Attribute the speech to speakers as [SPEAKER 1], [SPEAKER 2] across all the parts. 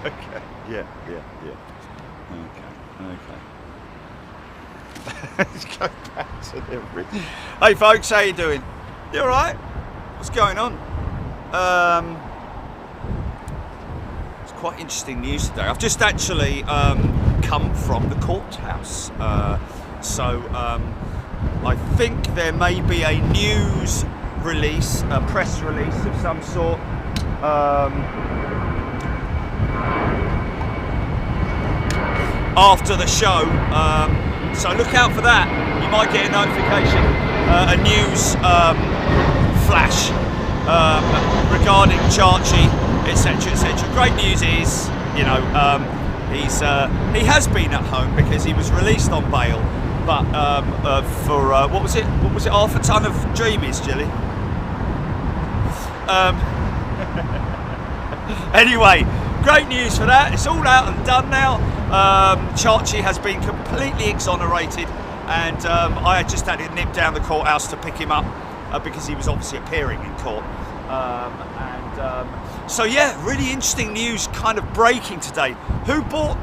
[SPEAKER 1] Okay. Yeah. Okay. Let's go back to the original. Hey folks, how you doing? You all right? What's going on? It's quite interesting news today. I've just actually come from the courthouse, so I think there may be a news release, a press release of some sort. After the show, so look out for that. You might get a notification, a news flash regarding Chachi, etc., etc. Great news is, you know, he has been at home because he was released on bail, but for what was it? Half a ton of dreamies, Jilly. Anyway, great news for that. It's all out and done now. Chachi has been completely exonerated, and I just had to nip down the courthouse to pick him up because he was obviously appearing in court. So yeah, really interesting news kind of breaking today. Who bought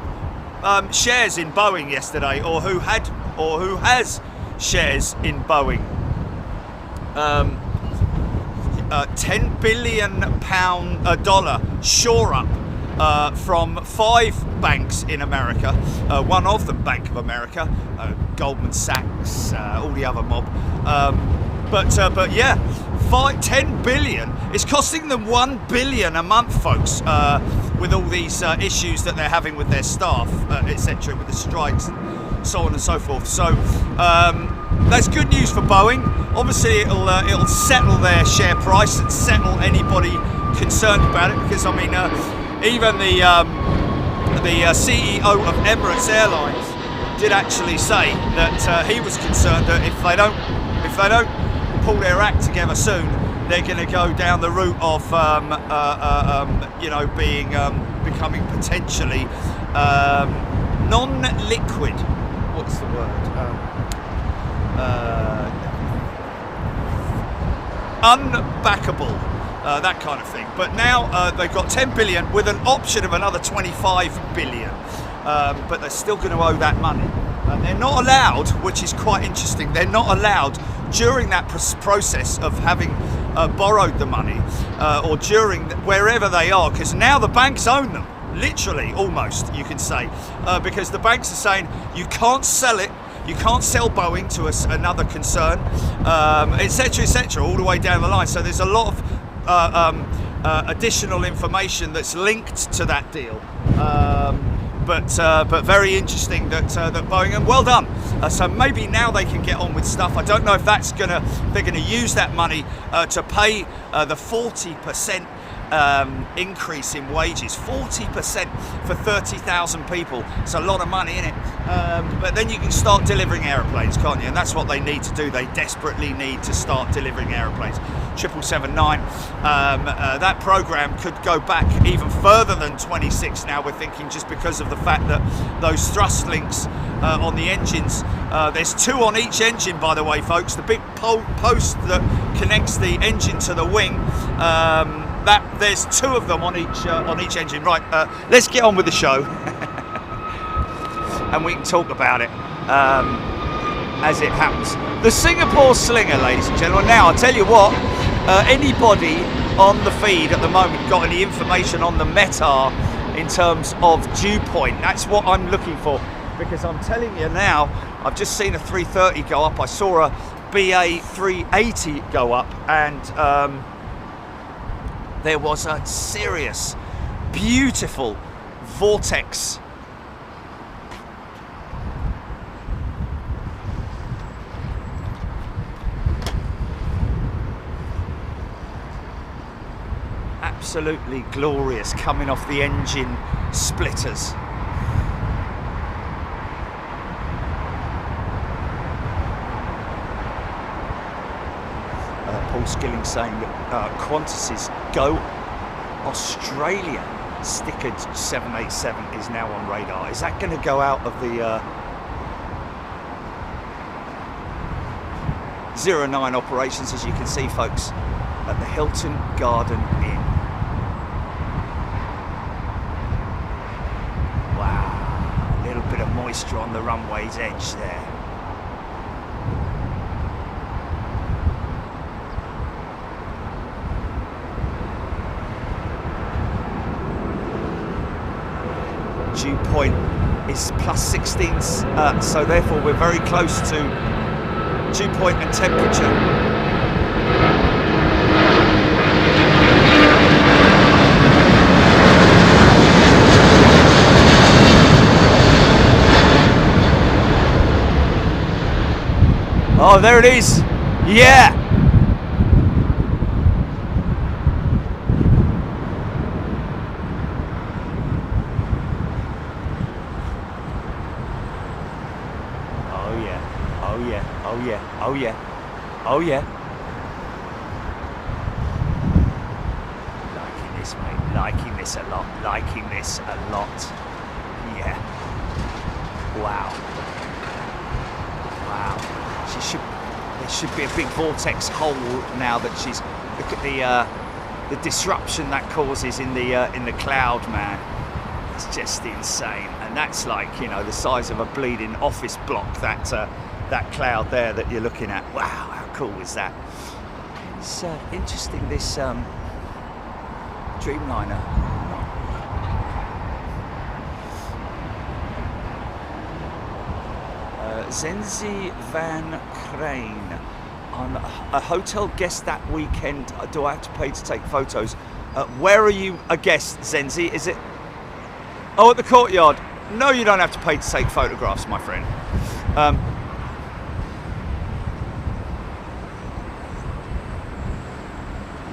[SPEAKER 1] shares in Boeing yesterday, or who has shares in Boeing? $10 billion shore up from 5 banks in America, one of them Bank of America, Goldman Sachs, all the other mob. But yeah, 10 billion. It's costing them 1 billion a month, folks, with all these issues that they're having with their staff, etc., with the strikes and so on and so forth. So that's good news for Boeing. Obviously, it'll settle their share price and settle anybody concerned about it, because I mean, even the CEO of Emirates Airlines did actually say that he was concerned that if they don't pull their act together soon, they're going to go down the route of you know, becoming potentially non-liquid. What's the word? Unbackable, that kind of thing. But now they've got 10 billion with an option of another 25 billion, but they're still going to owe that money. They're not allowed, which is quite interesting, they're not allowed during that process of having borrowed the money, or during wherever they are, because now the banks own them, literally, almost, you can say, because the banks are saying you can't sell it. You can't sell Boeing to another concern, etc., etc., all the way down the line. So there's a lot of additional information that's linked to that deal. But very interesting that Boeing, and well done. So maybe now they can get on with stuff. I don't know if they're gonna use that money to pay the 40% increase in wages. 40% for 30,000 people. It's a lot of money, isn't it? But then you can start delivering aeroplanes, can't you? And that's what they need to do. They desperately need to start delivering aeroplanes. 777-9. That program could go back even further than 26 now, we're thinking, just because of the fact that those thrust links on the engines, there's 2 on each engine, by the way, folks. The big post that connects the engine to the wing, there's 2 of them on each engine. Right, let's get on with the show, and we can talk about it as it happens. The Singapore Slinger, ladies and gentlemen. Now, I'll tell you what, anybody on the feed at the moment got any information on the METAR in terms of dew point? That's what I'm looking for, because I'm telling you now, I've just seen a 330 go up. I saw a A380 go up, and there was a serious, beautiful vortex. Absolutely glorious coming off the engine splitters. Paul Skilling saying that Qantas's Go Australia stickered 787 is now on radar. Is that going to go out of the 09 operations, as you can see, folks, at the Hilton Garden Inn? moisture on the runway's edge there. Dew point is plus 16, so therefore we're very close to dew point and temperature. Oh, there it is. Yeah. Oh yeah, oh yeah. Liking this, mate, liking this a lot, liking this a lot. Yeah. Wow. Wow. There should be a big vortex hole now that she's, look at the disruption that causes in the cloud, man. It's just insane. And that's like, you know, the size of a bleeding office block, that cloud there that you're looking at. Wow, how cool is that? It's interesting, this Dreamliner. Zenzi Van Crane. I'm a hotel guest that weekend. Do I have to pay to take photos? Where are you a guest, Zenzi? Is it? Oh, at the Courtyard. No, you don't have to pay to take photographs, my friend.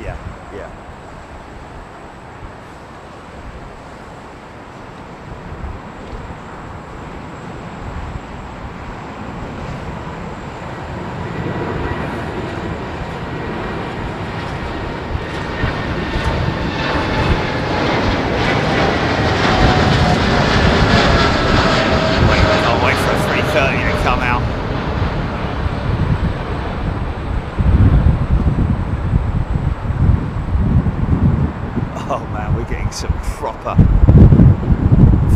[SPEAKER 1] Yeah. I'll wait for a 330 to come out. Oh man, we're getting some proper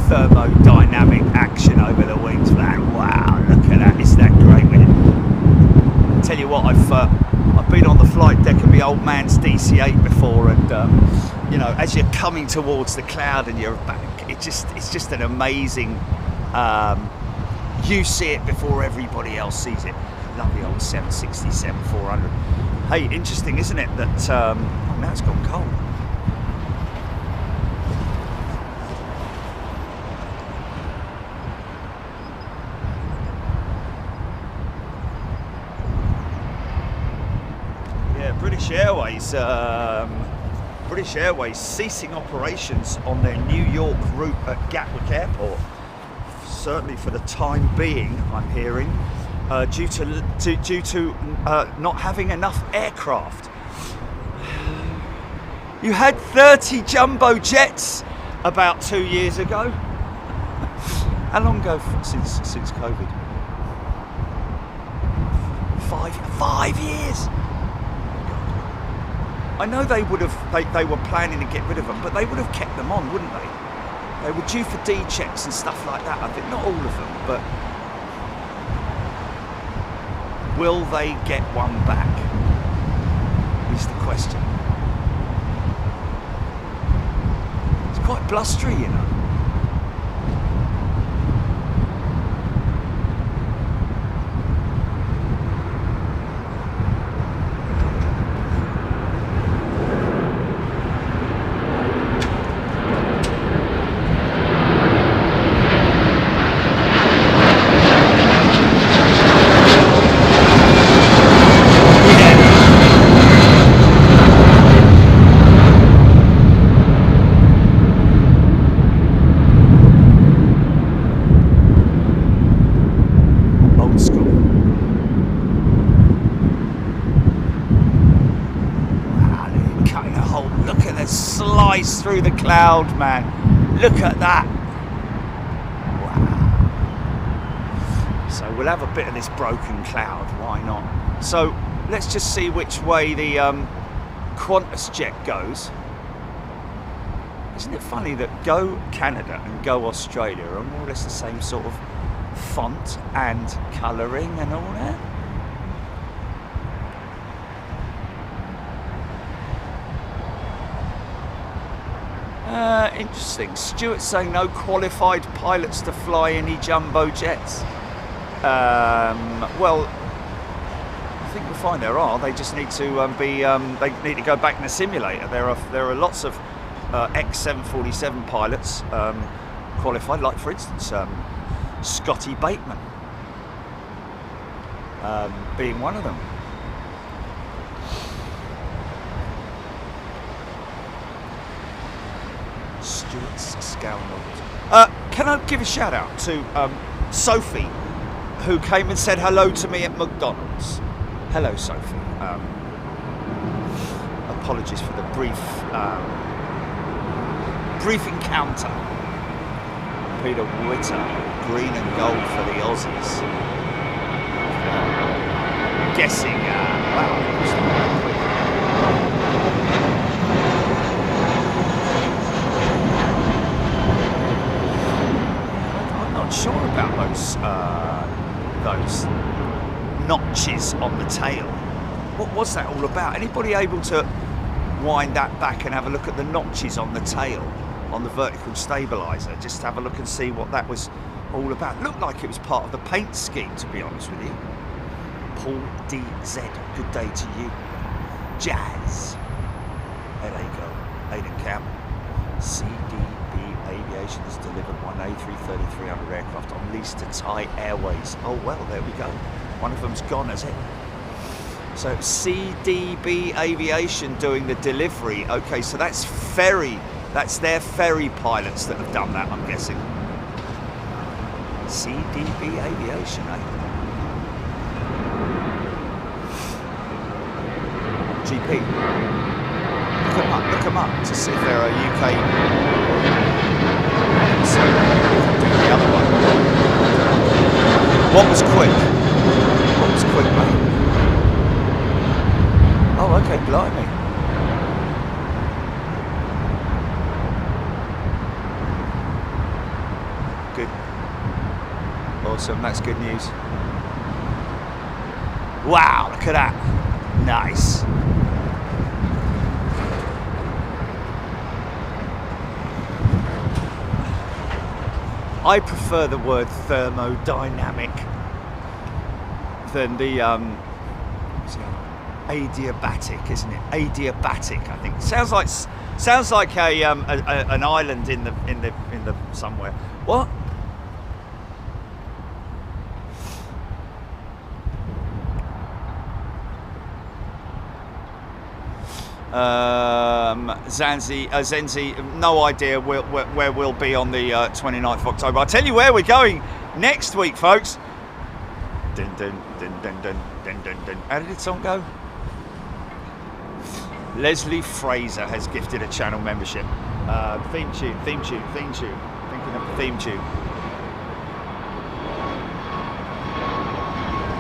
[SPEAKER 1] thermodynamic action over the wings, man. Wow, look at that. Isn't that great? Tell you what, I've been on the flight deck of the old man's DC-8 before, and you know, as you're coming towards the cloud and you're back, it's just an amazing. You see it before everybody else sees it. Lovely old 767-400. Hey, interesting, isn't it, that oh, now it's gone cold. British Airways ceasing operations on their New York route at Gatwick Airport, certainly for the time being, I'm hearing, due to not having enough aircraft. You had 30 jumbo jets about 2 years ago. How long ago since COVID? 5 years. I know they would have. They were planning to get rid of them, but they would have kept them on, wouldn't they? They were due for D checks and stuff like that. I think not all of them, but will they get one back? Is the question. It's quite blustery, you know. Through the cloud, man. Look at that. Wow. So we'll have a bit of this broken cloud, why not? So let's just see which way the Qantas jet goes. Isn't it funny that Go Canada and Go Australia are more or less the same sort of font and colouring and all that. Interesting. Stuart saying no qualified pilots to fly any jumbo jets. Well, I think we'll find there are. They just need to they need to go back in the simulator. There are lots of ex-747 pilots qualified, like for instance Scotty Bateman being one of them. Stuart's scoundrels. Can I give a shout out to Sophie, who came and said hello to me at McDonald's. Hello, Sophie. Apologies for the brief encounter. Peter Witter, green and gold for the Aussies. Guessing, wow. Sure about those notches on the tail. What was that all about? Anybody able to wind that back and have a look at the notches on the tail on the vertical stabiliser? Just have a look and see what that was all about. Looked like it was part of the paint scheme, to be honest with you. Paul DZ, good day to you. Jazz. There you go. Aidan Camp. CDB Aviation has delivered one A330-300 aircraft on lease to Thai Airways. Oh well, there we go. One of them's gone, has it? So CDB Aviation doing the delivery. Okay, so that's their ferry pilots that have done that, I'm guessing. CDB Aviation, eh? GP. Look them up to see if they're a UK. So, do the other one. What was quick? What was quick, mate? Oh, okay, blimey. Good. Awesome, that's good news. Wow, look at that. Nice. I prefer the word thermodynamic than the adiabatic, isn't it? Adiabatic, I think. Sounds like a an island in the somewhere. What? Zenzi, no idea where we'll be on the 29th of October. I'll tell you where we're going next week, folks. Dun, dun, dun, dun, dun, dun, dun, dun. How did the song go? Leslie Fraser has gifted a channel membership. Theme tune. Thinking of the theme tune.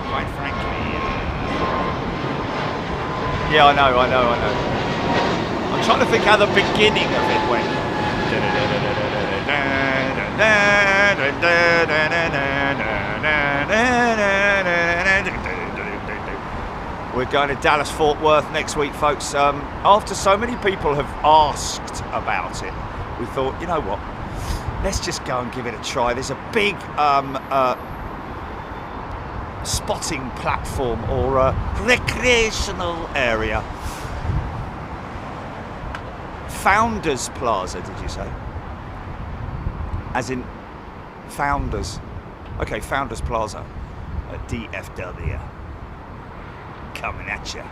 [SPEAKER 1] Quite frankly. Yeah, I know. I'm trying to think how the beginning of it went. We're going to Dallas Fort Worth next week, folks. After so many people have asked about it, we thought, you know what, let's just go and give it a try. There's a big spotting platform or a recreational area. Founders Plaza, did you say? As in Founders. Okay, Founders Plaza at DFW. Coming at you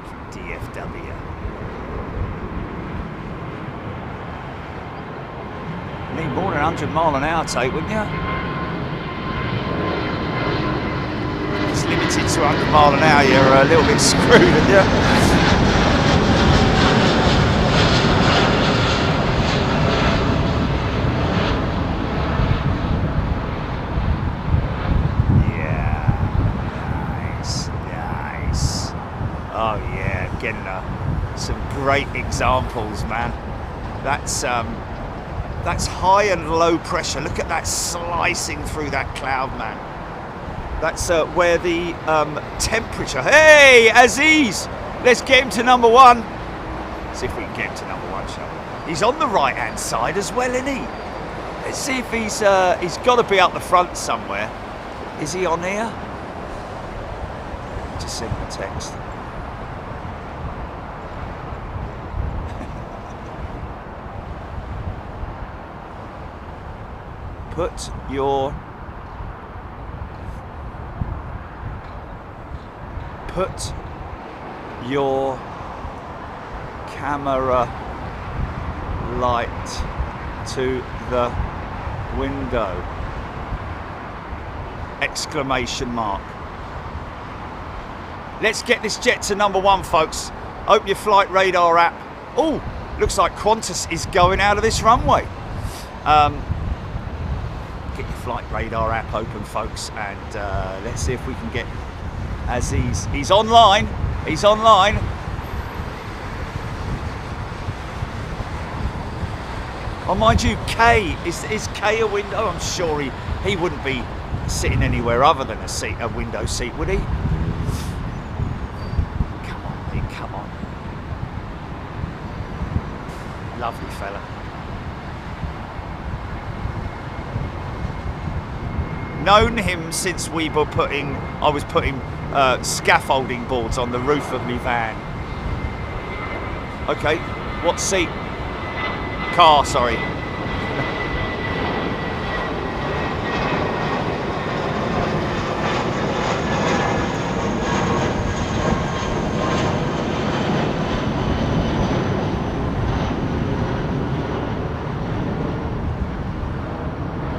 [SPEAKER 1] from DFW. Need more than 100 mile an hour take, wouldn't you? If it's limited to 100 mile an hour, you're a little bit screwed, aren't you? Oh yeah, getting some great examples, man. That's That's high and low pressure. Look at that slicing through that cloud, man. That's where the temperature... Hey, Aziz! Let's get him to number one. See if we can get him to number one, shall we? He's on the right-hand side as well, isn't he? Let's see if he's got to be up the front somewhere. Is he on here? Just send the text. Put your camera light to the window! Exclamation mark. Let's get this jet to number one, folks. Open your flight radar app. Oh, looks like Qantas is going out of this runway. Get your flight radar app open, folks, and let's see if we can get Aziz. He's online. He's online. Oh, mind you, K is K a window? I'm sure he wouldn't be sitting anywhere other than a window seat, would he? Come on, Nick, come on. Lovely fella. Known him since I was putting scaffolding boards on the roof of my van. Okay, what seat? Car, sorry.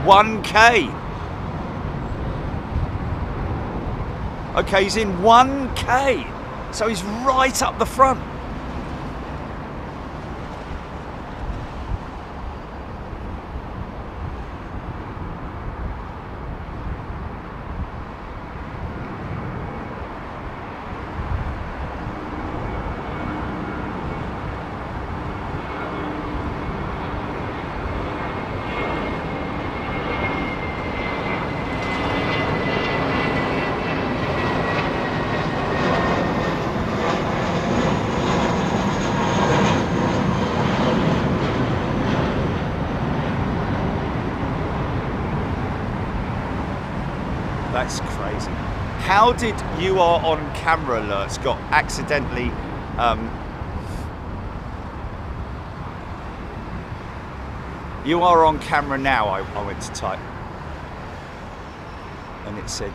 [SPEAKER 1] $1K. Okay, he's in 1K, so he's right up the front. That's crazy. How did you are on camera alerts got accidentally you are on camera now, I went to type and it said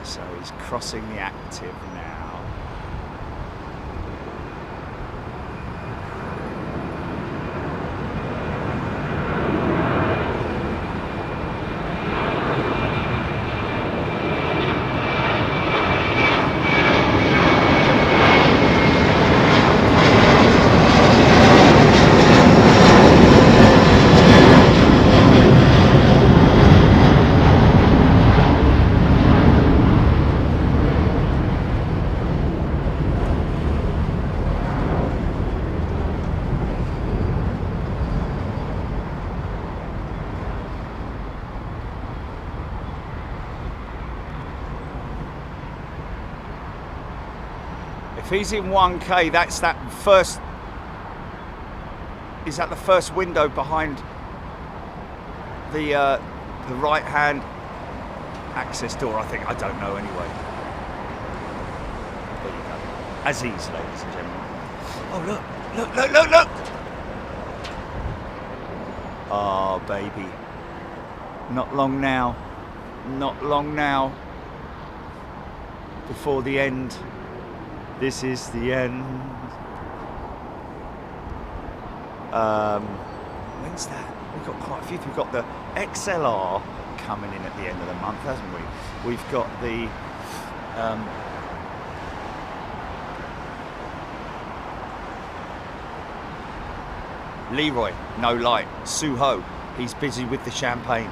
[SPEAKER 1] so he's crossing the active now. If he's in 1K, that's that first. Is that the first window behind the right-hand access door? I think. I don't know anyway. There you go. Aziz, ladies and gentlemen. Oh look! Oh baby. Not long now. Not long now. Before the end. This is the end. When's that? We've got quite a few. We've got the XLR coming in at the end of the month, hasn't we? We've got the Leroy, no light. Suho, he's busy with the champagne.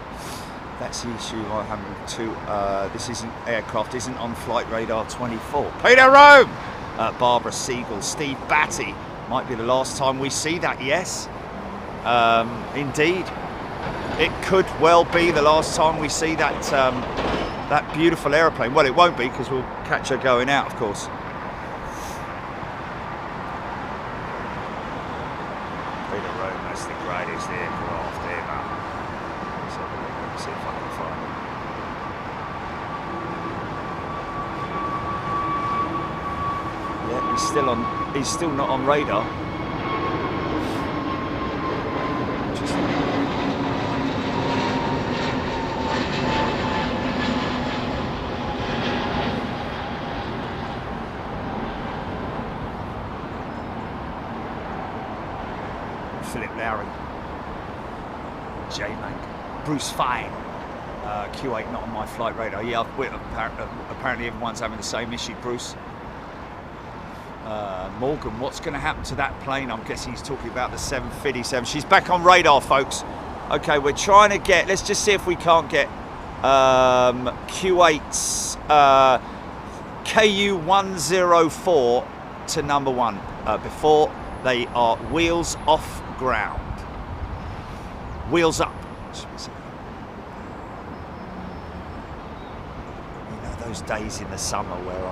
[SPEAKER 1] That's the issue I'm having too. This aircraft isn't on flight radar 24. Peter Rome! Barbara Siegel, Steve Batty. Might be the last time we see that, yes. Indeed. It could well be the last time we see that that beautiful aeroplane. Well, it won't be because we'll catch her going out, of course. Peter Rome, that's the greatest aircraft ever. So let's see if I can find it. Yeah, he's still on. He's still not on radar. Bruce Fine, Kuwait not on my flight radar. Yeah, apparently everyone's having the same issue, Bruce. Morgan, what's going to happen to that plane? I'm guessing he's talking about the 757. She's back on radar, folks. Okay, we're trying to get, let's just see if we can't get Kuwait's KU104 to number 1 before they are wheels off ground. Wheels up. You know those days in the summer where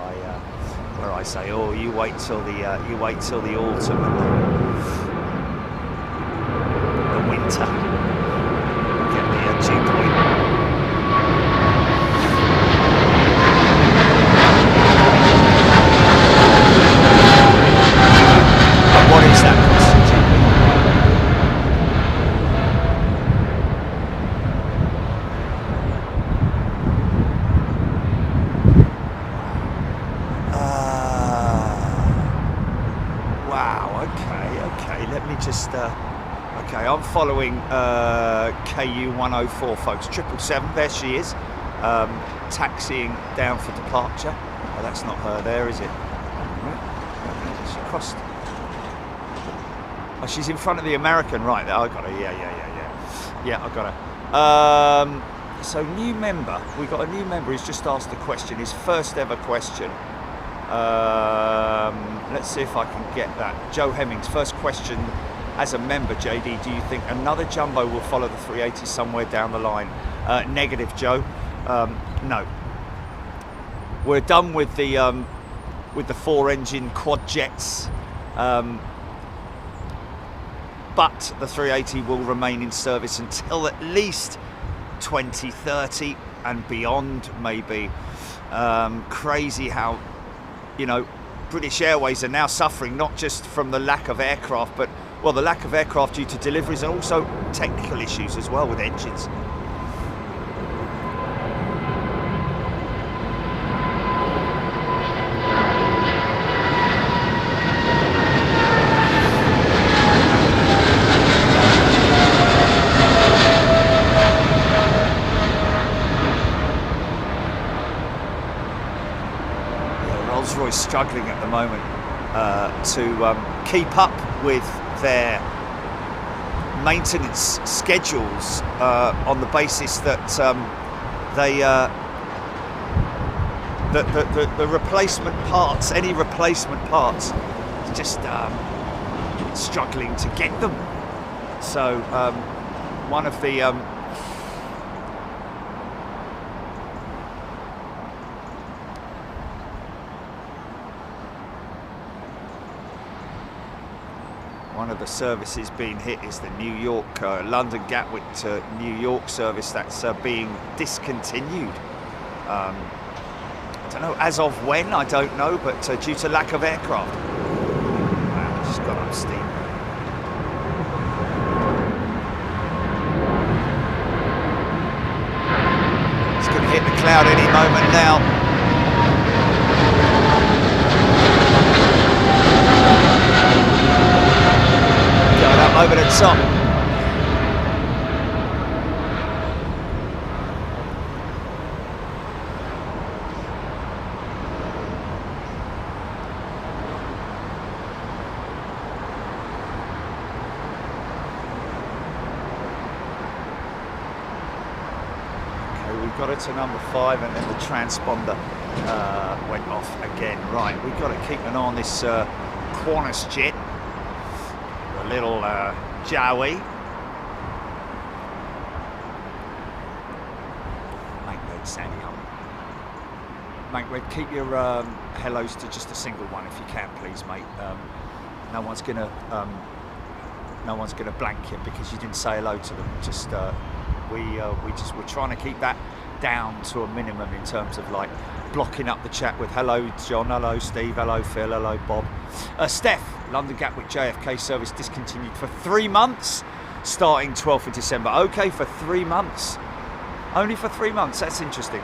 [SPEAKER 1] I say, oh, you wait till the autumn and the winter. Get the dew point. But what is that? Okay, I'm following KU104, folks. 777, there she is, taxiing down for departure. Oh, that's not her there, is it? She crossed. Oh, she's in front of the American, right there. I got her. Yeah, I got her. So new member. We got a new member who's just asked a question. His first ever question. Let's see if I can get that. Joe Hemmings, first question. As a member, JD, do you think another jumbo will follow the 380 somewhere down the line? Negative, Joe. No. We're done with the 4-engine quad jets, but the 380 will remain in service until at least 2030 and beyond, maybe. Crazy how, you know, British Airways are now suffering not just from the lack of aircraft, but well, the lack of aircraft due to deliveries and also technical issues as well with engines. Yeah, Rolls-Royce struggling at the moment to keep up with their maintenance schedules on the basis that the replacement parts, any replacement parts, just struggling to get them. So one of the services being hit is the New York, London Gatwick to New York service that's being discontinued. I don't know as of when, I don't know, but due to lack of aircraft. Wow, just got up steam. It's going to hit the cloud any moment now. Over the top. Okay, we've got it to number 5 and then the transponder went off again. Right, we've got to keep an eye on this Qantas jet. A little Joey. Mate, red, Sandy on. Mate, red, keep your hellos to just a single one if you can, please, mate. No one's gonna blank you because you didn't say hello to them. Just we're trying to keep that down to a minimum in terms of like blocking up the chat with hello John, hello Steve, hello Phil, hello Bob. Steph, London Gatwick JFK service discontinued for 3 months starting 12th of December. Okay, for 3 months. Only for 3 months, that's interesting.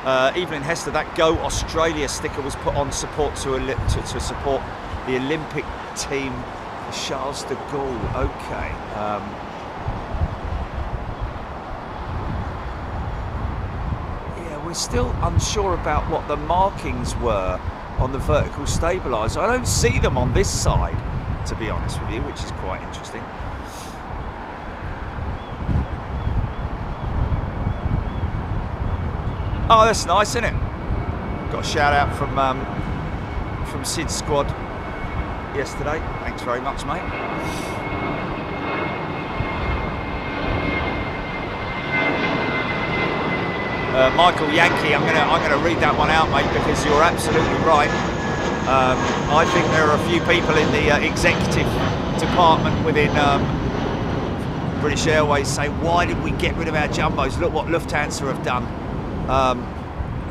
[SPEAKER 1] Evelyn Hester, that Go Australia sticker was put on support to support the Olympic team, Charles de Gaulle. Okay. We're still unsure about what the markings were on the vertical stabiliser. I don't see them on this side, to be honest with you, which is quite interesting. Oh, that's nice, isn't it? Got a shout out from Sid's squad yesterday. Thanks very much, mate. Michael Yankee, I'm gonna read that one out, mate, because you're absolutely right. I think there are a few people in the executive department within British Airways saying, why did we get rid of our jumbos? Look what Lufthansa have done.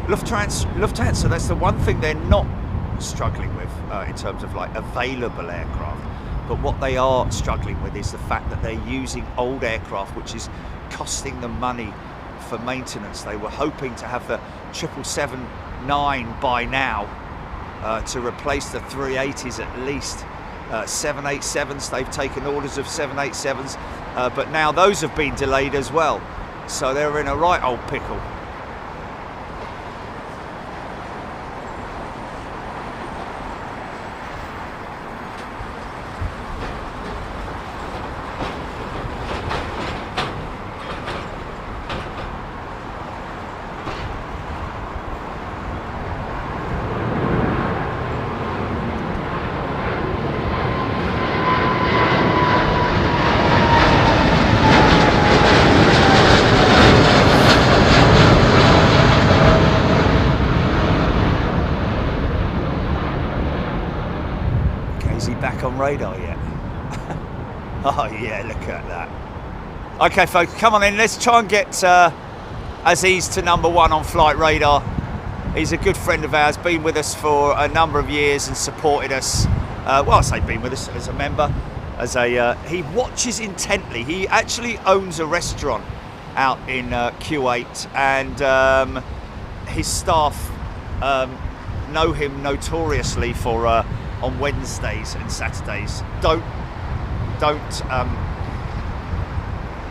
[SPEAKER 1] Lufthansa, that's the one thing they're not struggling with in terms of like available aircraft. But what they are struggling with is the fact that they're using old aircraft, which is costing them money for maintenance. They were hoping to have the 777-9 by now to replace the 380s at least. 787s, they've taken orders of 787s, but now those have been delayed as well. So they're in a right old pickle. Radar yet? Oh yeah, look at that. Okay folks, come on in, let's try and get Aziz to #1 on flight radar. He's a good friend of ours, been with us for a number of years and supported us, well I say been with us as a member, he watches intently. He actually owns a restaurant out in Kuwait, and his staff know him notoriously for on Wednesdays and Saturdays don't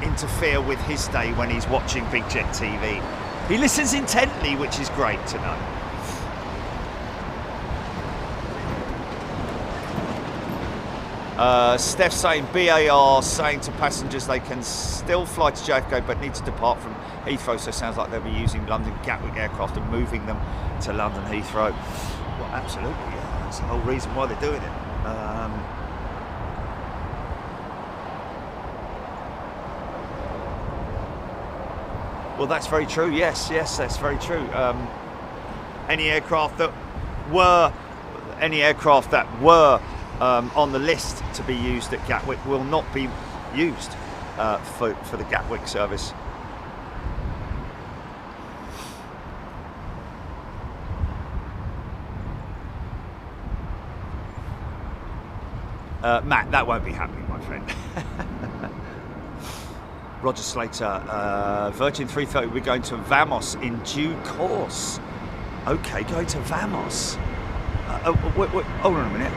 [SPEAKER 1] interfere with his day when he's watching Big Jet TV. He listens intently, which is great to know. Steph saying BAR saying to passengers they can still fly to JFK but need to depart from Heathrow, so it sounds like they'll be using London Gatwick aircraft and moving them to London Heathrow. Well, absolutely, yeah. That's the whole reason why they're doing it. Well, that's very true. Yes, that's very true. Any aircraft that were on the list to be used at Gatwick will not be used for the Gatwick service. Matt, that won't be happening, my friend. Roger Slater, Virgin 330, we're going to Vamos in due course. Okay, going to Vamos. Wait, hold on a minute.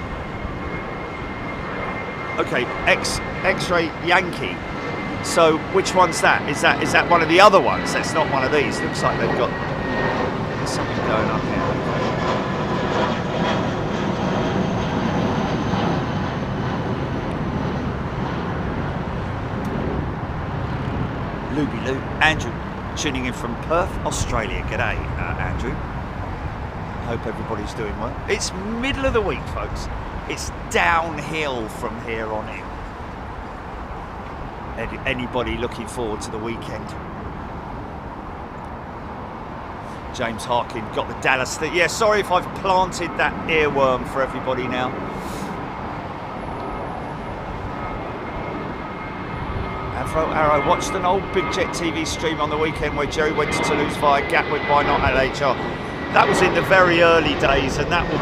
[SPEAKER 1] Okay, X-ray Yankee. So which one's that? Is that one of the other ones? That's not one of these. Looks like they've got something going on here. Looby Loo, Andrew, tuning in from Perth, Australia. G'day, Andrew. Hope everybody's doing well. It's middle of the week, folks. It's downhill from here on in. Anybody looking forward to the weekend? James Harkin got the Dallas thing. Yeah, sorry if I've planted that earworm for everybody now. Arrow watched an old Big Jet TV stream on the weekend where Jerry went to Toulouse via Gatwick. Why not LHR? That was in the very early days, and that would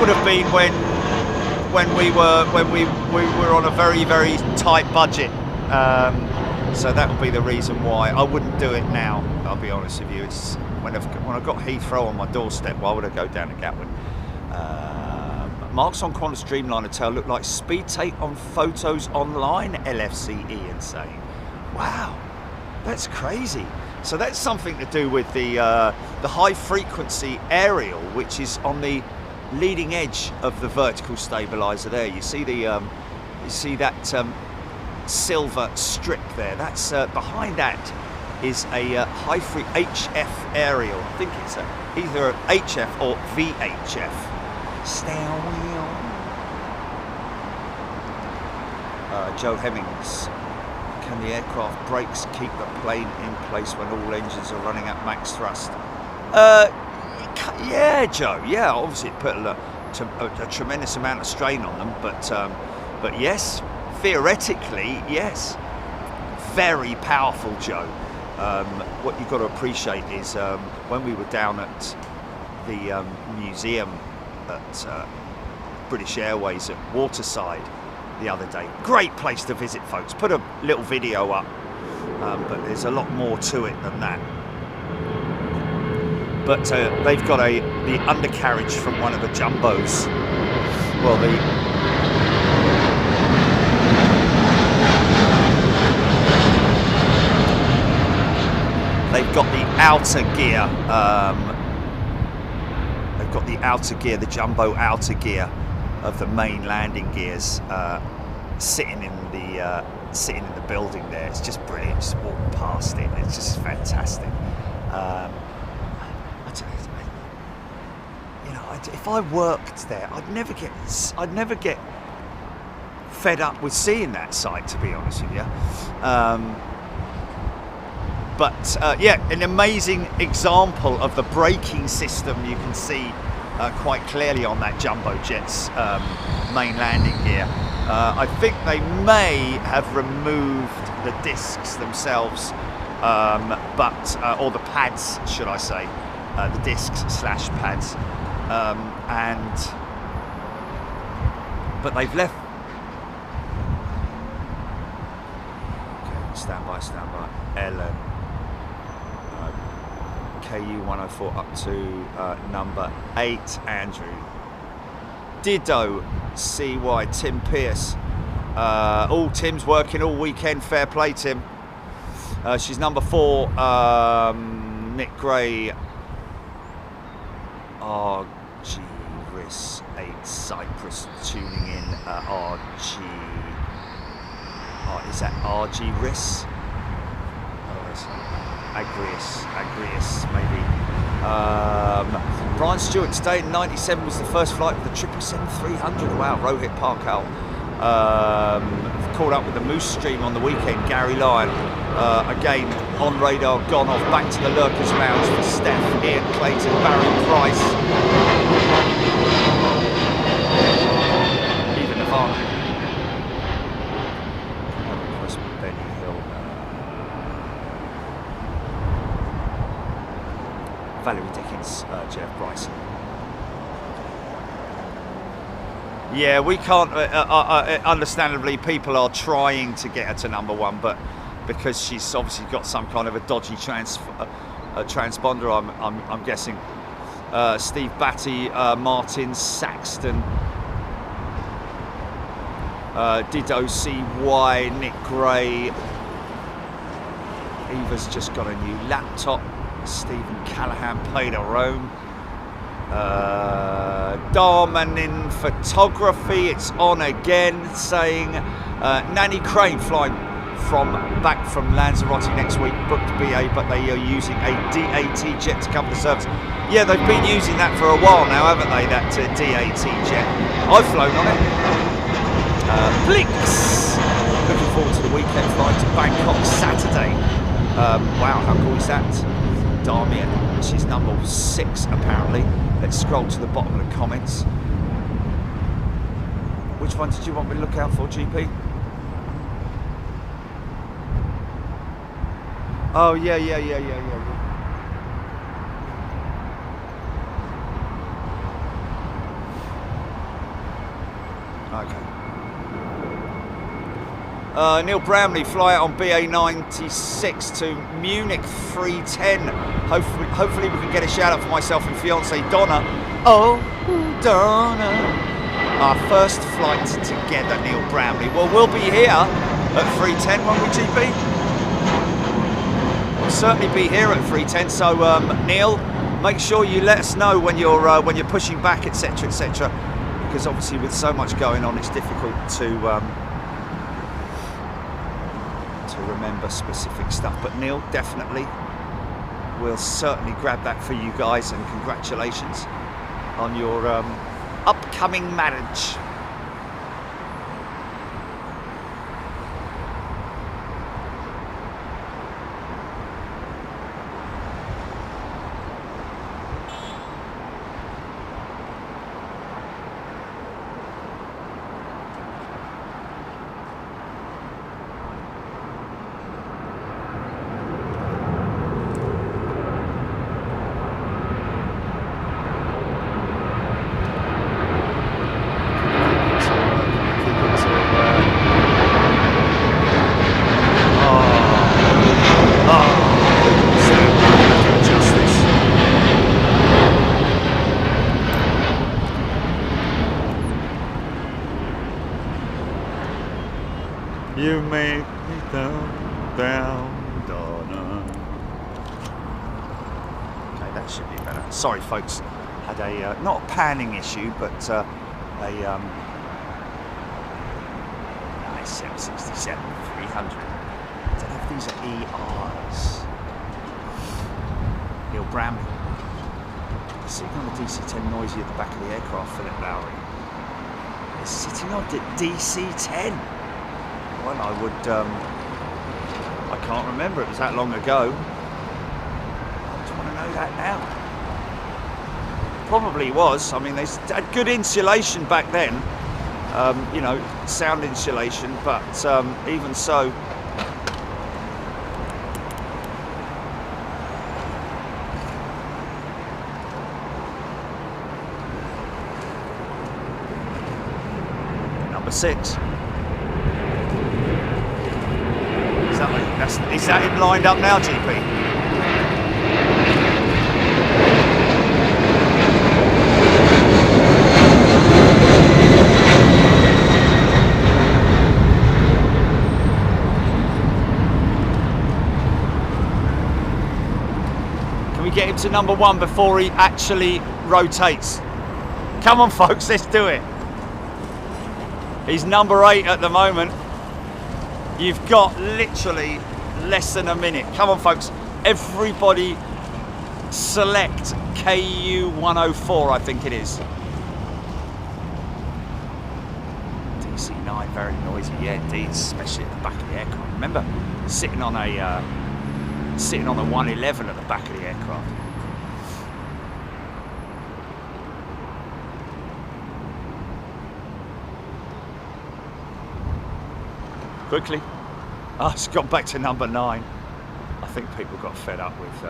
[SPEAKER 1] have been when we were on a very, very tight budget. So that would be the reason why I wouldn't do it now. I'll be honest with you. It's when I've got Heathrow on my doorstep. Why would I go down to Gatwick? Marks on Qantas Dreamliner tail look like speed tape on photos online. LFC Ian saying, "Wow, that's crazy." So that's something to do with the high frequency aerial, which is on the leading edge of the vertical stabilizer. There, you see that silver strip there. That's behind that is a high frequency HF aerial. I think it's either HF or VHF. Joe Hemmings. Can the aircraft brakes keep the plane in place when all engines are running at max thrust? Yeah, Joe. Yeah, obviously it put a tremendous amount of strain on them, but yes, theoretically, yes. Very powerful, Joe. What you've got to appreciate is when we were down at the museum at British Airways at Waterside the other day. Great place to visit, folks. Put a little video up, but there's a lot more to it than that. But they've got the undercarriage from one of the jumbos. Well, they've got the outer gear. They've got the outer gear, the jumbo outer gear of the main landing gears, sitting in the building there. It's just brilliant. Just walk past it. It's just fantastic. If I worked there, I'd never get fed up with seeing that site, to be honest with you. Yeah, an amazing example of the braking system you can see quite clearly on that jumbo jet's main landing gear. I think they may have removed the discs themselves, or the pads, should I say, the discs / pads, but they've left. Okay, stand by, Ellen. KU104 up to number 8, Andrew. Ditto, CY, Tim Pierce. Tim's working all weekend. Fair play, Tim. She's number 4, Nick Gray. RG Riss 8 Cyprus tuning in. RG. Is that RG Riss? Agrius, maybe. Brian Stewart, today in 97 was the first flight of the 777-300. Wow, Rohit Parkal. Caught up with the Moose stream on the weekend. Gary Lyon, again on radar, gone off. Back to the Lurkers Lounge for Steph, Ian Clayton, Barry Price. Even Nirvana. Valerie Dickens, Jeff Bryson. Yeah, we can't. Understandably, people are trying to get her to number 1, but because she's obviously got some kind of a dodgy transponder, I'm guessing. Steve Batty, Martin Saxton, Dido CY, Nick Gray. Eva's just got a new laptop. Stephen Callahan played a Rome. Darman in photography, it's on again, saying Nanny Crane flying back from Lanzarote next week, booked BA, but they are using a DAT jet to cover the service. Yeah, they've been using that for a while now, haven't they, that DAT jet. I've flown on it. Blinks! Looking forward to the weekend flight to Bangkok Saturday. Wow, how cool is that? Darmian, which is number 6 apparently. Let's scroll to the bottom of the comments. Which one did you want me to look out for, GP? Oh, yeah. Okay. Neil Bramley, fly out on BA96 to Munich 310. Hopefully we can get a shout out for myself and fiance Donna. Oh, Donna. Our first flight together, Neil Bramley. Well, we'll be here at 310, won't we, GP? We'll certainly be here at 310. So, Neil, make sure you let us know when you're pushing back, etc., etc. Because obviously, with so much going on, it's difficult to remember specific stuff. But Neil, definitely, we'll certainly grab that for you guys, and congratulations on your upcoming marriage. You make me down, Donna. Okay, that should be better. Sorry, folks. Had a not a panning issue, but a 777-300. I don't know if these are ERs. Neil Bramley. Sitting on the DC-10 noisy at the back of the aircraft, Philip Lowry. They're sitting on the DC-10. Well, I would, I can't remember, it was that long ago. I just want to know that now. Probably was. I mean, they had good insulation back then, you know, sound insulation, but even so. Number 6. Is that him lined up now, GP? Can we get him to number 1 before he actually rotates? Come on, folks, let's do it. He's number 8 at the moment. You've got literally less than a minute. Come on, folks. Everybody select KU104, I think it is. DC-9, very noisy. Yeah, indeed, especially at the back of the aircraft. Remember, sitting on a 111 at the back of the aircraft. Quickly. Oh, it's gone back to number 9. I think people got fed up with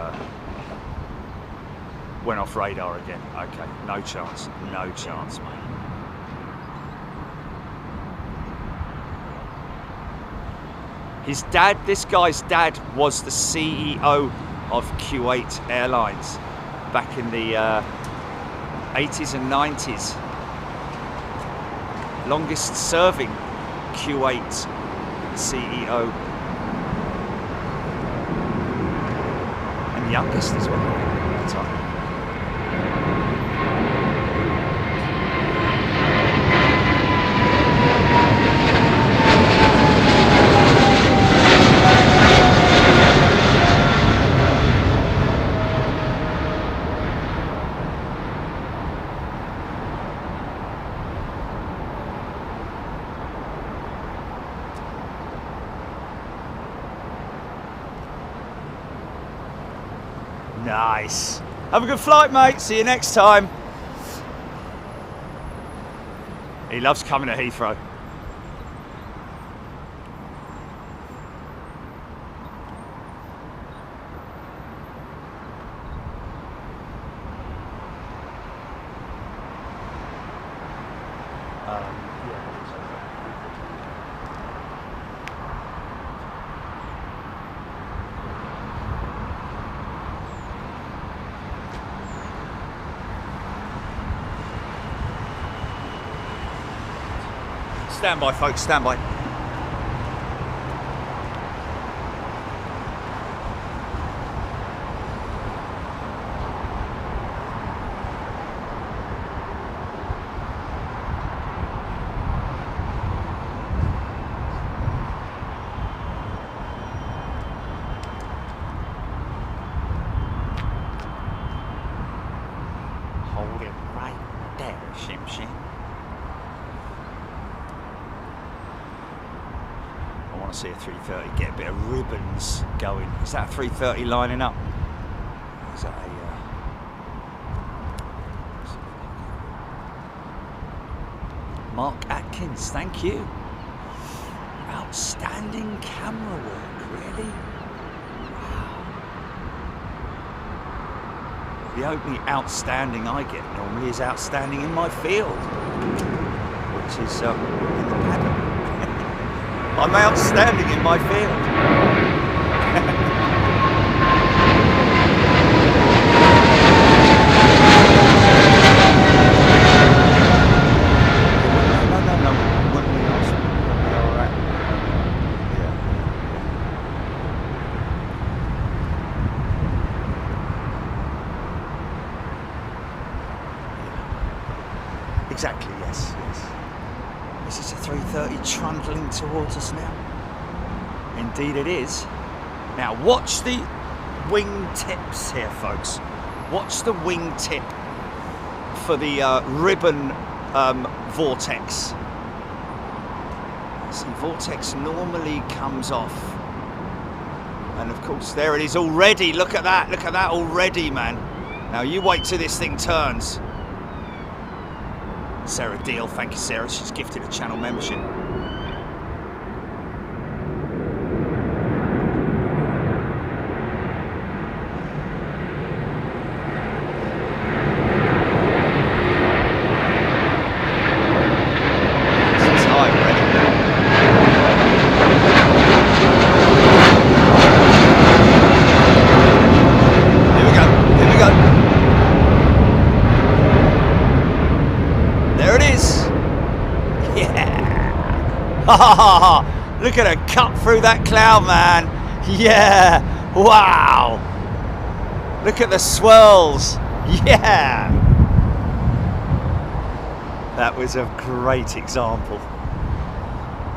[SPEAKER 1] went off radar again. Okay, no chance, mate. His dad, this guy's dad, was the CEO of Kuwait Airlines back in the 80s and 90s. Longest serving Kuwait CEO. And youngest as well at the time. Nice. Have a good flight, mate. See you next time. He loves coming to Heathrow. Stand by, folks, stand by. Hold it right there, Shim Shim. I want to see a 330 get a bit of ribbons going. Is that a 330 lining up? Is that a Mark Atkins, thank you. Outstanding camera work, really? Wow. The only outstanding I get normally is outstanding in my field, which is in the paddock. I'm outstanding in my field. Exactly, yes, yes. Is this a 330 trundling towards us now? Indeed it is. Now watch the wing tips here, folks. Watch the wing tip for the ribbon vortex. See, vortex normally comes off. And of course, there it is already. Look at that already, man. Now you wait till this thing turns. Sarah Deal, thank you, Sarah. She's gifted a channel membership. This is high already. Here we go, here we go. Look at her cut through that cloud, man. Yeah. Wow. Look at the swirls. Yeah. That was a great example.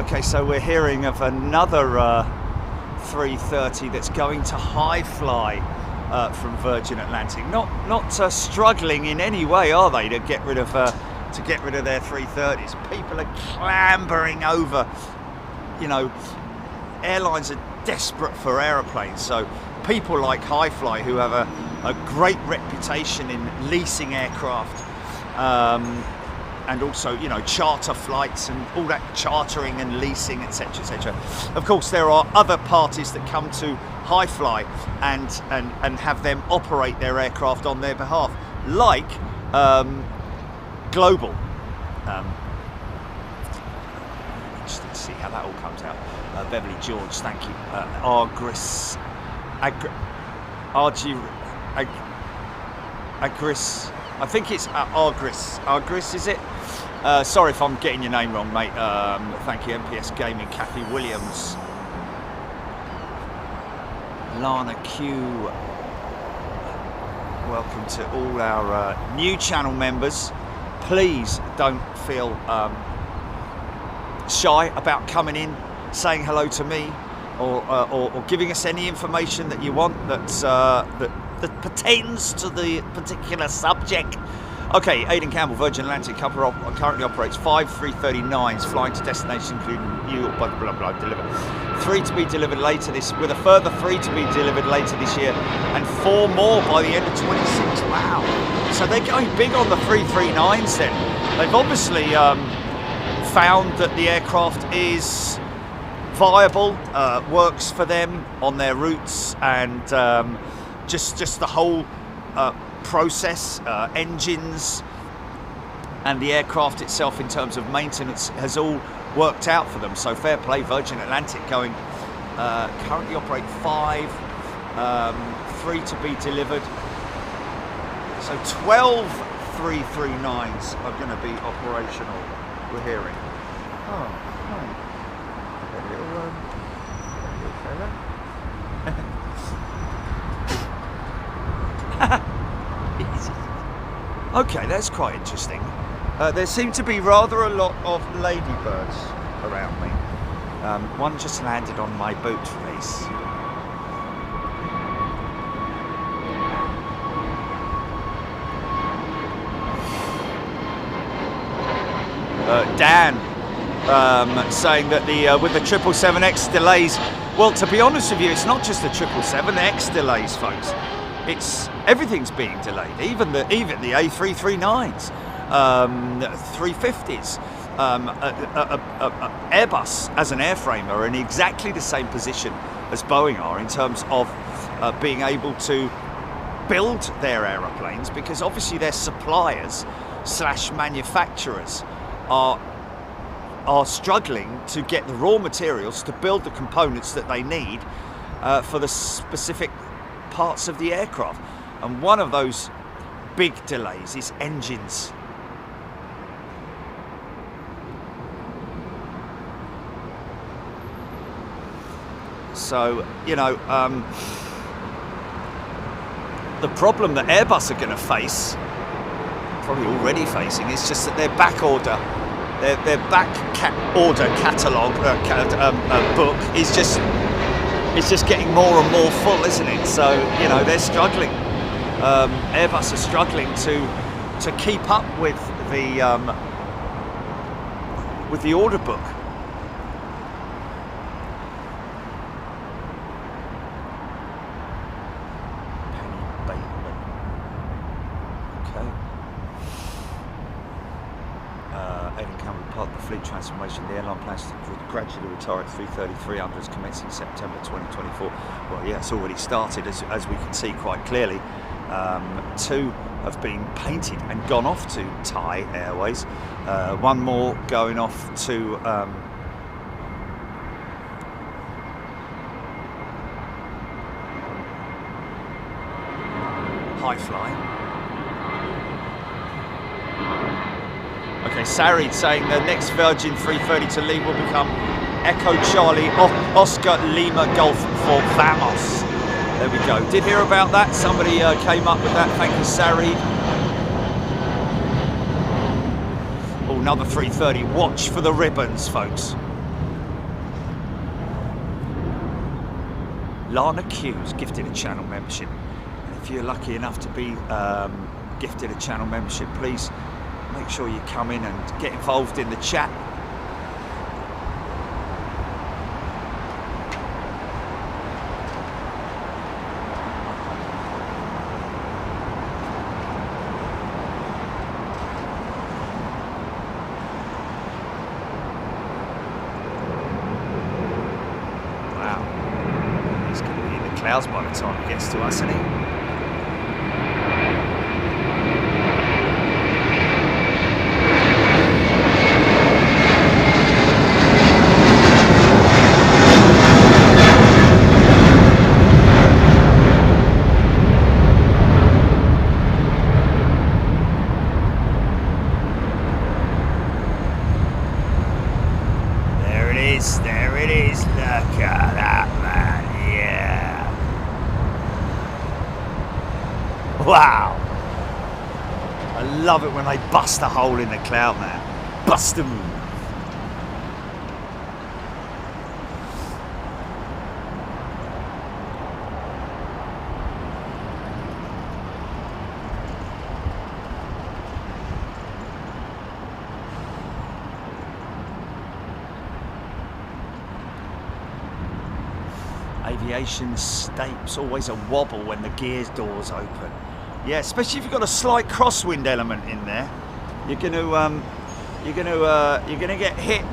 [SPEAKER 1] Okay, so we're hearing of another 330 that's going to high fly from Virgin Atlantic. Not struggling in any way, are they, to get rid of their 330s. People are clambering over. You know, airlines are desperate for aeroplanes, so people like Highfly, who have a great reputation in leasing aircraft, and also, you know, charter flights and all that chartering and leasing, etc., etc. Of course, there are other parties that come to Highfly and have them operate their aircraft on their behalf, like Global. Interesting to see how that all comes out. Beverly George, thank you. Agris, I think it's Agris. Agris, is it? Sorry if I'm getting your name wrong, mate. Thank you, MPS Gaming. Kathy Williams. Lana Q. Welcome to all our new channel members. Please don't feel shy about coming in, saying hello to me, or giving us any information that you want that pertains to the particular subject Okay, Aidan Campbell, Virgin Atlantic currently operates 5 330-9s flying to destinations including New York, blah, blah, blah, delivered. 3 to be delivered later this, with a further 3 to be delivered later this year, and 4 more by the end of 26. Wow. So they're going big on the 339s then. They've obviously found that the aircraft is viable, works for them on their routes, and just the whole process, engines and the aircraft itself in terms of maintenance has all worked out for them. So fair play, Virgin Atlantic going, currently operate 5, 3 to be delivered. So 12 339s are going to be operational, we're hearing. Oh, right. A little fella. Okay, that's quite interesting. There seem to be rather a lot of ladybirds around me. One just landed on my boot face. Dan saying that with the 777X delays, well, to be honest with you, it's not just the 777X delays, folks. It's everything's being delayed, even the A339s, 350s. Airbus as an airframer are in exactly the same position as Boeing are in terms of being able to build their aeroplanes, because obviously their suppliers / manufacturers are struggling to get the raw materials to build the components that they need for the specific parts of the aircraft. And one of those big delays is engines. So, you know, the problem that Airbus are going to face, probably already facing, is just that their back order, their order catalogue book is just getting more and more full, isn't it? So, you know, they're struggling. Airbus are struggling to keep up with the order book. Transformation. The airline plans to gradually retire its 330-300s commencing September 2024. Well, yeah, it's already started, as we can see quite clearly. 2 have been painted and gone off to Thai Airways. 1 more going off to High Fly. Okay, Sarid saying the next Virgin 330 to leave will become Echo Charlie Oscar Lima Golf for Vamos. There we go. Did hear about that. Somebody came up with that. Thank you, Sarid. Oh, another 330. Watch for the ribbons, folks. Lana Q's gifted a channel membership. And if you're lucky enough to be gifted a channel membership, please make sure you come in and get involved in the chat. Wow. He's going to be in the clouds by the time he gets to us, isn't he? There it is, look at that, man, yeah. Wow. I love it when they bust a hole in the cloud, man. Bust them. Aviation Stapes, always a wobble when the gears doors open. Yeah, especially if you've got a slight crosswind element in there, you're gonna get hit,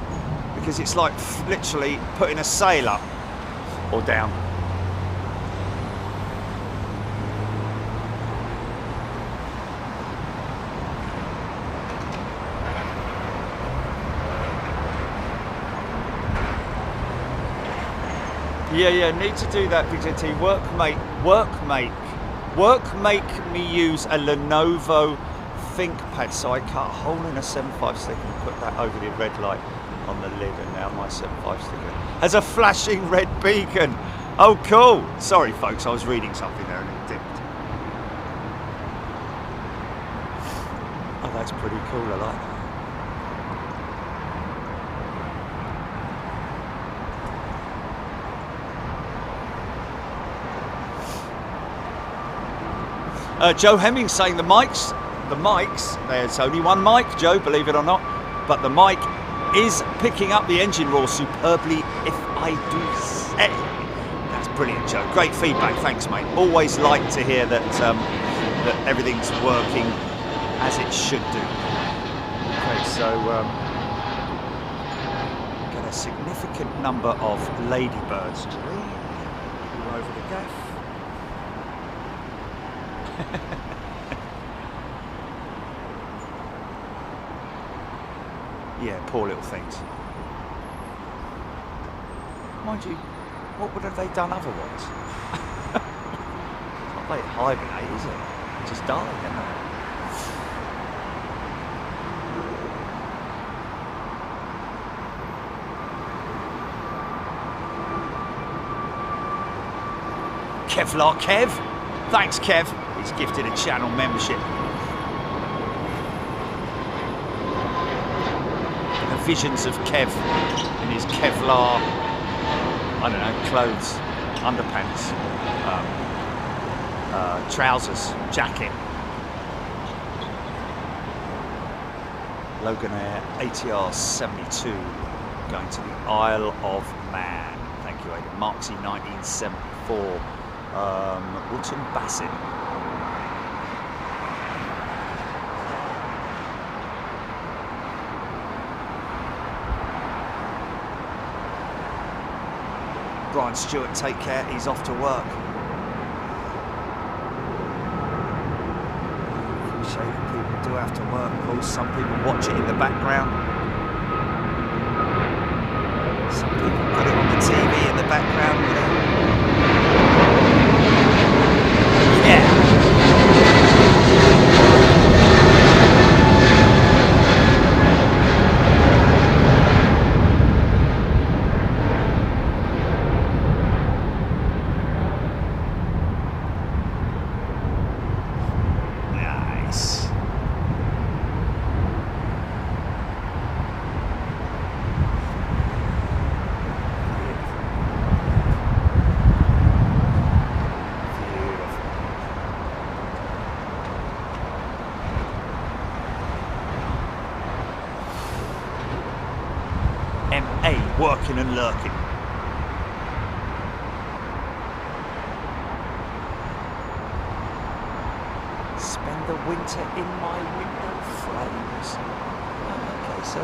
[SPEAKER 1] because it's like literally putting a sail up or down. Yeah, need to do that, BJT. Work make me use a Lenovo ThinkPad, so I cut a hole in a 7.5 sticker and put that over the red light on the lid, and now my 7.5 sticker has a flashing red beacon. Oh, cool. Sorry, folks, I was reading something there and it dipped. Oh, that's pretty cool. I like that. Joe Hemmings saying the mics, there's only one mic, Joe, believe it or not, but the mic is picking up the engine roar superbly, if I do say. That's brilliant, Joe. Great feedback, thanks, mate. Always like to hear that that everything's working as it should do. Okay, so got a significant number of ladybirds, do we? All over the gaff. Yeah, poor little things. Mind you, what would have they done otherwise? It's not like hibernate, is it? They just die, don't they? Kevlar Kev. Thanks, Kev. He's gifted a channel membership. The visions of Kev in his Kevlar, I don't know, clothes, underpants, trousers, jacket. Loganair ATR 72 going to the Isle of Man. Thank you, Aidan. Marksy 1974. Wootton Bassett. Brian Stewart, take care, he's off to work. Appreciate that people do have to work, of course. Some people watch it in the background. Some people put it on the TV in the background, you know. Yeah. Working and lurking. Spend the winter in my window frames. Okay, so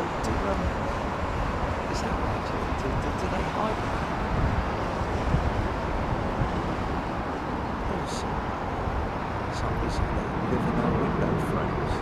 [SPEAKER 1] is that right? Do they hide? Some reason they live in their window frames.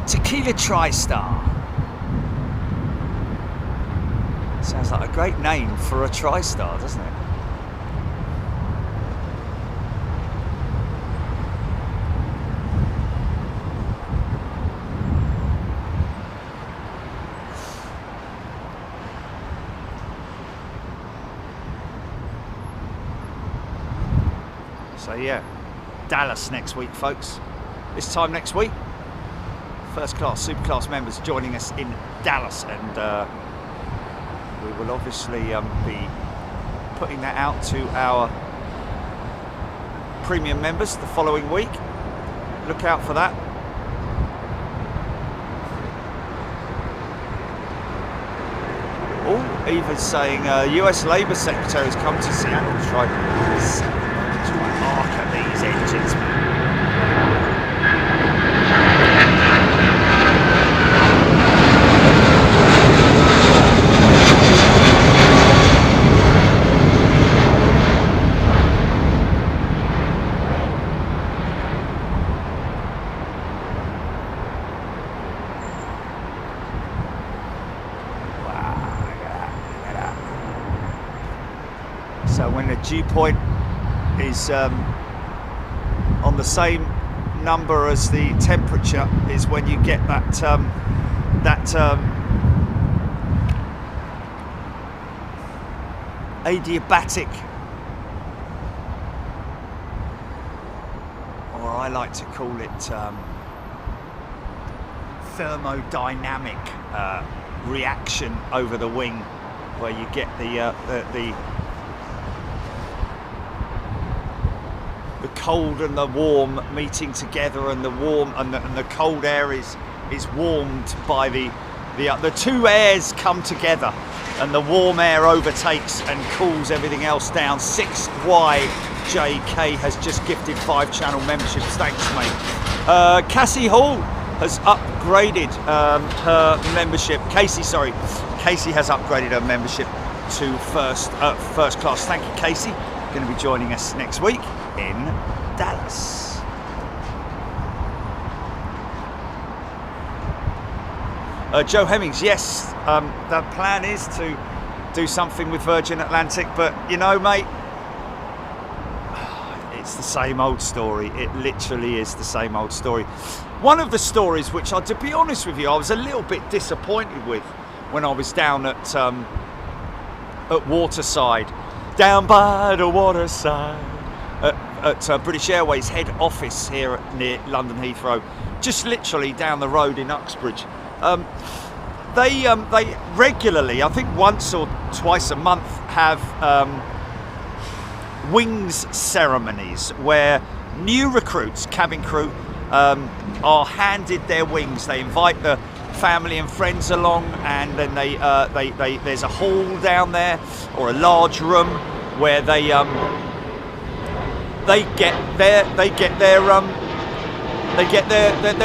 [SPEAKER 1] Tequila TriStar. Sounds like a great name for a TriStar, doesn't it? So yeah, Dallas next week, folks. This time next week, first class, super class members joining us in Dallas, and we will obviously be putting that out to our premium members the following week. Look out for that. Oh, Eva's saying US Labour Secretary has come to Seattle to try arc at these engines, man. So when the dew point is on the same number as the temperature is when you get that adiabatic, or I like to call it thermodynamic reaction over the wing, where you get the cold and the warm meeting together, and the warm and the cold air is warmed by the two airs come together, and the warm air overtakes and cools everything else down. 6YJK has just gifted 5 channel memberships. Thanks, mate. Cassie Hall has upgraded her membership. Casey has upgraded her membership to first class. Thank you, Casey. Going to be joining us next week in Dallas. Joe Hemmings, yes, the plan is to do something with Virgin Atlantic, but you know, mate, it's the same old story. It literally is the same old story. One of the stories which, to be honest with you, I was a little bit disappointed with when I was down at Waterside, down by the waterside, at British Airways head office here near London Heathrow, just literally down the road in Uxbridge. They regularly, I think once or twice a month, have wings ceremonies where new recruits, cabin crew, are handed their wings. They invite the family and friends along, and then there's a hall down there, or a large room, where they get their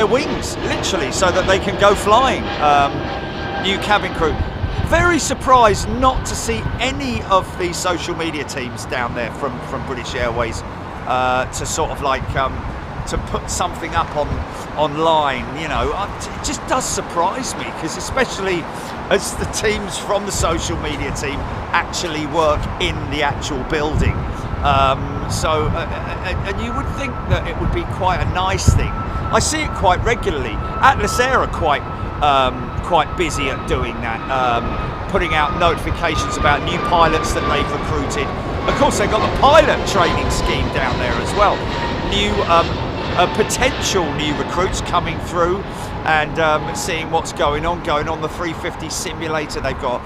[SPEAKER 1] wings, literally, so that they can go flying. New cabin crew. Very surprised not to see any of the social media teams down there from British Airways to sort of like to put something up online. You know, it just does surprise me, because especially as the teams from the social media team actually work in the actual building. And you would think that it would be quite a nice thing. I see it quite regularly. Atlasair are quite busy at doing that, putting out notifications about new pilots that they've recruited. Of course, they've got the pilot training scheme down there as well. New potential new recruits coming through, and seeing what's going on the 350 simulator. They've got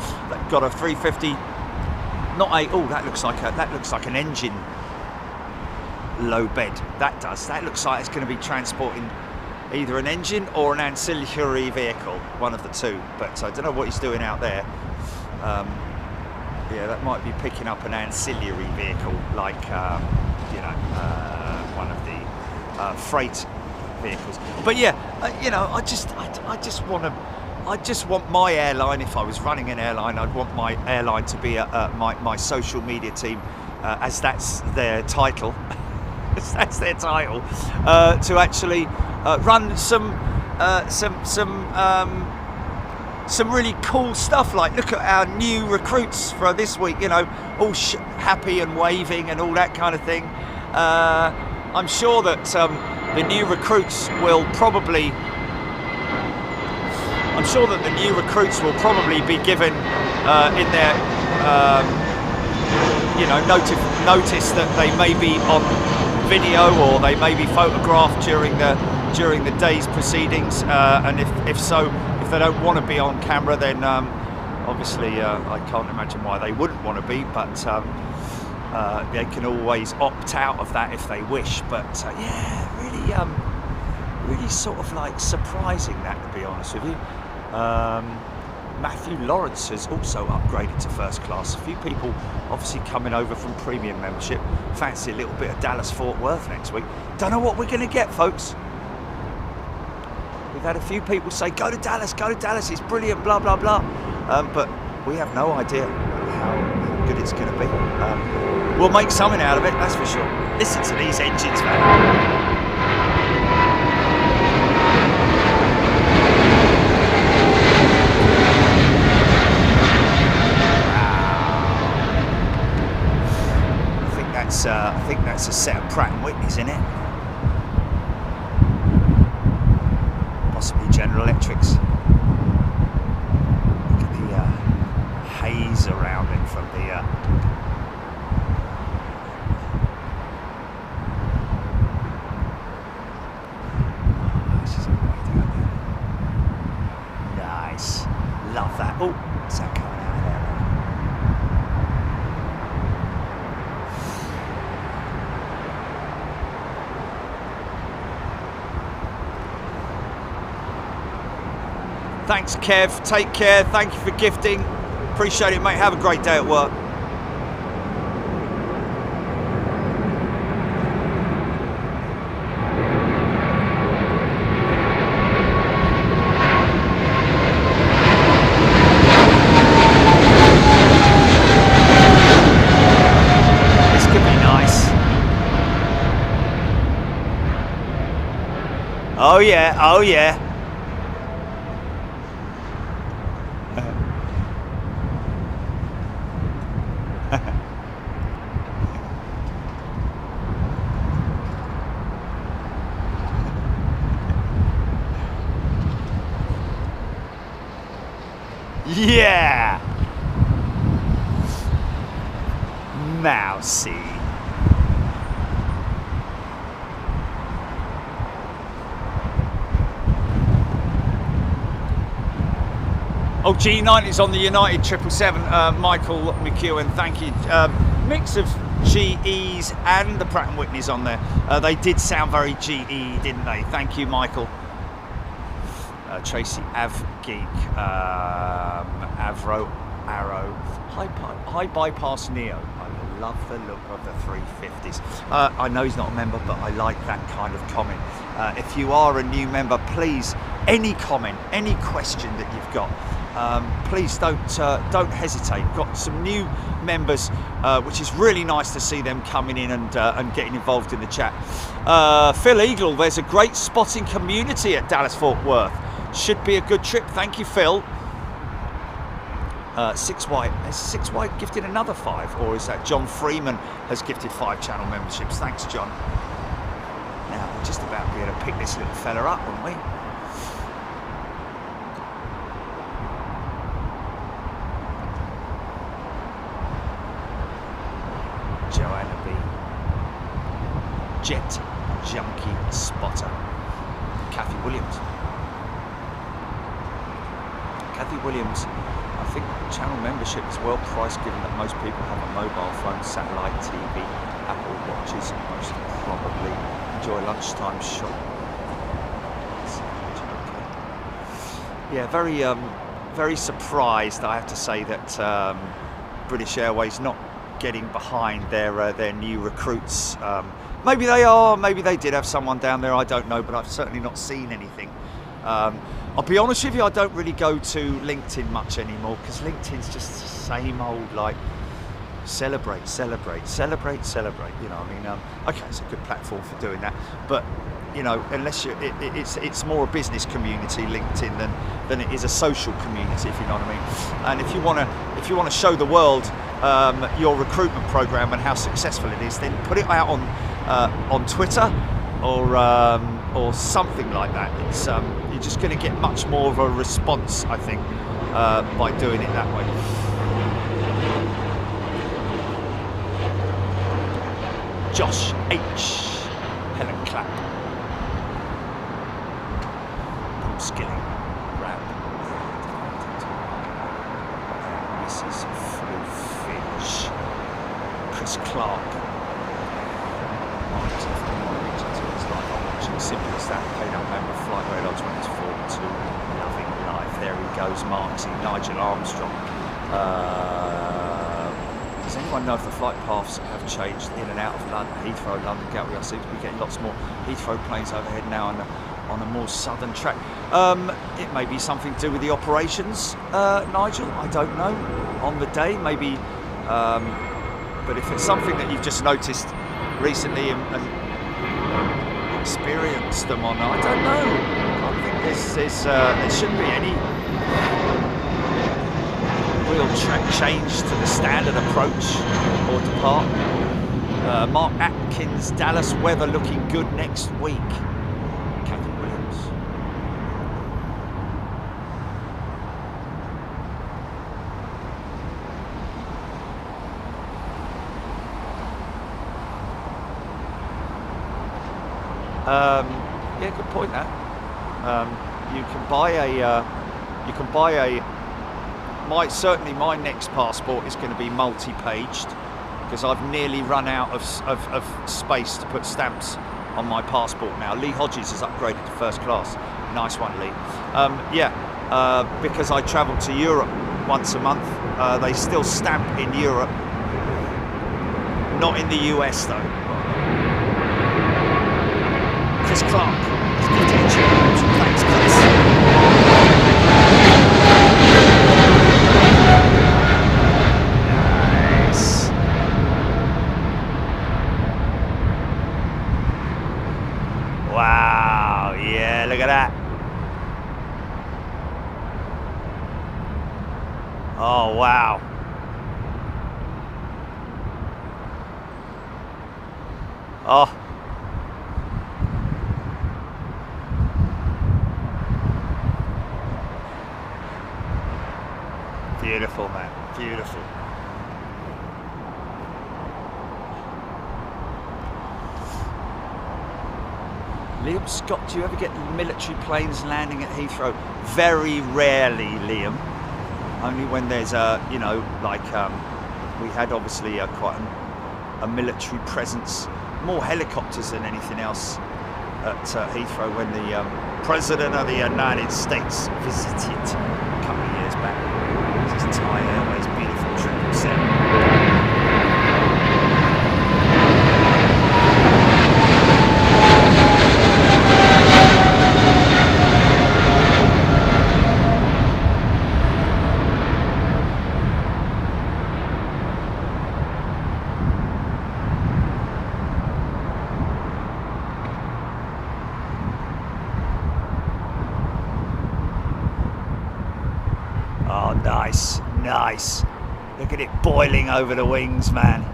[SPEAKER 1] a 350. Not a. Oh, that looks like an engine low bed. That does. That looks like it's going to be transporting either an engine or an ancillary vehicle, one of the two. But I don't know what he's doing out there. Yeah, that might be picking up an ancillary vehicle, like one of the freight vehicles. But yeah, I just want my airline. If I was running an airline, I'd want my airline to be my social media team, as that's their title. That's their title, to actually run some really cool stuff. Like, look at our new recruits for this week. You know, all happy and waving and all that kind of thing. I'm sure that the new recruits will probably. I'm sure that the new recruits will probably be given in their, notice that they may be on video, or they may be photographed during the day's proceedings. And if so, if they don't want to be on camera, then obviously I can't imagine why they wouldn't want to be. But they can always opt out of that if they wish. But yeah, really sort of like surprising, that, to be honest with you. Matthew Lawrence has also upgraded to first class. A few people obviously coming over from premium membership. Fancy a little bit of Dallas-Fort Worth next week. Don't know what we're going to get, folks. We've had a few people say, go to Dallas, it's brilliant, blah, blah, blah. But we have no idea how good it's going to be. We'll make something out of it, that's for sure. Listen to these engines, man. I think that's a set of Pratt & Whitneys in it. Possibly General Electrics. Look at the haze around it from the... Nice. Love that. Oh, what's that coming out there? Thanks, Kev. Take care. Thank you for gifting. Appreciate it, mate. Have a great day at work. This could be nice. Oh yeah, oh yeah. Yeah! Mousy. Oh, G90's on the United 777, Michael McEwen, thank you. Mix of GEs and the Pratt & Whitneys on there. They did sound very GE, didn't they? Thank you, Michael. Tracy Avgeek, Avro Arrow, high bypass Neo. I love the look of the 350s. I know he's not a member, but I like that kind of comment. If you are a new member, please, any comment, any question that you've got, please don't hesitate. Got some new members, which is really nice to see them coming in and getting involved in the chat. Phil Eagle, there's a great spotting community at Dallas-Fort Worth. Should be a good trip. Thank you, Phil. 6Y. Has 6Y gifted another 5? Or is that John Freeman has gifted 5 channel memberships? Thanks, John. Now, we're just about to be able to pick this little fella up, aren't we? Joanna B. Jet Junkie Spotter. Kathy Williams. Kathy Williams, I think channel membership is well priced given that most people have a mobile phone, satellite TV, Apple Watches, most probably enjoy lunchtime shop. Yeah, very surprised, I have to say, that British Airways not getting behind their new recruits. Maybe they are, maybe they did have someone down there, I don't know, but I've certainly not seen anything. I'll be honest with you, I don't really go to LinkedIn much anymore, because LinkedIn's just the same old, like, celebrate, you know what I mean? Okay, it's a good platform for doing that, but, you know, unless you, it's more a business community, LinkedIn, than it is a social community, if you know what I mean. And if you want to show the world your recruitment program and how successful it is, then put it out on Twitter or something like that. It's you're just going to get much more of a response, I think, by doing it that way. Josh H. Helen Clapp. Paul Skilling. Round. Mrs. Flu Finch. Chris Clark. Simple as that. Paid up member flight radar 24 to Loving Life. There he goes, Marksy. Nigel Armstrong. Does anyone know if the flight paths have changed in and out of London? Heathrow, London, Gatwick. I seem to be getting lots more Heathrow planes overhead now on a more southern track. It may be something to do with the operations, Nigel. I don't know. On the day, maybe. But if it's something that you've just noticed recently and experienced them on, I don't know. I think there shouldn't be any real change to the standard approach or depart. Mark Atkins, Dallas weather looking good next week. Kathy Williams. Yeah, good point. That you can buy a. Certainly, my next passport is going to be multi-paged because I've nearly run out of space to put stamps on my passport now. Lee Hodges has upgraded to first class. Nice one, Lee. Because I travel to Europe once a month, they still stamp in Europe, not in the US though. Chris Clark. Thanks, Chris. Nice. Wow, yeah, look at that. Oh, wow. Oh. Beautiful, man. Beautiful. Liam Scott, do you ever get military planes landing at Heathrow? Very rarely, Liam. Only when there's we had obviously quite a military presence, more helicopters than anything else at Heathrow when the President of the United States visited a couple of years back. This is Thai Airways, beautiful 777. Nice. Look at it boiling over the wings, man.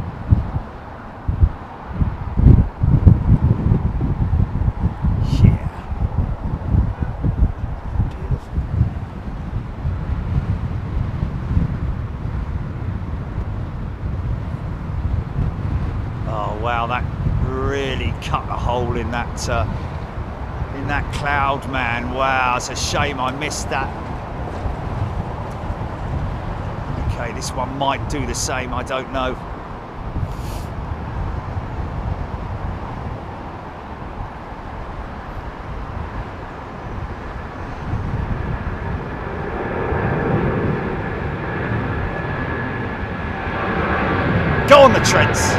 [SPEAKER 1] Yeah. Beautiful. Oh wow, that really cut a hole in that cloud, man. Wow, it's a shame I missed that. Okay, this one might do the same, I don't know. Go on the Trents.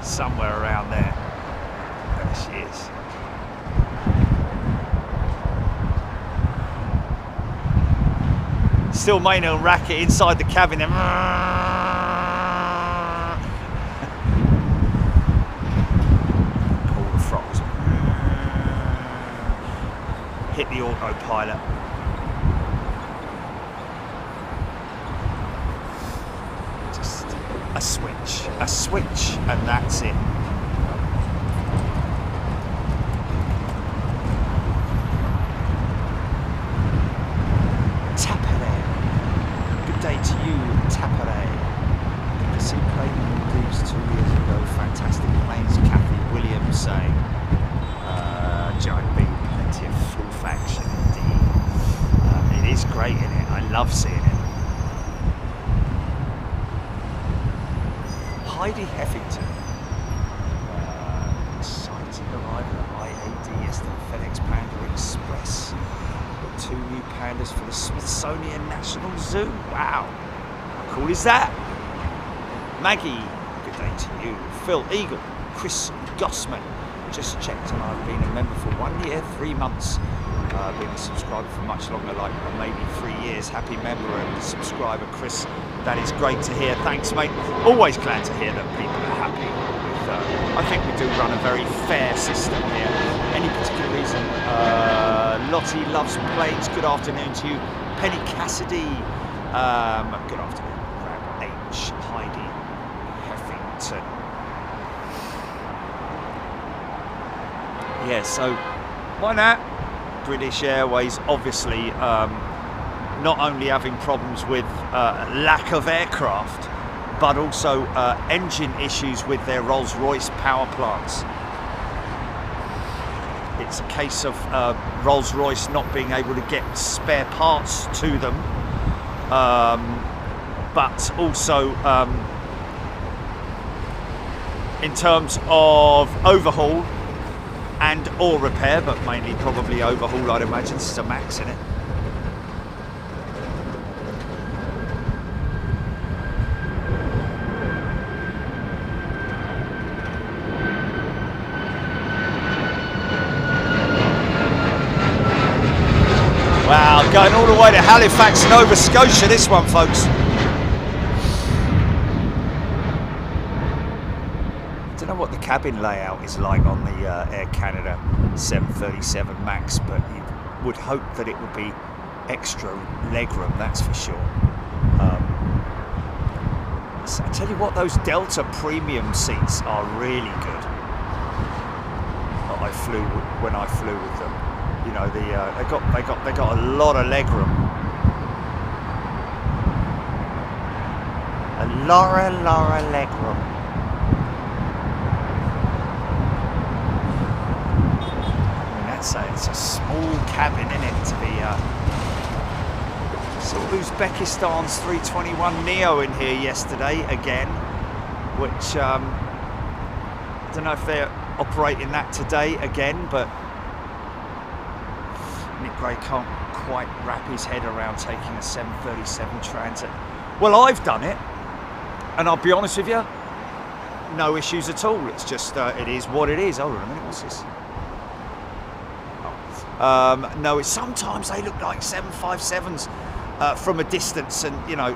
[SPEAKER 1] Somewhere around there. There she is. still making a racket inside the cabin. Then pull the throttles. Hit the autopilot. Just a switch, and that's it. To you, Tapare. The seaplane Maldives 2 years ago. Fantastic planes. Kathy Williams saying, Giant B, plenty of full faction indeed. It is great in it. I love seeing it. Heidi Heffington. Exciting arrival at IAD yesterday. FedEx Panda Express. 2 new pandas for the Smithsonian National Zoo. Wow, how cool is that? Maggie, good day to you. Phil Eagle, Chris Gossman, just checked, and I've been a member for 1 year, 3 months. Been a subscriber for much longer, like maybe 3 years. Happy member and subscriber, Chris. That is great to hear. Thanks, mate. Always glad to hear that people are happy with. I think we do run a very fair system here. Any particular reason? Lottie loves planes. Good afternoon to you. Penny Cassidy. Good afternoon. Grab H. Heidi Heffington. Yeah, so why not? British Airways obviously not only having problems with lack of aircraft, but also engine issues with their Rolls-Royce power plants. It's a case of Rolls-Royce not being able to get spare parts to them, but also in terms of overhaul and or repair, but mainly probably overhaul, I'd imagine. This is a Max, isn't it? Wow, going all the way to Halifax, Nova Scotia, this one, folks. I don't know what the cabin layout is like on the Air Canada 737 MAX, but you would hope that it would be extra legroom, that's for sure. So I tell you what, those Delta premium seats are really good. When I flew with them. You know, they got a lot of legroom. A lot of legroom. I mean, it's a small cabin, isn't it, to be. Saw Uzbekistan's 321 Neo in here yesterday again, which I don't know if they're operating that today again, but. Nick Gray can't quite wrap his head around taking a 737 transit. Well, I've done it, and I'll be honest with you, no issues at all. It's just, it is what it is. Hold on a minute, what's this? Oh. No, sometimes they look like 757s from a distance, and you know.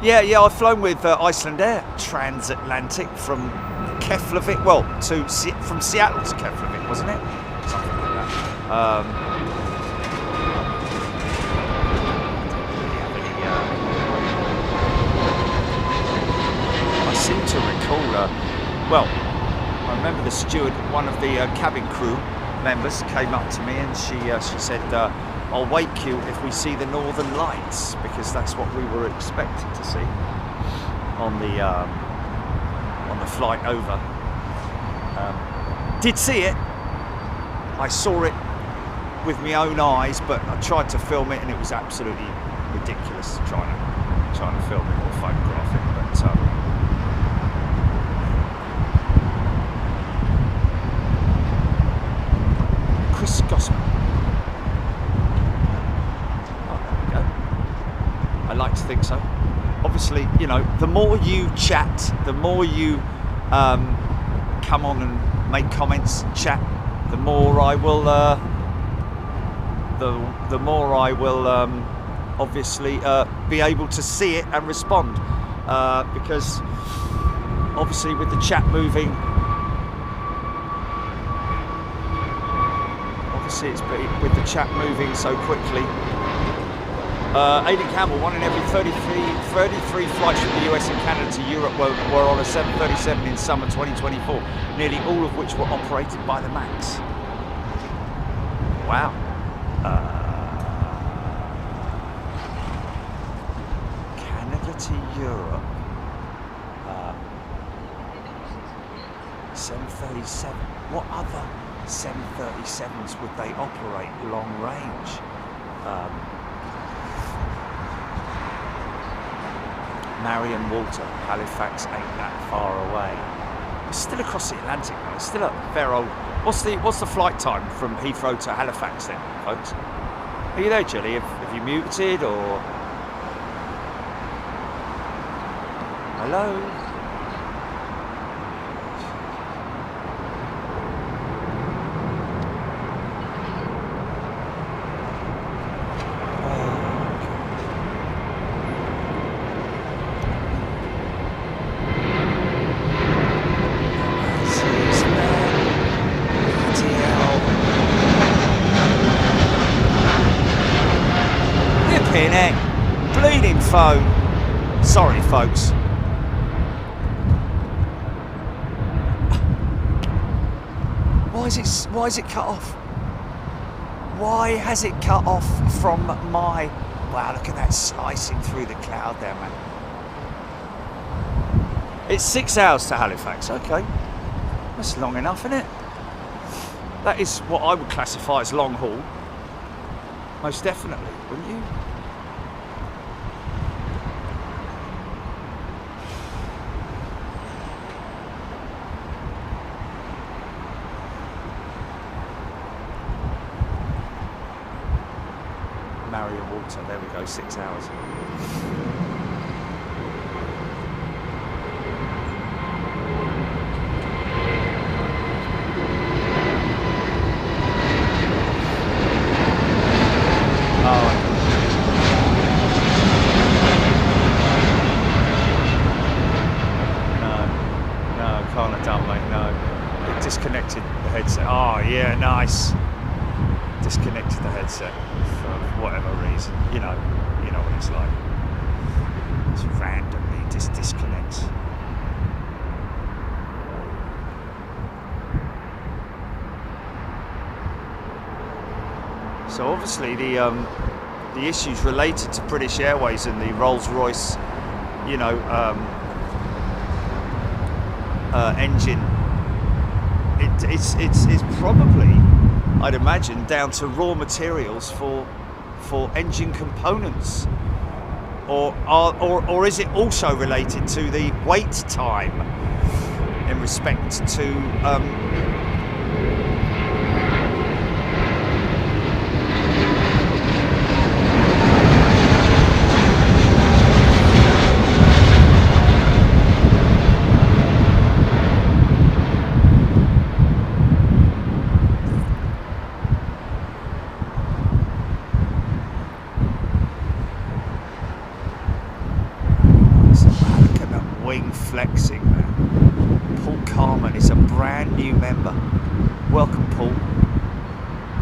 [SPEAKER 1] Yeah, I've flown with Icelandair transatlantic from Keflavik, well, from Seattle to Keflavik, wasn't it? Something like that. I seem to recall, well, I remember the steward, one of the cabin crew members came up to me and she said, I'll wake you if we see the Northern Lights, because that's what we were expecting to see on the flight over. Did see it. I saw it with my own eyes, but I tried to film it and it was absolutely ridiculous trying to film it or photograph it. But Chris Gossman. Oh, there we go. I like to think so. Obviously, you know, the more you chat, the more you come on and make comments, chat, the more I will the more I will obviously be able to see it and respond, because obviously with the chat moving, with the chat moving so quickly. Aidan Campbell, 1 in every 33 flights from the US and Canada to Europe were on a 737 in summer 2024, nearly all of which were operated by the MAX. Wow. Canada to Europe. 737. What other 737s would they operate long range? Marion Walter, Halifax ain't that far away. It's still across the Atlantic though. It's still a fair old. What's the flight time from Heathrow to Halifax then, folks? Are you there, Julie? Have you muted or? Hello? Bleeding phone. Sorry, folks. Why is it cut off? Why has it cut off from my? Wow, look at that slicing through the cloud there, man. It's 6 hours to Halifax. Okay, that's long enough, isn't it? That is what I would classify as long haul. Most definitely, wouldn't you? Marion Walter, there we go, 6 hours. Disconnected the headset. Oh yeah, nice. Disconnected the headset for whatever reason. You know what it's like. Just randomly just disconnects. So obviously the issues related to British Airways and the Rolls-Royce, engine. It's probably, I'd imagine, down to raw materials for engine components, or is it also related to the wait time in respect to flexing, man. Paul Carman is a brand new member. Welcome, Paul.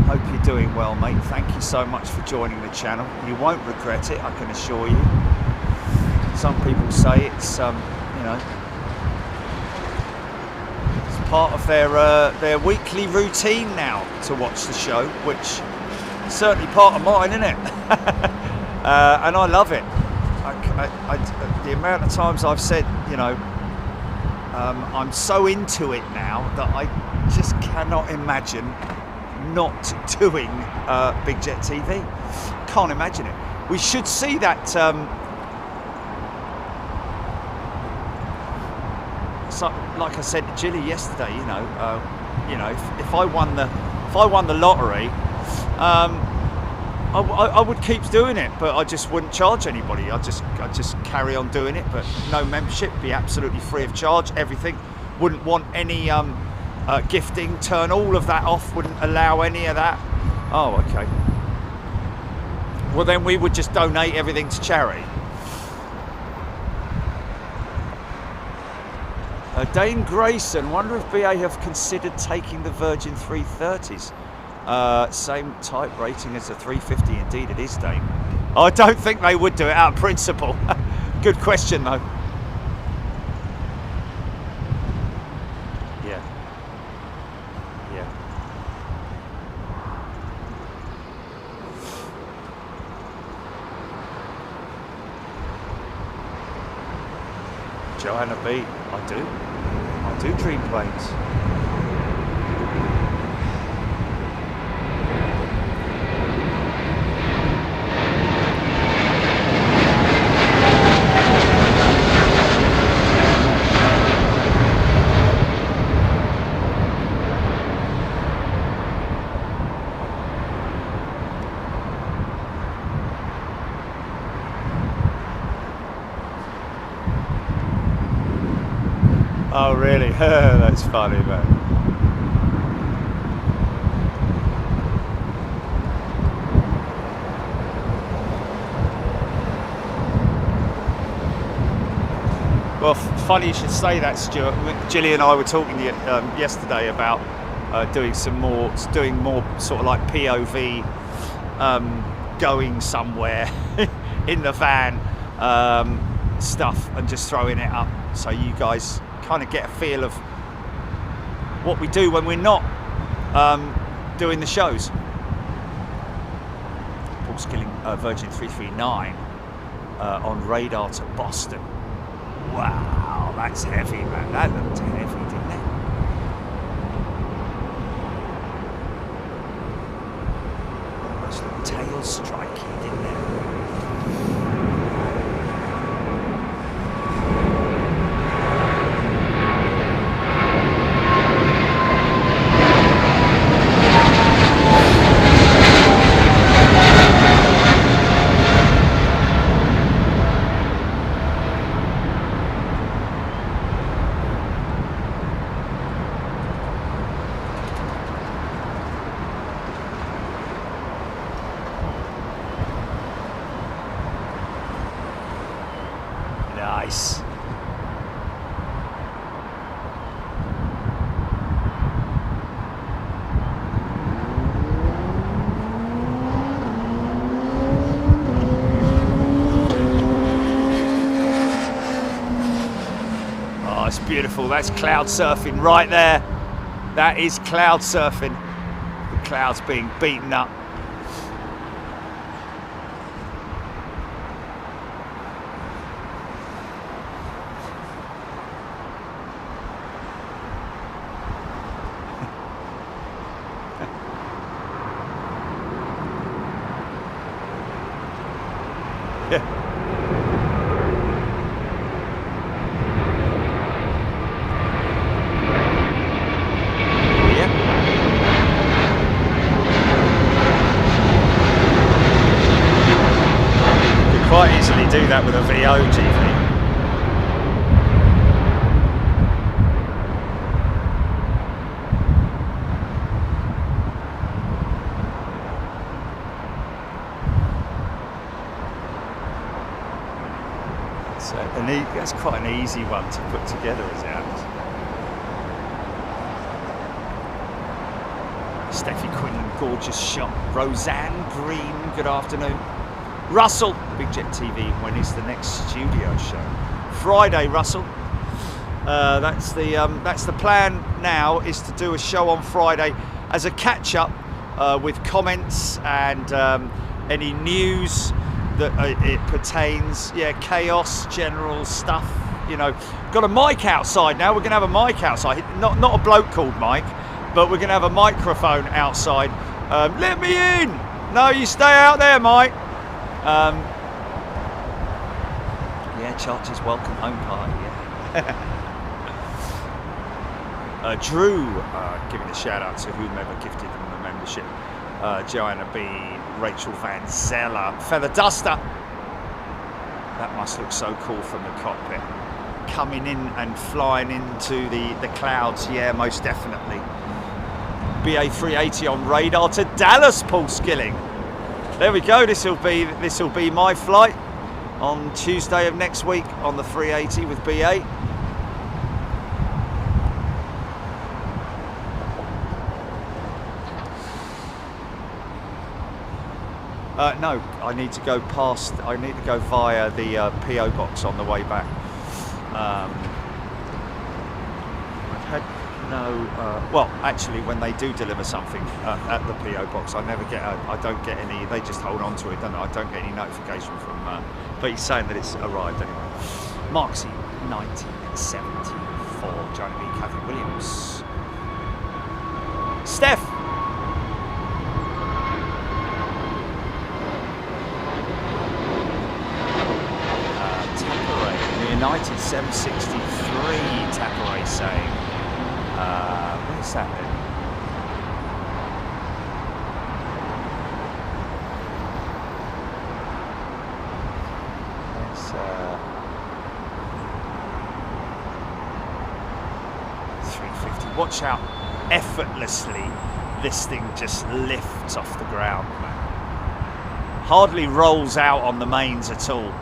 [SPEAKER 1] Hope you're doing well, mate. Thank you so much for joining the channel. You won't regret it, I can assure you. Some people say it's it's part of their weekly routine now to watch the show, which is certainly part of mine, isn't it? And I love it. The amount of times I've said, I'm so into it now that I just cannot imagine not doing Big Jet TV. Can't imagine it. We should see that. So, like I said to Jilly yesterday, if I won the lottery, I would keep doing it, but I just wouldn't charge anybody. I'd just carry on doing it, but no membership, be absolutely free of charge, everything. Wouldn't want any gifting, turn all of that off, wouldn't allow any of that. Oh, okay. Well, then we would just donate everything to charity. Dane Grayson, wonder if BA have considered taking the Virgin 330s. Same type rating as the 350. Indeed it is, Dane. I don't think they would do it out of principle. Good question though. Yeah. Yeah. Joanna B, I do dream planes. Oh really? That's funny, man. Well, funny you should say that, Stuart. Gilly and I were talking yesterday about doing more sort of like POV, going somewhere in the van stuff and just throwing it up so you guys kind of get a feel of what we do when we're not doing the shows. Paul Skilling, Virgin 339 on radar to Boston. Wow, that's heavy, man. That looked heavy, didn't it? Almost looked tail striking, didn't it? Nice. Oh, it's beautiful. That's cloud surfing right there. That is cloud surfing. The clouds being beaten up. Quite easily do that with a VO GV. So, that's quite an easy one to put together, is it? Steffi Quinlan, gorgeous shot. Roseanne Green, good afternoon. Russell, Big Jet TV, when is the next studio show? Friday, Russell. That's the plan now, is to do a show on Friday as a catch-up with comments and any news that it pertains. Yeah, chaos, general stuff. You know, got a mic outside now. We're going to have a mic outside. Not a bloke called Mike, but we're going to have a microphone outside. Let me in. No, you stay out there, Mike. Yeah, Charlton's welcome home party, yeah. Drew, giving a shout out to whomever gifted them the membership. Joanna B, Rachel Van Zeller, Feather Duster. That must look so cool from the cockpit. Coming in and flying into the clouds, yeah, most definitely. BA380 on radar to Dallas, Paul Skilling. There we go. This will be my flight on Tuesday of next week on the 380 with BA. No, I need to go past. I need to go via the PO box on the way back. I've had no. Well, actually, when they do deliver something at the PO box, I never get. I don't get any. They just hold on to it, don't they? I don't get any notification from. But he's saying that it's arrived anyway. Marksy 1974, joining me, Catherine Williams, Steph. United 763 Taparay saying, what is that then? It's 350. Watch out, effortlessly this thing just lifts off the ground, man. Hardly rolls out on the mains at all.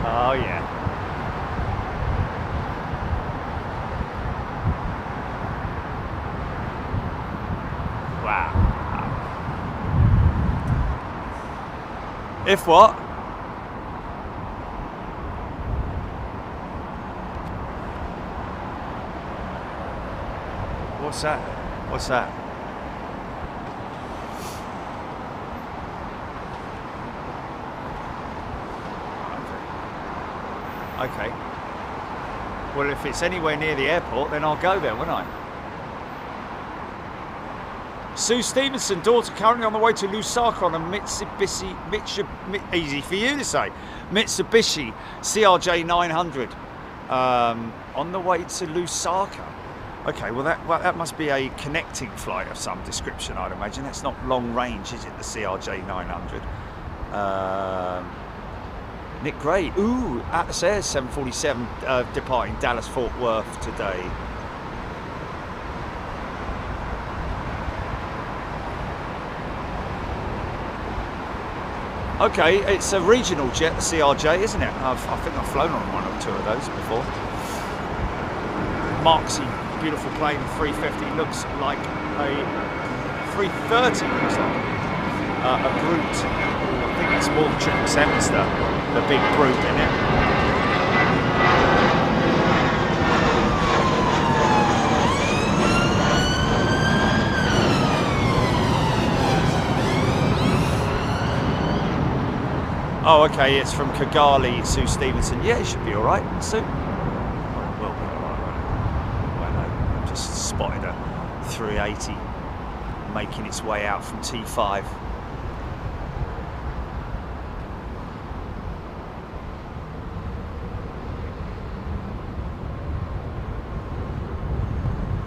[SPEAKER 1] Oh yeah. Wow. If what? What's that? What's that? Okay. Well, if it's anywhere near the airport, then I'll go there, won't I? Sue Stevenson, daughter currently on the way to Lusaka on a Mitsubishi, easy for you to say, Mitsubishi CRJ 900 on the way to Lusaka. Okay, well that must be a connecting flight of some description, I'd imagine. That's not long range, is it, the CRJ 900? Nick Gray, ooh, Atlas Air 747 departing Dallas Fort Worth today. Okay, it's a regional jet, the CRJ, isn't it? I think I've flown on one or two of those before. Marksy, beautiful plane, 350, looks like a 330, looks like a Brute. I think it's more the 777's the big Brute in it. Oh, okay, it's from Kigali, Sue Stevenson. Yeah, it should be all right, Sue. Well, be all right. Well, I just spotted a 380 making its way out from T5.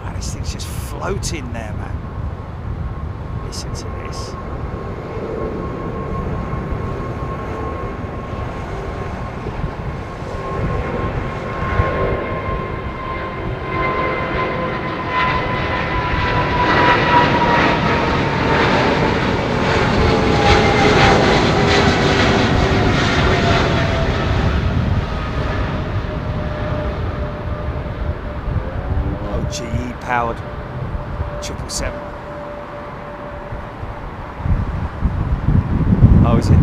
[SPEAKER 1] Man, this thing's just floating there, man. Listen to this. GE powered 777. Oh, is it?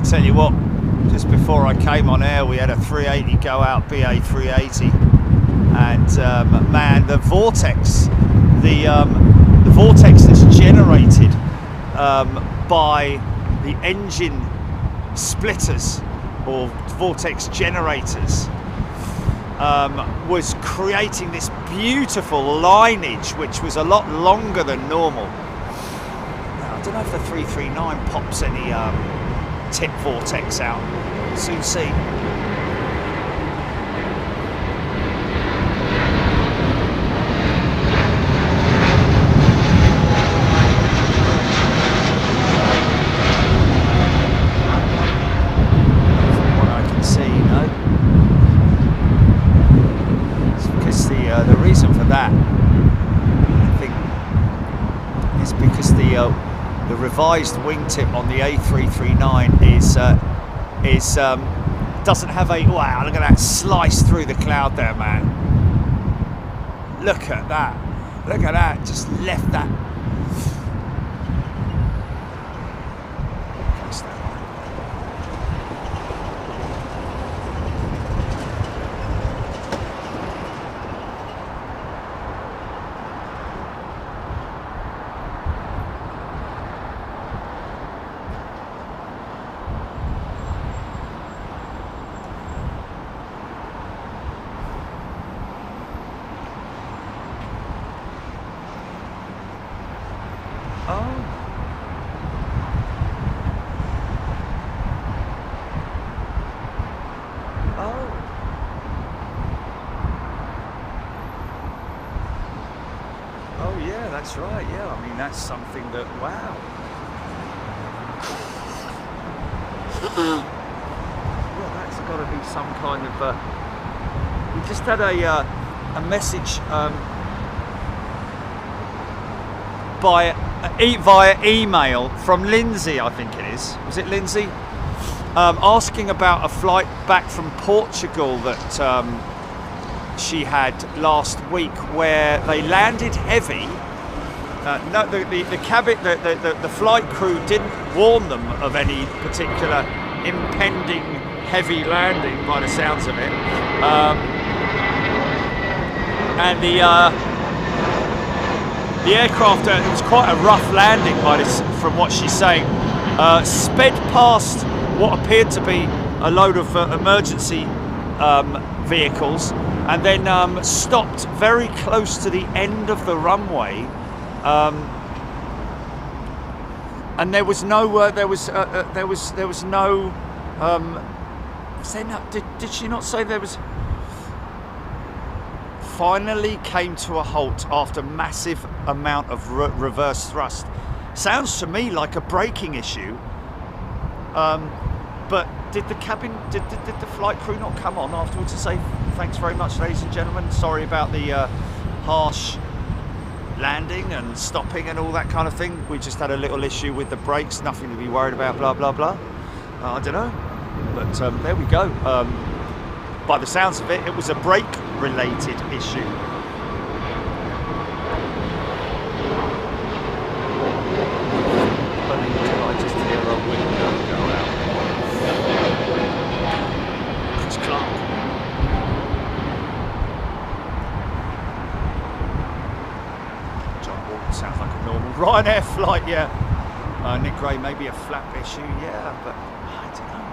[SPEAKER 1] Tell you what, just before I came on air, we had a 380 go out, BA380, and man, the vortex that's generated by the engine splitters or vortex generators was creating this beautiful lineage, which was a lot longer than normal. Now, I don't know if the 339 pops any tip vortex out. We'll soon see. From what I can see, no. It's because the reason for that, I think, is because the revised wingtip on the A339 is doesn't have a, wow, look at that slice through the cloud there, man. Look at that, just left that. That's right, yeah, I mean, that's something that, wow. Well, that's got to be some kind of, we just had a message via email from Lindsay, I think it is. Was it Lindsay? Asking about a flight back from Portugal that she had last week where they landed heavy. No, the cabin, the flight crew didn't warn them of any particular impending heavy landing, by the sounds of it. And the aircraft, it was quite a rough landing, from what she's saying. Sped past what appeared to be a load of emergency vehicles, and then stopped very close to the end of the runway. And there was no. Did she not say there was? Finally came to a halt after massive amount of reverse thrust. Sounds to me like a braking issue. But did the flight crew not come on afterwards to say thanks very much, ladies and gentlemen? Sorry about the harsh landing and stopping and all that kind of thing. We just had a little issue with the brakes, nothing to be worried about, blah blah blah. I don't know, but there we go. By the sounds of it, it was a brake related issue. Sounds like a normal Ryanair flight, yeah. Nick Gray, maybe a flap issue, yeah, but I don't know.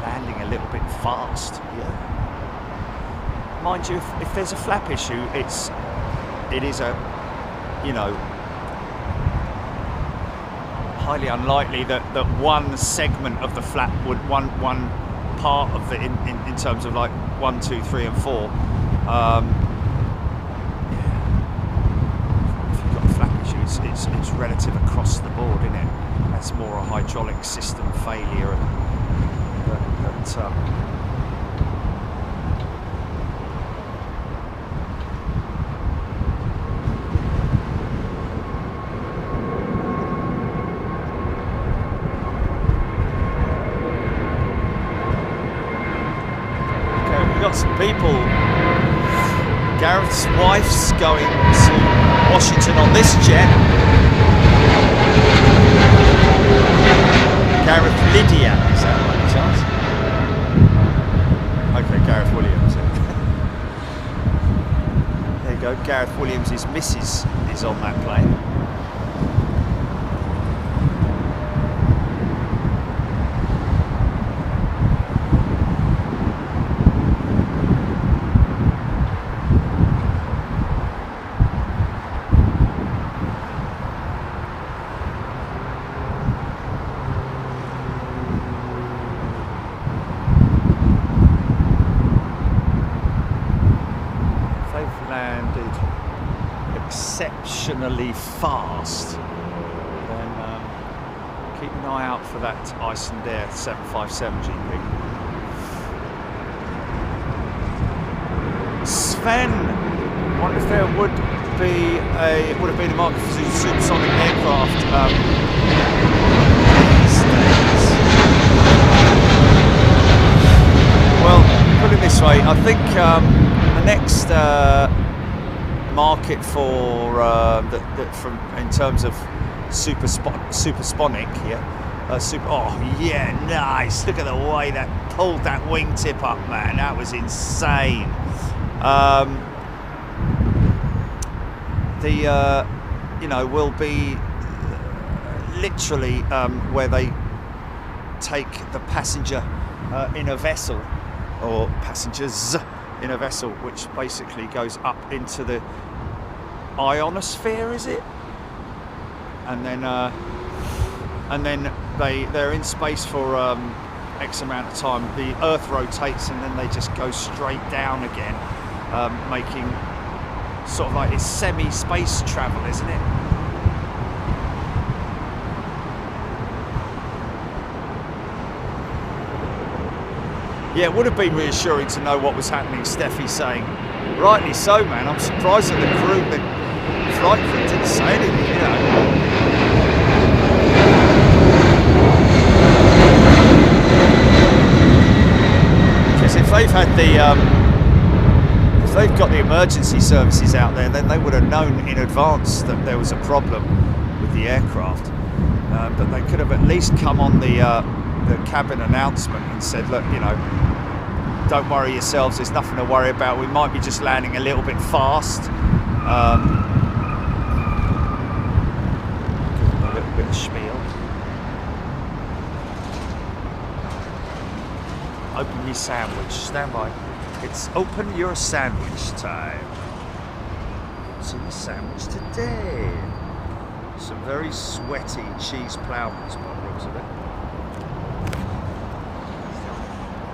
[SPEAKER 1] Landing a little bit fast, yeah. Mind you, if there's a flap issue, it is a, you know, highly unlikely that one segment of the flap would one part of the in terms of like 1, 2, 3, and 4. If you've got a flap issue, it's relative across the board, isn't it? That's more a hydraulic system failure. Some people. Gareth's wife's going to Washington on this jet. Gareth Lydia, is that by any chance? Okay, Gareth Williams. There you go. Gareth Williams' missus is on that plane. Exceptionally fast, then keep an eye out for that Icelandair 757 GP. Sven, I wonder if there would have been a market for supersonic aircraft these days. Well, put it this way, I think the next market for from in terms of supersonic, yeah. Oh yeah, nice! Look at the way that pulled that wingtip up, man. That was insane. You know, will be literally where they take the passenger in a vessel, or passengers in a vessel, which basically goes up into the ionosphere, is it? And then they're in space for X amount of time. The Earth rotates, and then they just go straight down again, making sort of like it's semi-space travel, isn't it? Yeah, it would have been reassuring to know what was happening. Steffi's saying, rightly so, man. I'm surprised that the flight crew didn't say anything, you know. Because if they've had if they've got the emergency services out there, then they would have known in advance that there was a problem with the aircraft. But they could have at least come on the cabin announcement and said, look, you know, don't worry yourselves, there's nothing to worry about, we might be just landing a little bit fast. Give them a little bit of spiel. Open your sandwich, stand by. It's open your sandwich time. What's in the sandwich today? Some very sweaty cheese ploughmans by the looks of it.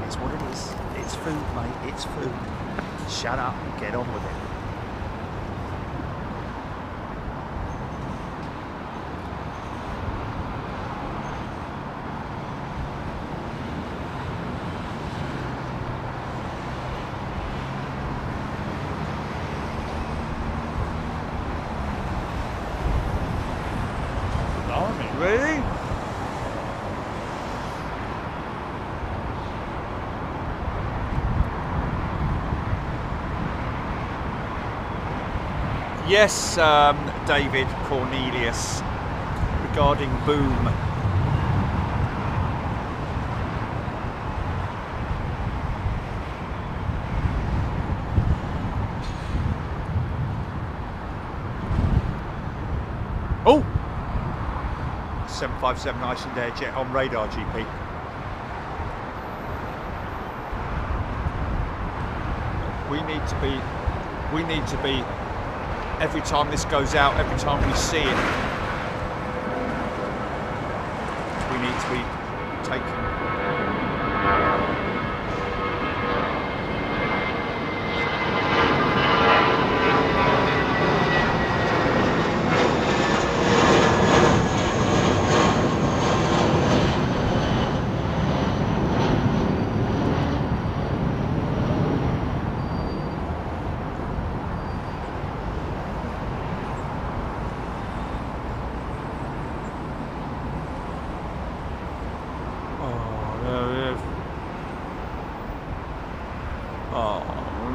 [SPEAKER 1] It's what it is. It's food, mate. It's food. Shut up and get on with it. Really? Yes, David Cornelius, regarding Boom. 757 Icelandair jet on radar, GP. We need to be, every time this goes out, every time we see it, we need to be taking.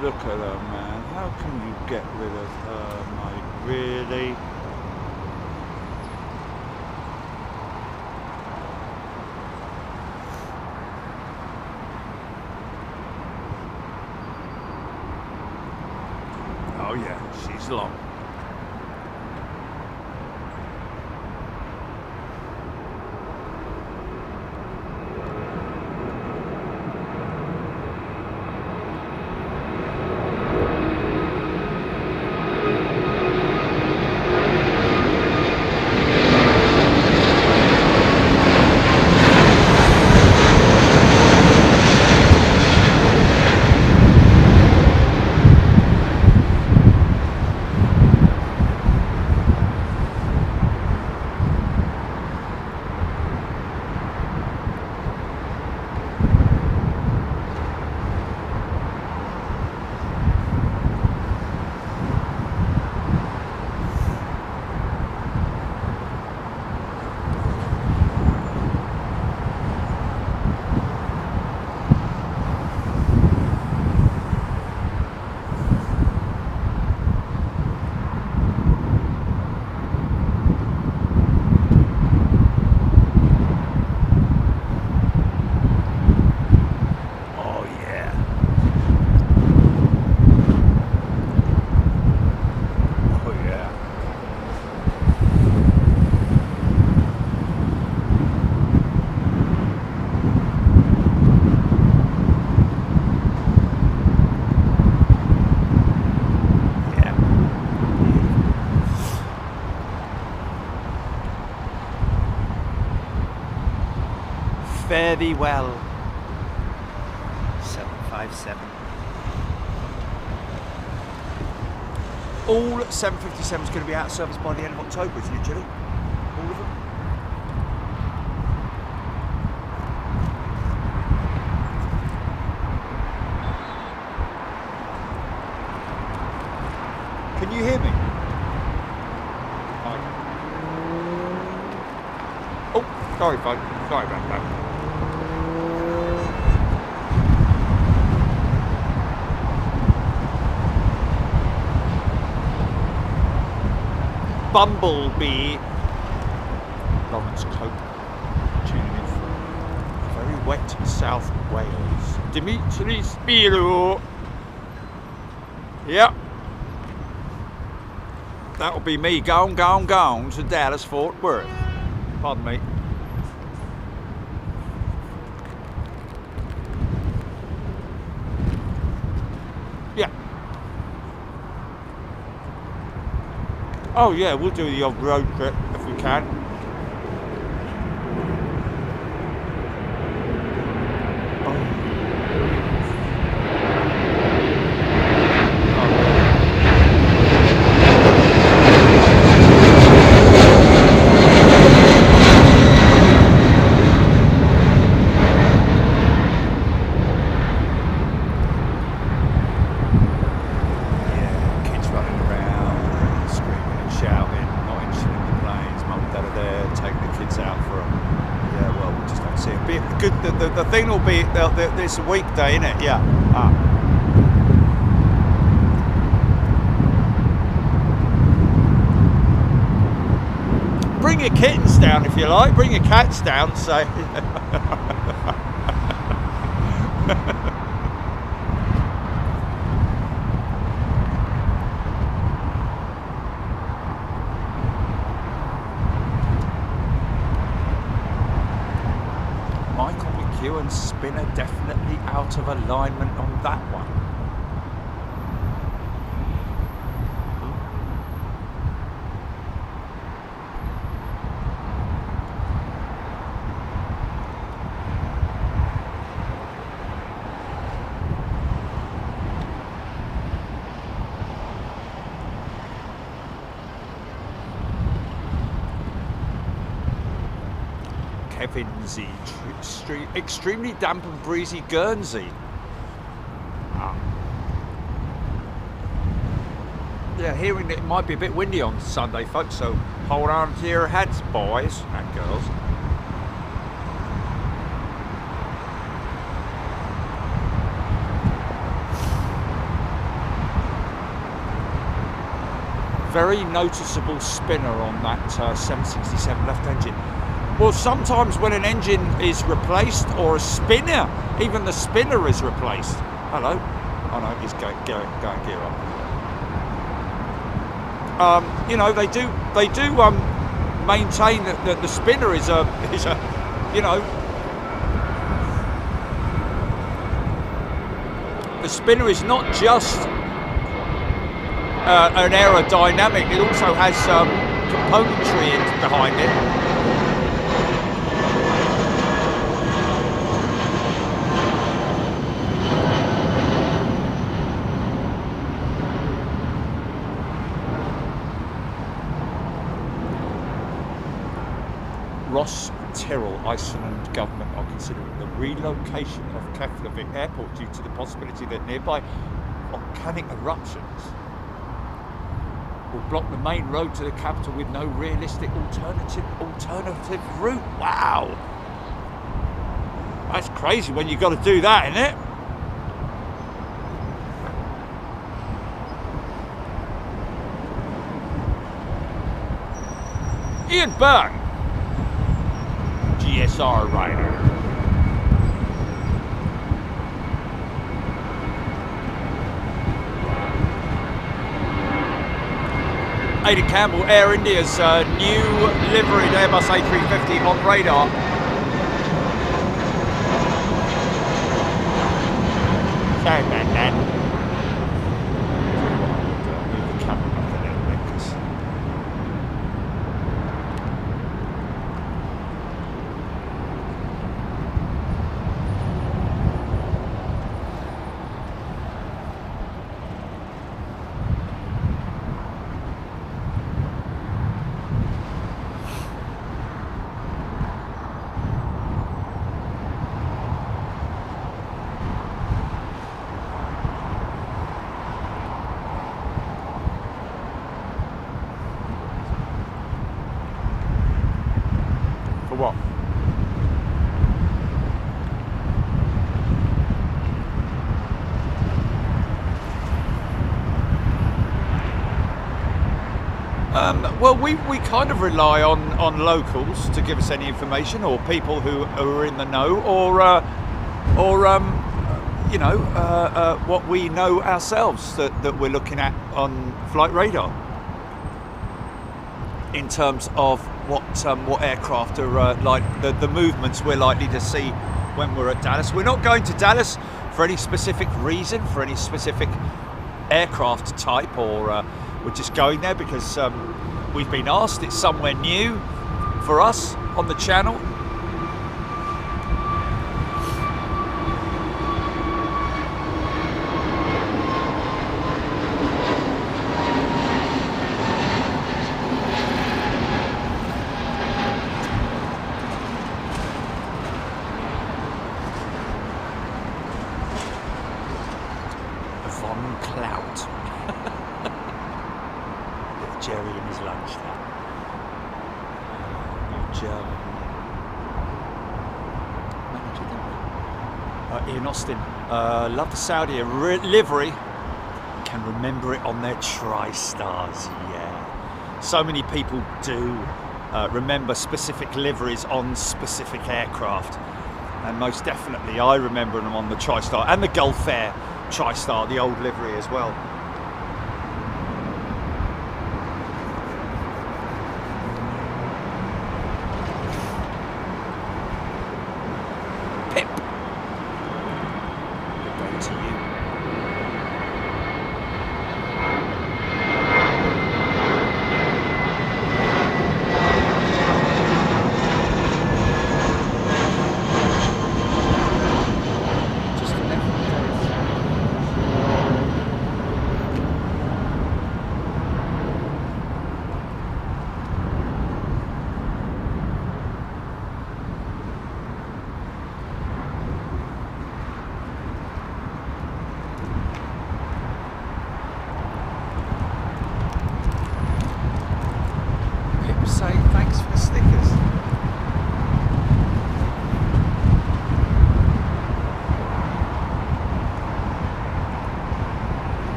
[SPEAKER 1] Look at her, man. How can you get rid of her, mate? Really? Oh yeah, she's long. Fare thee well, 757. All 757s going to be out of service by the end of October, isn't it, Julie? All of them? Can you hear me? Oh, sorry, folks. Sorry about that. Bumblebee, Lawrence Cope, tuning in from very wet South Wales. Dimitri Spiro. Yep. That'll be me gone to Dallas Fort Worth. Pardon me. Yeah. Oh yeah, we'll do the odd road trip if we can. The thing will be, it's a weekday, isn't it? Yeah. Bring your kittens down if you like. Bring your cats down, say.
[SPEAKER 2] you, and spinner definitely out of alignment on that one. Kevinsey, extremely damp and breezy Guernsey. Yeah, hearing it might be a bit windy on Sunday, folks, so hold on to your hats, boys and girls. Very noticeable spinner on that 767 left engine. Well, sometimes when an engine is replaced, or a spinner, even the spinner is replaced. Hello? Oh no, he's going gear up. You know, they do maintain that the spinner is a you know, the spinner is not just an aerodynamic, it also has componentry behind it. Ross Tyrrell, Iceland government are considering the relocation of Keflavik Airport due to the possibility that nearby volcanic eruptions will block the main road to the capital with no realistic alternative route. Wow, that's crazy when you've got to do that, isn't it? Ian Byrne, GSR rider. Aidan Campbell, Air India's new liveried Airbus A350 on radar. Sorry about that. Move the camera back a little bit, 'cause what? Well, we kind of rely on locals to give us any information, or people who are in the know, or you know, what we know ourselves that we're looking at on flight radar in terms of what aircraft are like, the movements we're likely to see when we're at Dallas. We're not going to Dallas for any specific reason, for any specific aircraft type, or we're just going there because we've been asked. It's somewhere new for us on the channel. Jerry in his lunch there. German manager, didn't we? Ian Austin, love the Saudi livery. Can remember it on their TriStars, yeah. So many people do remember specific liveries on specific aircraft. And most definitely I remember them on the TriStar and the Gulf Air TriStar, the old livery as well. Pip.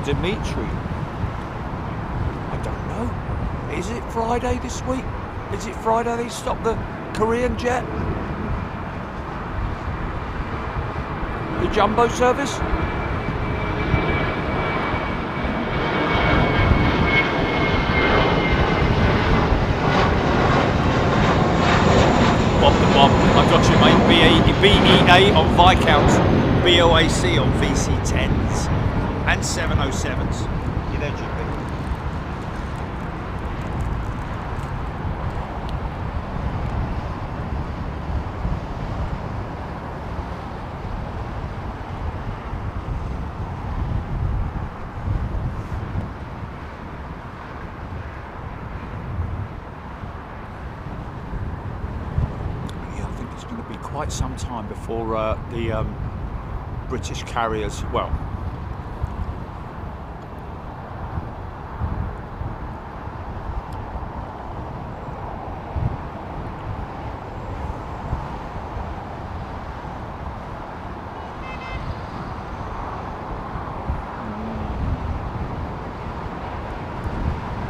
[SPEAKER 2] Dimitri. I don't know. Is it Friday this week? Is it Friday they stopped the Korean jet? The jumbo service? Bob the Bob. I got you, mate. BEA on Viscounts, BOAC on VC10s and 707s. You there, GP? Quite some time before the British carriers, well,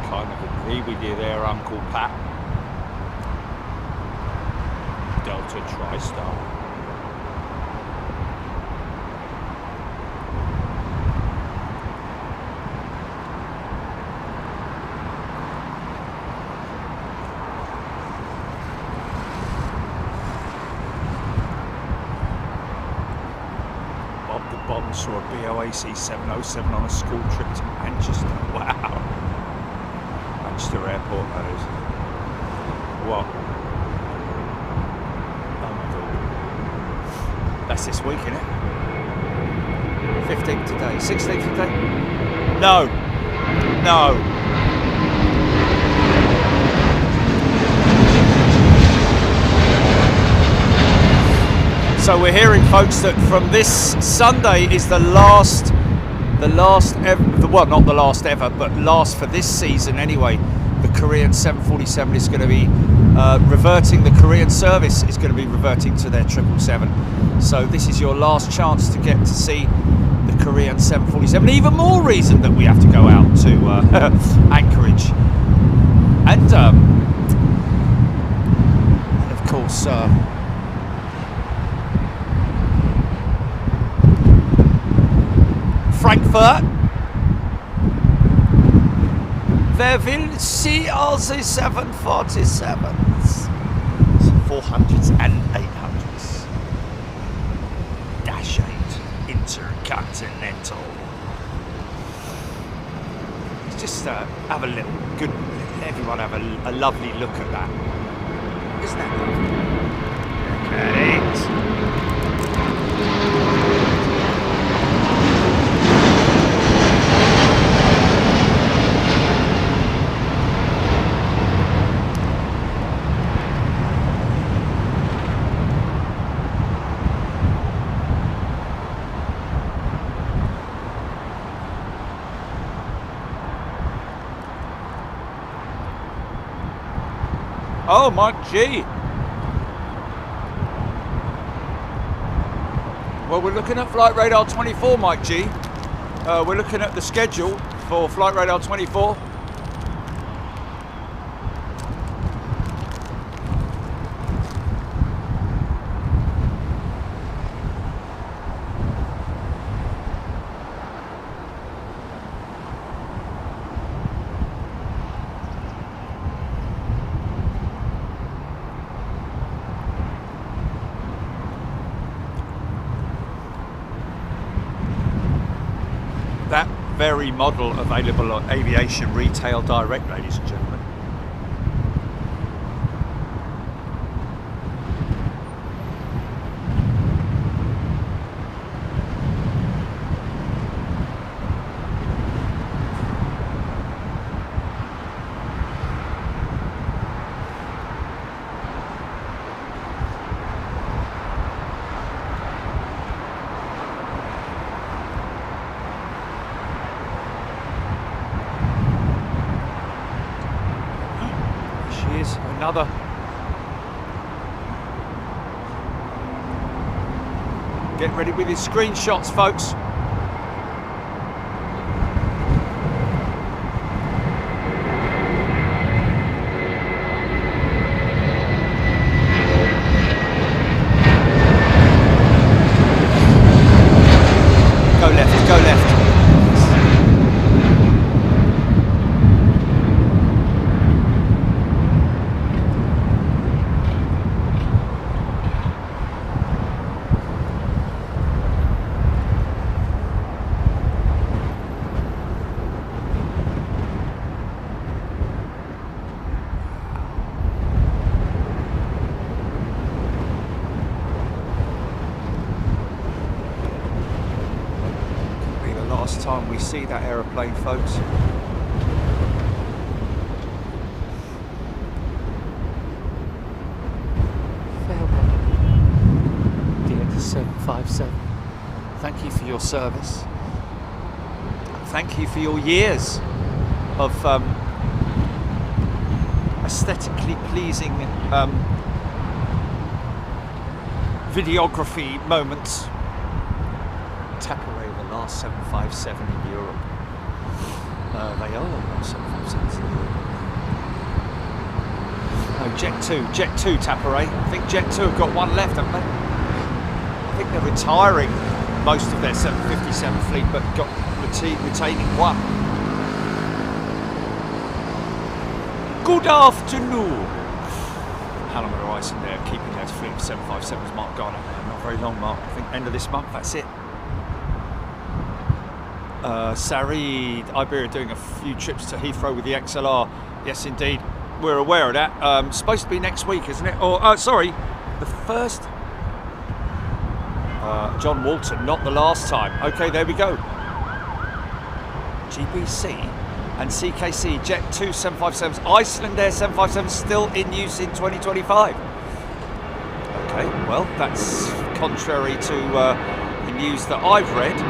[SPEAKER 2] kind of agree with you there, Uncle Pat. Delta TriStar. Bob the Bomb saw a BOAC 707 on a school trip to Manchester. Wow. Manchester Airport, that is. What? That's this week, isn't it? 15th today, 16th today? No. No. So we're hearing, folks, that from this Sunday is the last ever, well, not the last ever, but last for this season anyway. The Korean 747 is going to be reverting, the Korean service is going to be reverting to their 777. So this is your last chance to get to see the Korean 747. Even more reason that we have to go out to Anchorage. And of course, Frankfurt. They will see all the 747s, 400s and 800s. Dash 8 Intercontinental. Let's just have a little good. Everyone have a lovely look at that. Isn't that lovely? Look at it. Oh, Mike G. Well, we're looking at Flight Radar 24, Mike G. We're looking at the schedule for Flight Radar 24. That very model available on Aviation Retail Direct, ladies and gentlemen. Another. Get ready with your screenshots, folks. see that aeroplane, folks? Farewell, dear 757. Thank you for your service. Thank you for your years of aesthetically pleasing videography moments. Tap away the last 757 in Europe. They are the last 757s in Europe. No, Jet 2 Taparay. I think Jet 2 have got one left, haven't they? I think they're retiring most of their 757 fleet, but got retaining one. Good afternoon. How long are Icelandair keeping their fleet of 757s? Mark Garner. Not very long, Mark. I think end of this month, that's it. Sarid, Iberia doing a few trips to Heathrow with the XLR. Yes, indeed. We're aware of that. Supposed to be next week, isn't it? Or, sorry, the first. John Walton, not the last time. Okay, there we go. GBC and CKC Jet 2 757s, Icelandair 757s still in use in 2025. Okay, well, that's contrary to the news that I've read.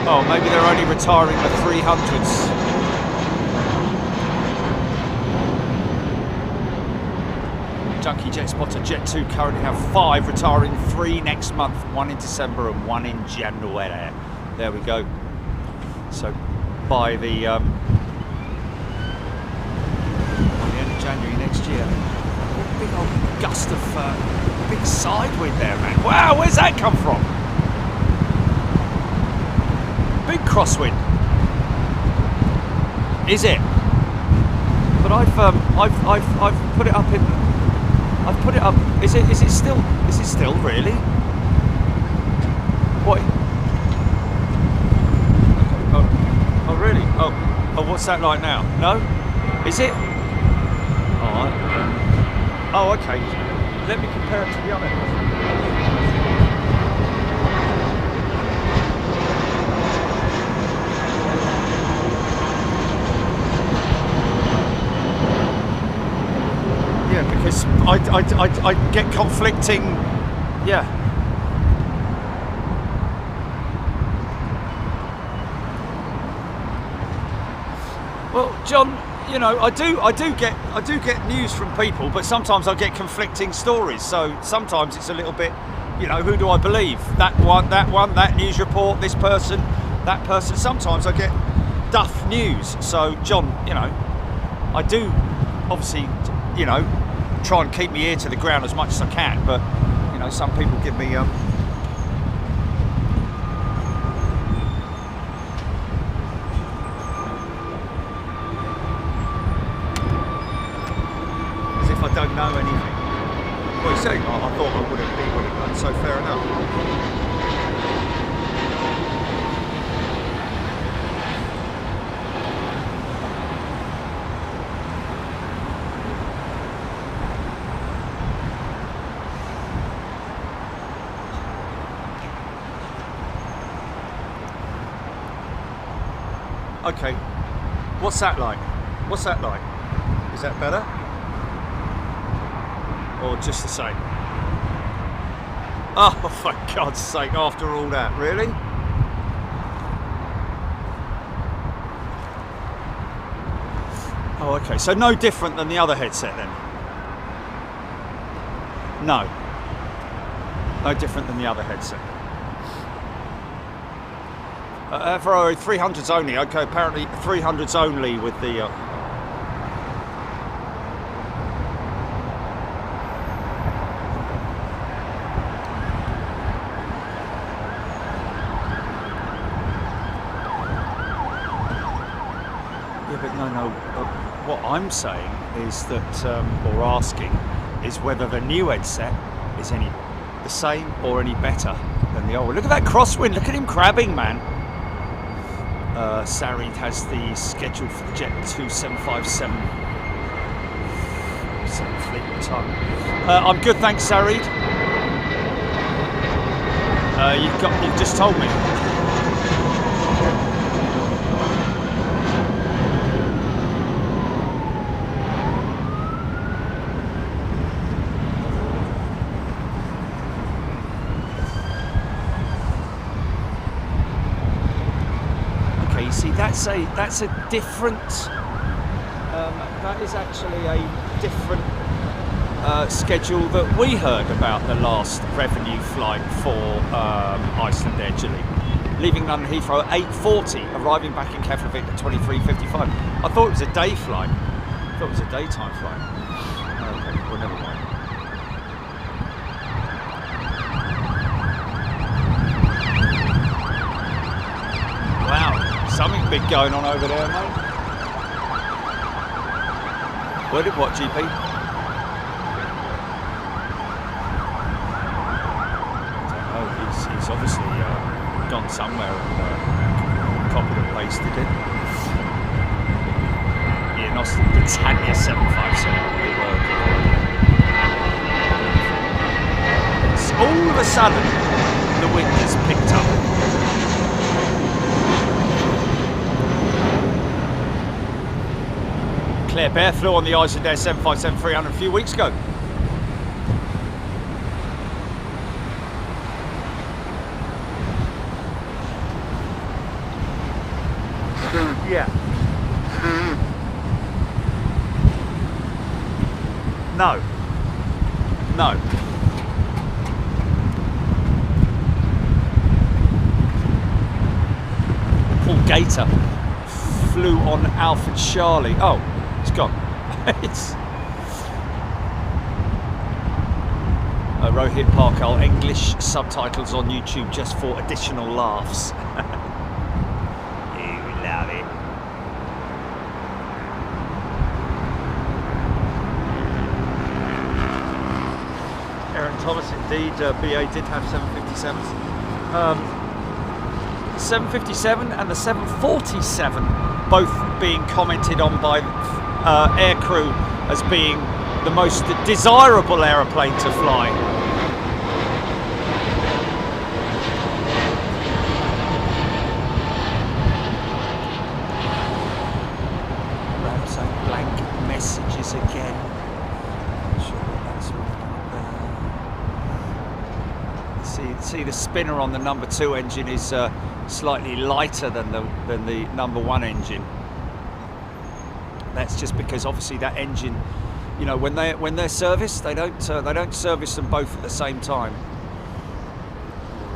[SPEAKER 2] Oh, maybe they're only retiring the 300s. Junkie Jet Spotter, Jet 2 currently have 5, retiring 3 next month, 1 in December and 1 in January. There we go. So by the end of January next year. Big old gust of big side wind there, man. Wow, where's that come from? Big crosswind. Is it? But I've put it up in. I've put it up. Is it still? Is it still really? What? Okay. Oh really? Oh, what's that like now? No? Is it? Oh, okay. Let me compare it to the other. Because I get conflicting, yeah. Well, John, you know, I do get news from people, but sometimes I get conflicting stories. So sometimes it's a little bit, you know, who do I believe? That one, that news report, this person, that person. Sometimes I get duff news. So John, you know, I do obviously, you know, try and keep my ear to the ground as much as I can, but you know, some people give me as if I don't know anything. What are you saying? I thought I wouldn't be with it, so fair enough. Okay, what's that like? What's that like? Is that better? Or just the same? Oh, for God's sake, after all that, really? Oh, okay, so no different than the other headset then? No. No different than the other headset. For 300s only, okay, apparently 300s only with the yeah, but no, what I'm saying is that, or asking, is whether the new headset is any the same or any better than the old. Look at that crosswind, look at him crabbing, man. Sarid has the schedule for the Jet 2 757 fleet retirement. I'm good, thanks, Sarid. You've just told me. Okay, you see, that's a different. That is actually a different schedule that we heard about the last revenue flight for Icelandair Chile. Leaving London Heathrow at 8:40, arriving back in Keflavik at 23:55. I thought it was a day flight. I thought it was a daytime flight. Okay, well, never mind. Wow, something big going on over there, mate. What, GP? He's obviously gone somewhere and copied and pasted it. Ian Austin, Britannia 757. All of a sudden, the wind has picked up. Claire Bear flew on the Icelandair 757-300 a few weeks ago. Yeah. No. No. Paul Gator flew on Alpha Charlie. Oh, it's gone. It's Rohit Parkal, English subtitles on YouTube just for additional laughs. You love it. Aaron Thomas, indeed, BA did have 757s. 757 and the 747 both being commented on by aircrew as being the most desirable aeroplane to fly. Perhaps blank messages again. See the spinner on the number 2 engine is slightly lighter than the number 1 engine. That's just because obviously that engine, you know, when they're serviced, they don't service them both at the same time.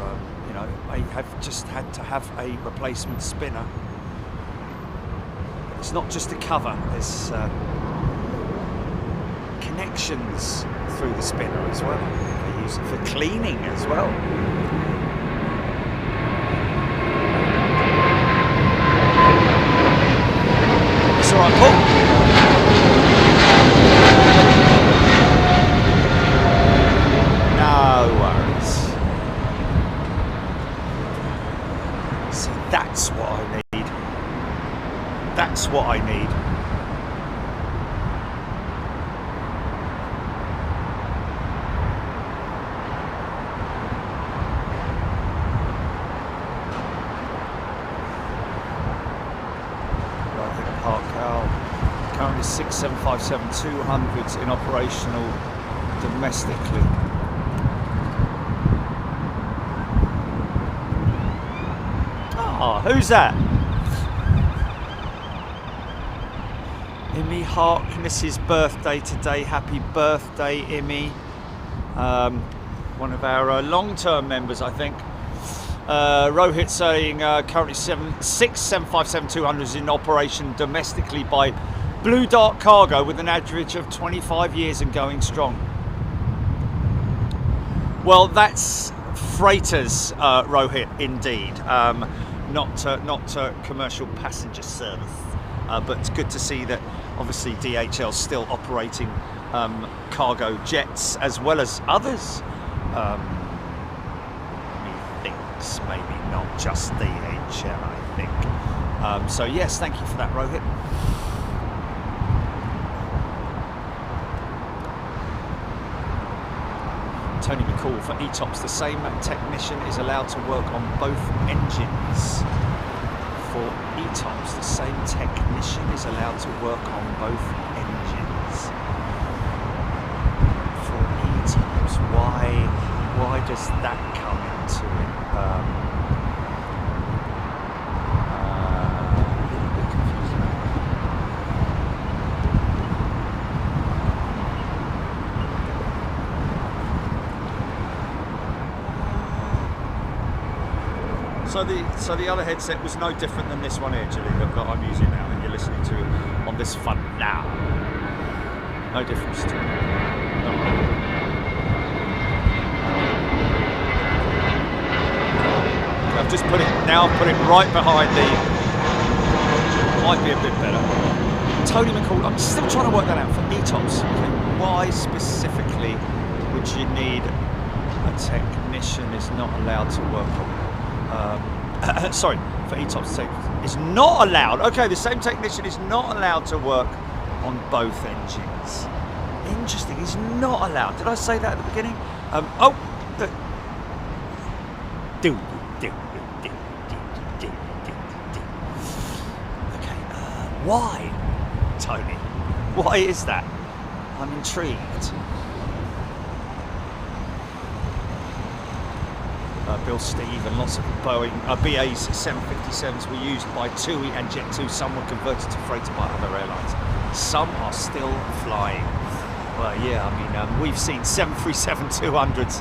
[SPEAKER 2] Or, you know, they have just had to have a replacement spinner. But it's not just a cover. There's connections through the spinner as well. They use it for cleaning as well. It's all right, Paul. No worries. See, that's what I need. That's what I need. Currently 757-200s in operational domestically. Ah, who's that? Imi Harkness's birthday today. Happy birthday, Imi. One of our long-term members, I think. Rohit saying currently 6 757-200s in operation domestically by Blue Dart Cargo with an average of 25 years and going strong. Well, that's freighters, Rohit, indeed. Not commercial passenger service. But it's good to see that obviously DHL's still operating cargo jets as well as others. Methinks maybe not just DHL, I think. So yes, thank you for that, Rohit. Tony McCall, for ETOPS, the same technician is allowed to work on both engines. For ETOPS, the same technician is allowed to work on both engines. For ETOPS, why does that come into it? A little bit confusing. So the other headset was no different than this one here, Julie, that I'm using now, that you're listening to on this phone now. No difference to it. I've just put it right behind the. Might be a bit better. Tony McCall. I'm still trying to work that out for ETOPS. Okay, why specifically would you need a technician is not allowed to work on? Sorry, for ETOPS is not allowed. Okay, the same technician is not allowed to work on both engines. Interesting. He's not allowed. Did I say that at the beginning? Okay. Why, Tony? Why is that? I'm intrigued. Bill Steve and lots of Boeing BA's 757s were used by TUI and Jet2. Some were converted to freighter by other airlines. Some are still flying. Well, yeah, I mean, we've seen 737-200s,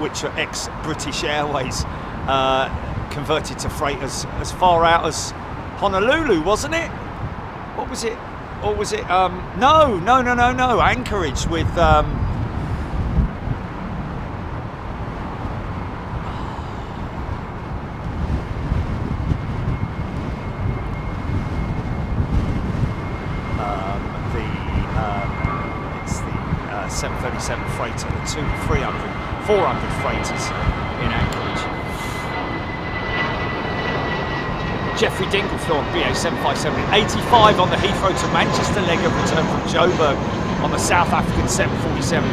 [SPEAKER 2] which are ex-British Airways, converted to freighters as far out as Honolulu, wasn't it? What was it? Or was it? No. Anchorage with. It's the 737 freighter, the 300, 400 freighters in Anchorage. Jeffrey Dingle flew on BA757-85 on the Heathrow to Manchester leg of return from Joburg on the South African 747.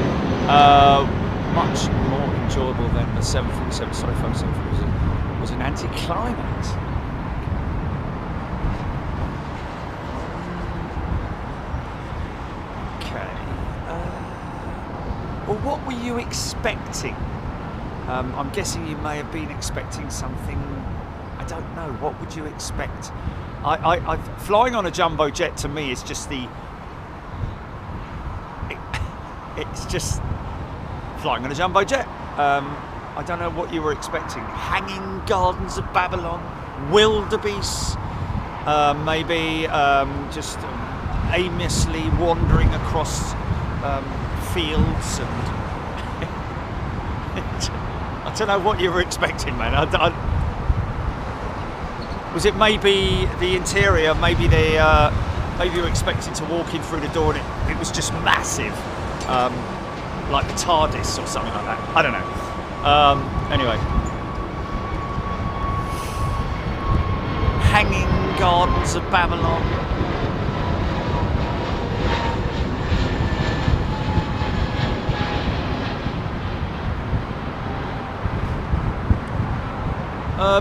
[SPEAKER 2] Much more enjoyable than the 747. Sorry, folks, it was an anticlimax. Well, what were you expecting? I'm guessing you may have been expecting something. I don't know. What would you expect? Flying on a jumbo jet to me is just it's just flying on a jumbo jet. I don't know what you were expecting. Hanging Gardens of Babylon, wildebeest, maybe just aimlessly wandering across fields, and I don't know what you were expecting, man. Was it maybe the interior? Maybe you were expecting to walk in through the door and it was just massive, like the TARDIS or something like that. I don't know. Anyway, Hanging Gardens of Babylon.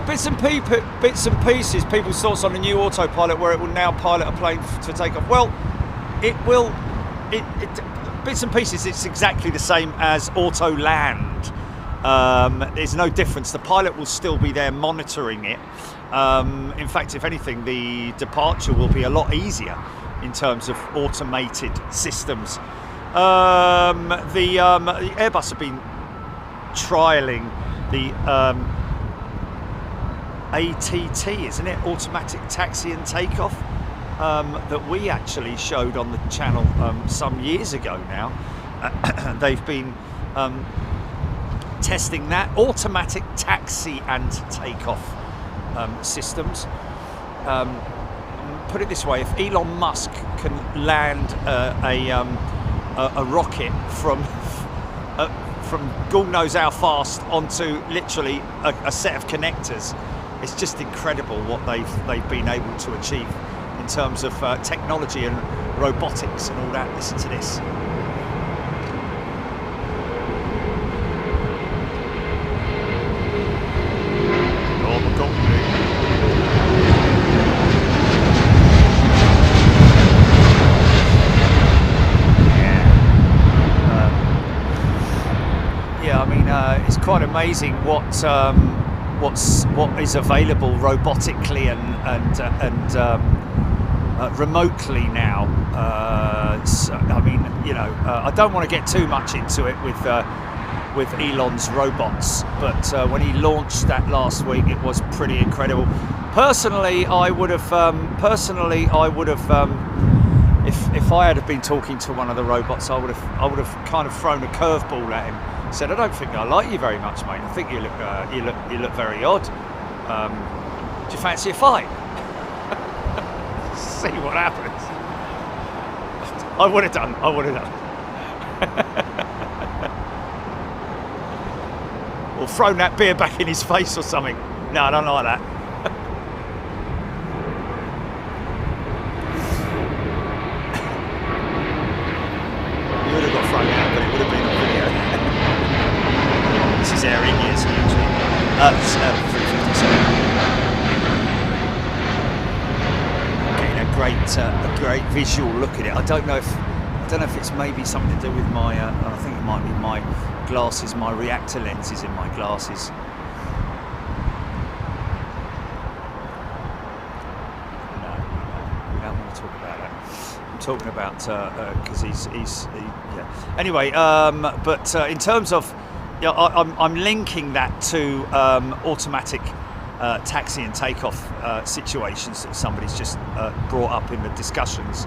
[SPEAKER 2] Bits and pieces. People's thoughts on the new autopilot, where it will now pilot a plane to take off. Well, it will. Bits and pieces. It's exactly the same as auto land. There's no difference. The pilot will still be there monitoring it. In fact, if anything, the departure will be a lot easier in terms of automated systems. The Airbus have been trialling the ATT, isn't it? Automatic taxi and takeoff, that we actually showed on the channel some years ago now. They've been testing that automatic taxi and takeoff systems. Put it this way: if Elon Musk can land a rocket from God knows how fast onto literally a set of connectors, it's just incredible what they've been able to achieve in terms of technology and robotics and all that. Listen to this. quite amazing what is available robotically and remotely now. So, I mean, you know, I don't want to get too much into it with Elon's robots, but when he launched that last week, it was pretty incredible. Personally, I would have if I had been talking to one of the robots, I would have kind of thrown a curveball at him. Said, I don't think I like you very much, mate. I think you look very odd. Do you fancy a fight? See what happens. I would have done. Or thrown that beer back in his face or something. No, I don't like that. You would have got thrown out, but it would have been on video. This is Air India's usually. It's 357. Getting a great visual look at it. I don't know if it's maybe something to do with my. I think it might be my glasses, my reactor lenses in my glasses. No, we don't want to talk about that. I'm talking about because yeah. Anyway, but in terms of, yeah, I'm linking that to automatic taxi and takeoff situations that somebody's just brought up in the discussions,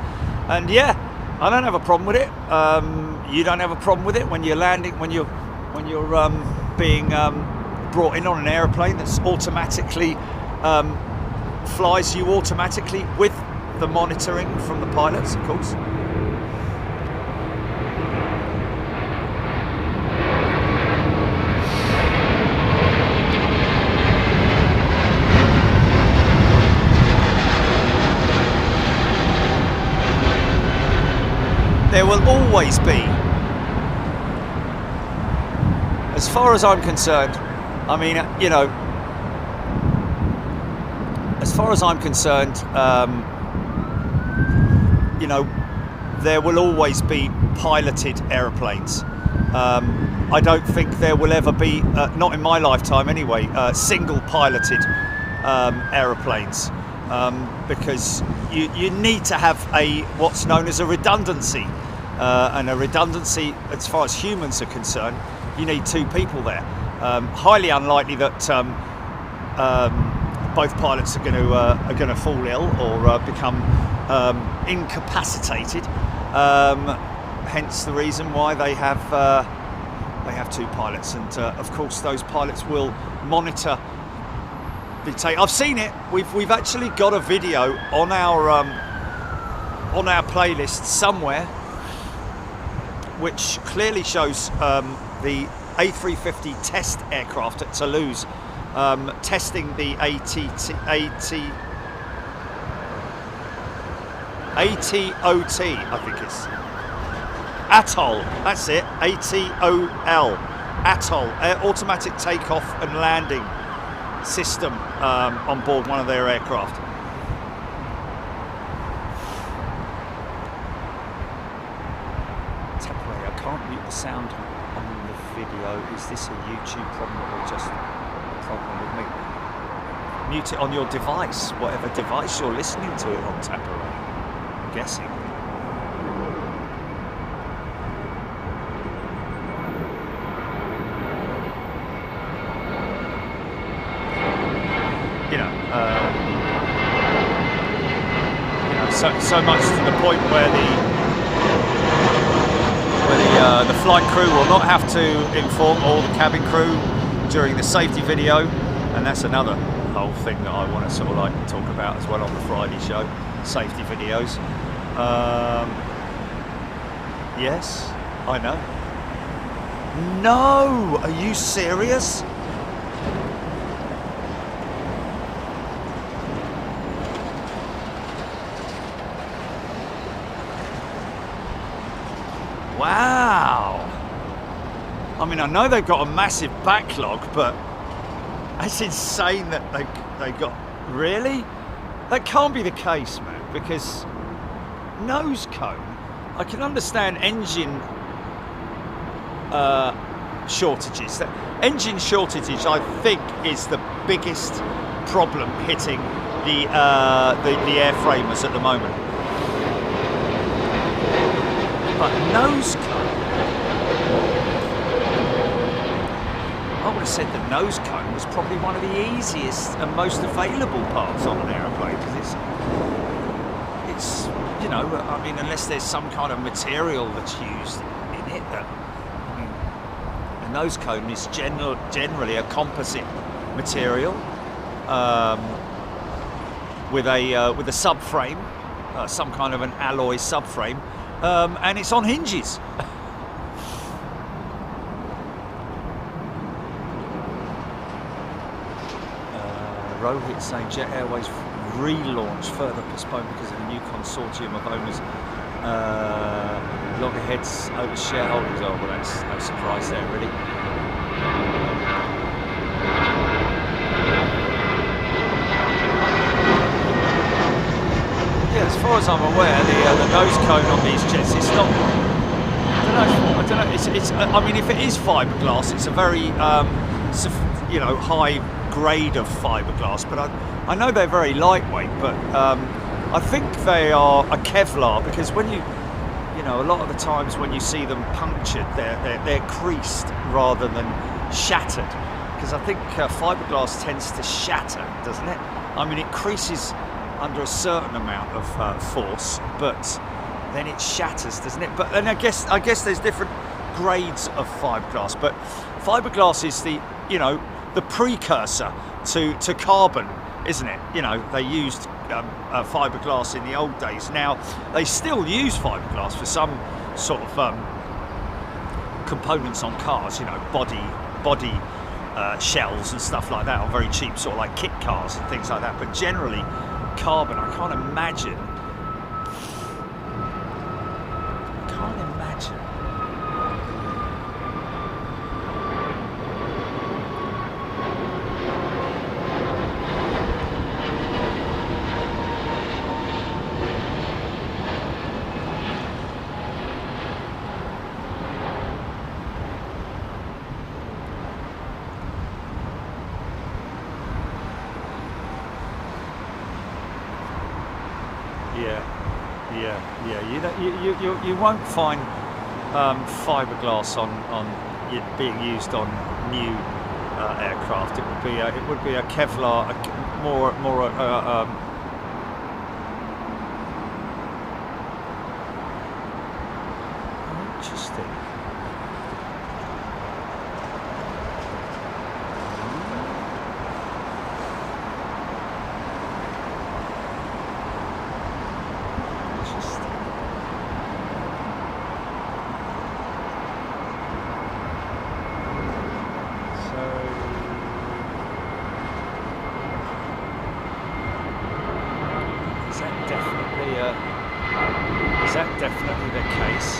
[SPEAKER 2] and yeah, I don't have a problem with it. You don't have a problem with it when you're landing, when you're being brought in on an aeroplane that's automatically flies you automatically with the monitoring from the pilots, of course. There will always be, as far as I'm concerned, I mean, you know, as far as I'm concerned, you know, there will always be piloted aeroplanes. I don't think there will ever be, not in my lifetime anyway, single piloted aeroplanes. Because you need to have what's known as a redundancy, and a redundancy, as far as humans are concerned, you need two people there. Highly unlikely that both pilots are going to fall ill or become incapacitated. Hence the reason why they have two pilots, and of course those pilots will monitor. I've seen it. We've actually got a video on our playlist somewhere, which clearly shows the A350 test aircraft at Toulouse testing the ATOT, I think it's ATOL. That's it. ATOL. ATOL. Automatic takeoff and landing system on board one of their aircraft. Temporarily, I can't mute the sound on the video. Is this a YouTube problem or just a problem with me? Mute it on your device, whatever device you're listening to it on, temporarily. I'm guessing. So much to the point where the flight crew will not have to inform all the cabin crew during the safety video, and that's another whole thing that I want to sort of like talk about as well on the Friday show, safety videos. Yes, I know. No, are you serious? Wow. I mean, I know they've got a massive backlog, but that's insane that they got... Really? That can't be the case, man, because nose cone, I can understand engine shortages. Engine shortages, I think, is the biggest problem hitting the airframers at the moment. But nose cone, I would have said the nose cone was probably one of the easiest and most available parts on an aeroplane, because it's you know, I mean, unless there's some kind of material that's used in it, that, I mean, the nose cone is generally a composite material with a subframe, some kind of an alloy subframe, and it's on hinges. Rohit saying Jet Airways relaunch further postponed because of the new consortium of owners, loggerheads over shareholders. Oh, well, that's no surprise there, really. Yeah, as far as I'm aware, the nose cone on these jets, it's not. I don't know. It's. I mean, if it is fiberglass, it's a very, you know, high grade of fiberglass, but I know they're very lightweight, but I think they are a Kevlar, because when you know, a lot of the times when you see them punctured, they're creased rather than shattered, because I think fiberglass tends to shatter, doesn't it? I mean, it creases under a certain amount of force, but then it shatters, doesn't it? But then I guess there's different grades of fiberglass, but fiberglass is the, you know, the precursor to carbon, isn't it? You know, they used fiberglass in the old days. Now they still use fiberglass for some sort of components on cars, you know, body shells and stuff like that, on very cheap sort of like kit cars and things like that. But generally, carbon, I can't imagine. You won't find fiberglass on it being used on new aircraft. It would be a Kevlar, more interesting. Is that definitely the case?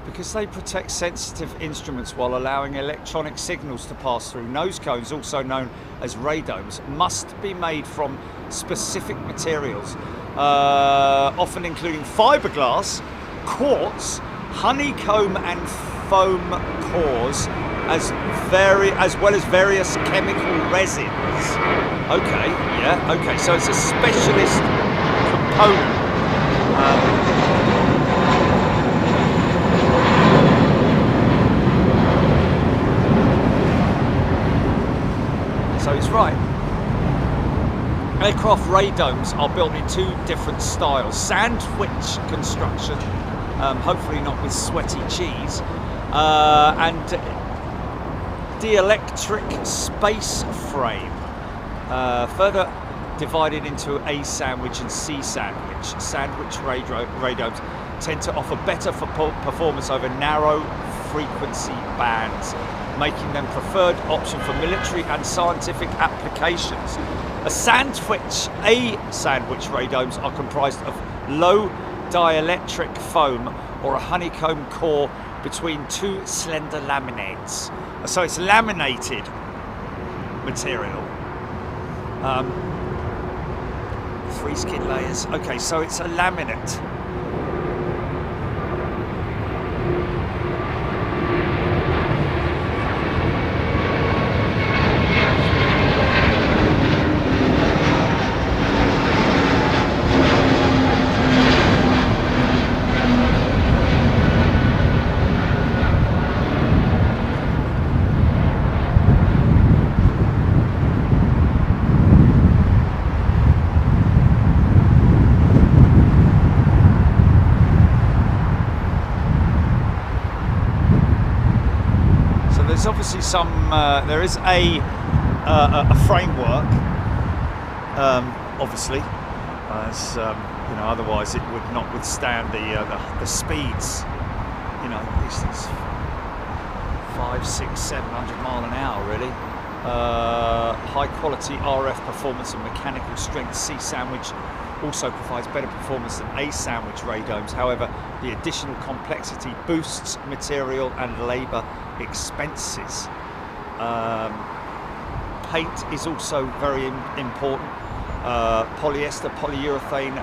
[SPEAKER 2] Because they protect sensitive instruments while allowing electronic signals to pass through. Nose cones, also known as radomes, must be made from specific materials, often including fiberglass, quartz, honeycomb and foam cores, as well as various chemical resins. Okay, yeah, okay, so it's a specialist component. So it's right. Aircraft radomes are built in two different styles. Sandwich construction, hopefully not with sweaty cheese, and dielectric space frame, further divided into A sandwich and C sandwich. Sandwich radomes tend to offer better performance over narrow frequency bands making them preferred option for military and scientific applications. Sandwich radomes are comprised of low dielectric foam or a honeycomb core between two slender laminates. So it's laminated material. 3 skin layers. Okay, so it's a laminate. There's obviously there is a framework, obviously, as you know, otherwise it would not withstand the speeds. You know, these things 500, 600, 700 mile an hour, really. High quality RF performance and mechanical strength. C sandwich also provides better performance than A sandwich radomes. However, the additional complexity boosts material and labour expenses. Paint is also very important. Polyester, polyurethane,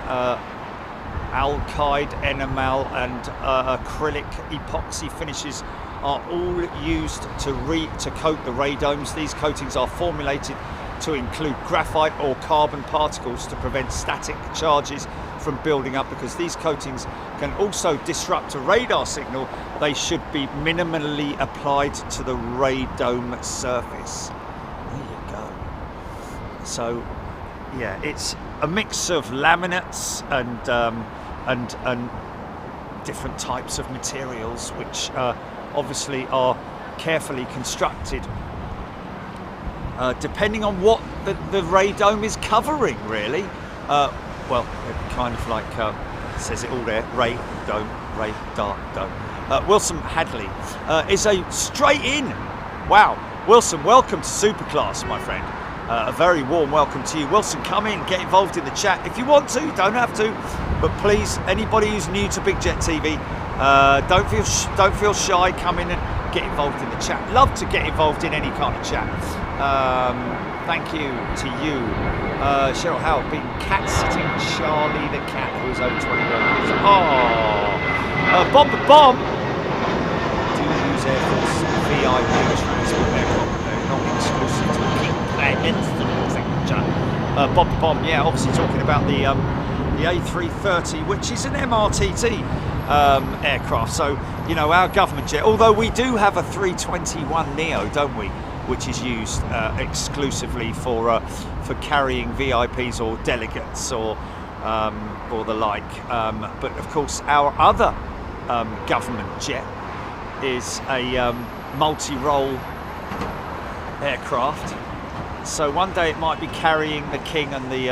[SPEAKER 2] alkyd, enamel and acrylic epoxy finishes are all used to coat the radomes. These coatings are formulated to include graphite or carbon particles to prevent static charges from building up. Because these coatings can also disrupt a radar signal, they should be minimally applied to the radome surface. There you go. So yeah, it's a mix of laminates and different types of materials, which obviously are carefully constructed depending on what the radome is covering, really. Well, kind of like it says it all there, radar dome. Wilson Hadley is a straight in. Wow, Wilson, welcome to Superclass, my friend. A very warm welcome to you. Wilson, come in, get involved in the chat if you want to. You don't have to, but please, anybody who's new to Big Jet TV, don't feel shy. Come in and get involved in the chat. Love to get involved in any kind of chat. Thank you to you, Cheryl Howard, being cat sitting Charlie the cat, who is over 21 years old. Oh, Bob the Bomb. Do use Air Force VIP transport aircraft. They're not exclusive to keep their instant signature. Bob the Bomb, yeah, obviously talking about the A330, which is an MRTT aircraft. So, you know, our government jet, although we do have a 321neo, don't we? Which is used exclusively for carrying VIPs or delegates or the like. But of course, our other government jet is a multi-role aircraft. So one day it might be carrying the King and the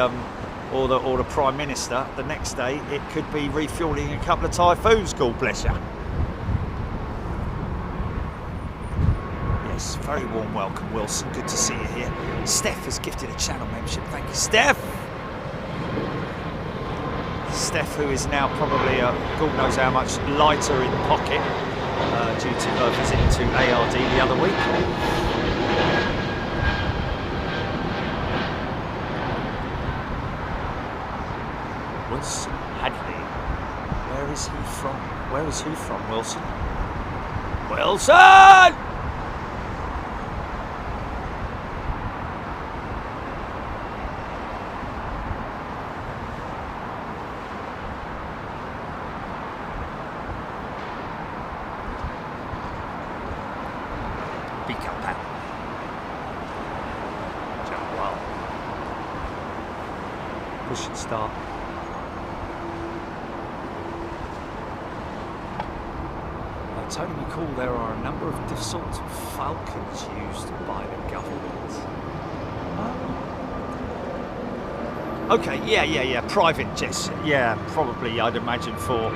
[SPEAKER 2] or the Prime Minister. The next day it could be refuelling a couple of typhoons. God bless you. Very warm welcome, Wilson. Good to see you here. Steph has gifted a channel membership. Thank you, Steph. Steph, who is now probably God knows how much lighter in pocket due to her visit to ARD the other week. Wilson Hadley. Where is he from? Where is he from, Wilson? Wilson! Push and start. Tony McCall, there are a number of Dassault Falcons used by the government. Okay, yeah. Private jets. Yeah, probably. I'd imagine for.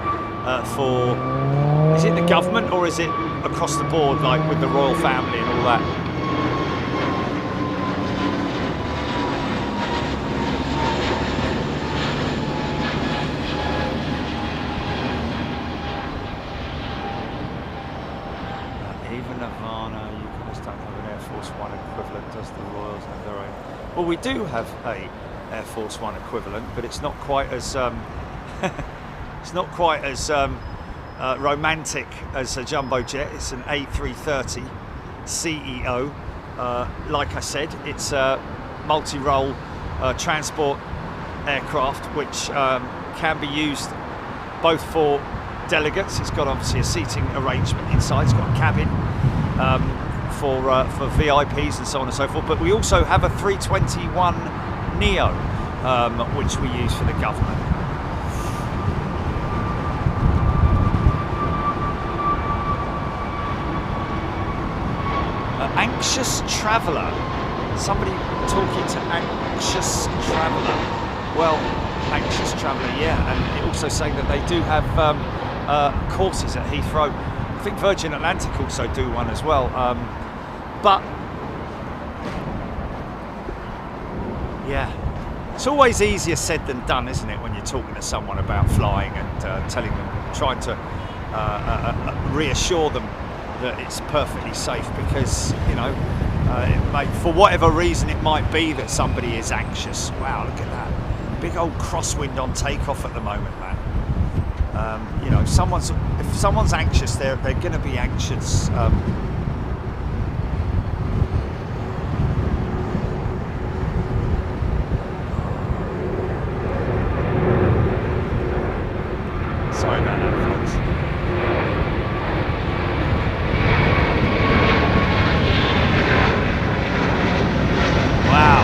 [SPEAKER 2] Is it the government or is it across the board, like with the royal family and all that. Even Nirvana, you guys don't have an Air Force One equivalent, does the Royals have their own? Well, we do have a Air Force One equivalent, but it's not quite as it's not quite as romantic as a jumbo jet. It's an A330 CEO. Like I said, it's a multi-role transport aircraft, which can be used both for delegates. It's got obviously a seating arrangement inside. It's got a cabin for VIPs and so on and so forth. But we also have a 321neo, which we use for the government. Anxious traveller. Somebody talking to anxious traveller. Well, anxious traveller, yeah. And it also saying that they do have courses at Heathrow. I think Virgin Atlantic also do one as well. But yeah, it's always easier said than done, isn't it, when you're talking to someone about flying and telling them, trying to reassure them that it's perfectly safe, because for whatever reason it might be that somebody is anxious. Wow, look at that big old crosswind on takeoff at the moment, man. If someone's anxious, they're going to be anxious. Sorry about that, folks. Wow.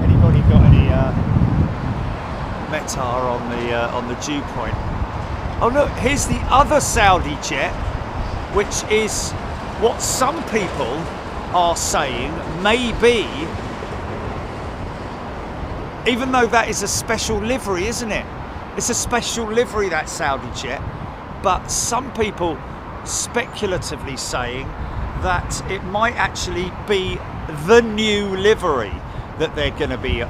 [SPEAKER 2] Anybody got any METAR on the dew point? Oh look, here's the other Saudi jet, which is what some people are saying may be, even though that is a special livery, isn't it? It's a special livery, that Saudi jet, but some people speculatively saying that it might actually be the new livery that they're going to be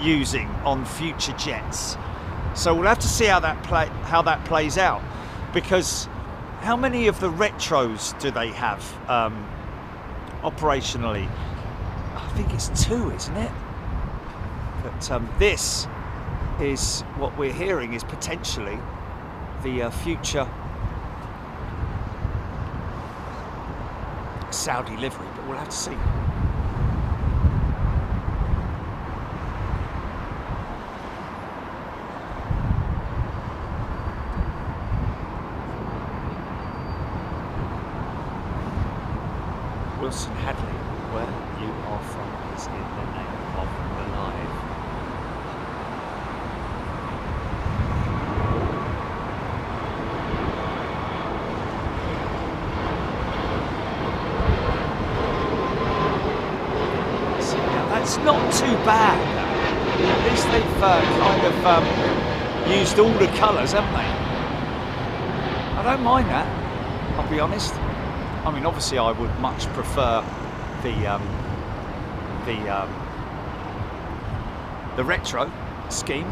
[SPEAKER 2] using on future jets. So we'll have to see how that plays out, because how many of the retros do they have operationally? I think it's 2, isn't it? But this is what we're hearing is potentially the future Saudi livery, but we'll have to see. Wilson Hadley, where you are from is in the name of the live. So now that's not too bad. At least they've kind of used all the colours, haven't they? I don't mind that, I'll be honest. I mean, obviously, I would much prefer the retro scheme.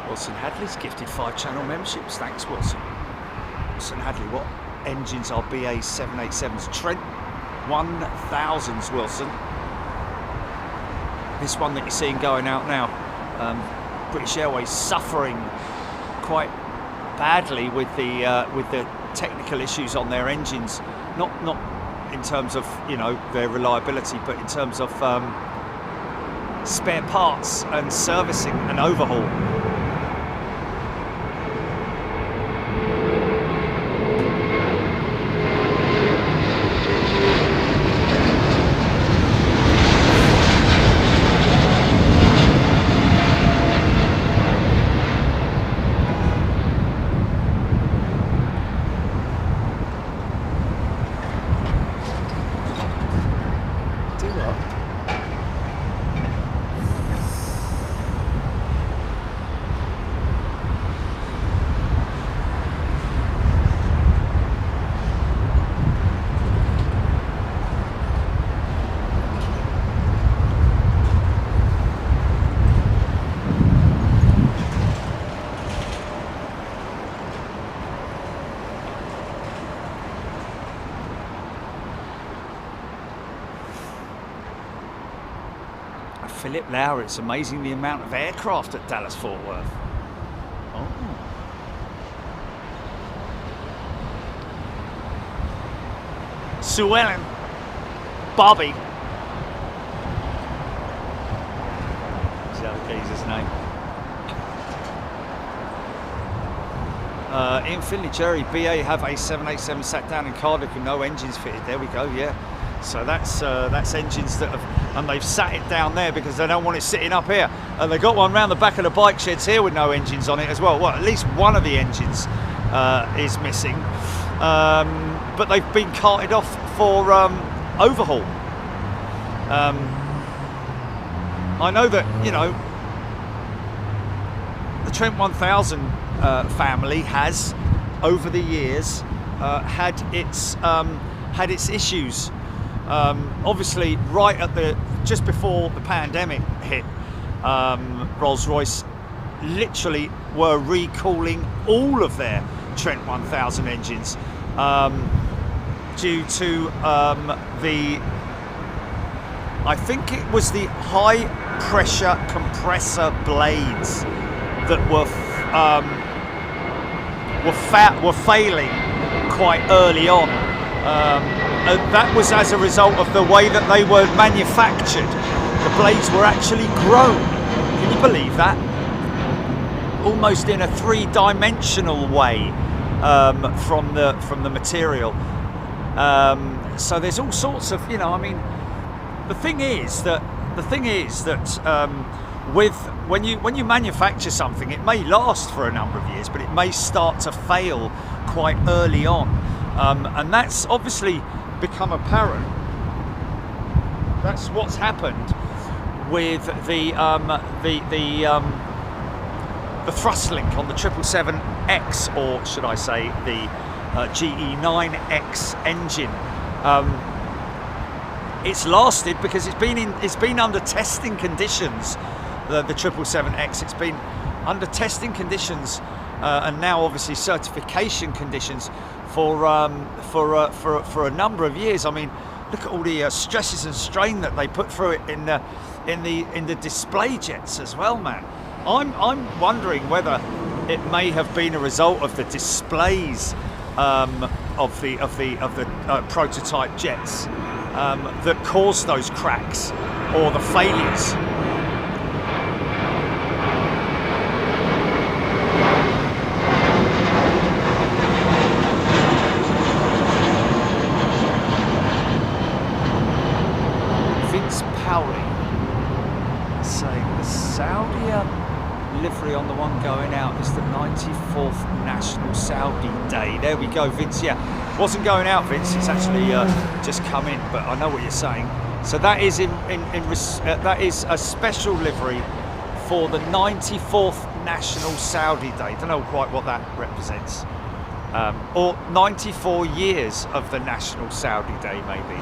[SPEAKER 2] Wilson Hadley's gifted 5 channel memberships. Thanks, Wilson. Wilson Hadley, what engines are BA787s? Trent 1000s, Wilson. This one that you're seeing going out now. British Airways suffering quite badly with the technical issues on their engines, not in terms of their reliability, but in terms of spare parts and servicing and overhaul. Philip Lauer, it's amazing the amount of aircraft at Dallas Fort Worth. Oh. Sue Ellen, Bobby. Is that the geezer's name? Infinity Jerry, BA have a 787 sat down in Cardiff with no engines fitted. There we go, yeah. So that's engines that have, and they've sat it down there because they don't want it sitting up here. And they got one round the back of the bike sheds here with no engines on it as well. Well, at least one of the engines is missing. But they've been carted off for overhaul. I know that, you know, the Trent 1000 family has, over the years, had its issues. Obviously, right at just before the pandemic hit, Rolls-Royce literally were recalling all of their Trent 1000 engines due to I think it was the high pressure compressor blades that were failing quite early on. That was as a result of the way that they were manufactured. The blades were actually grown. Can you believe that? Almost in a three-dimensional way from the material. So there's all sorts of, you know, I mean, the thing is that when you manufacture something, it may last for a number of years, but it may start to fail quite early on, and that's obviously become apparent. That's what's happened with the thrust link on the 777X, or should I say the GE9X engine. It's lasted because it's been under testing conditions. The 777X, it's been under testing conditions and now obviously certification conditions for a number of years. I mean, look at all the stresses and strain that they put through it in the display jets as well, man. I'm wondering whether it may have been a result of the displays of the prototype jets that caused those cracks or the failures. Saying the Saudi livery on the one going out is the 94th National Saudi Day. There we go, Vince. Yeah, wasn't going out, Vince. It's actually just come in, but I know what you're saying. So that is that is a special livery for the 94th National Saudi Day. Don't know quite what that represents, or 94 years of the National Saudi Day, maybe.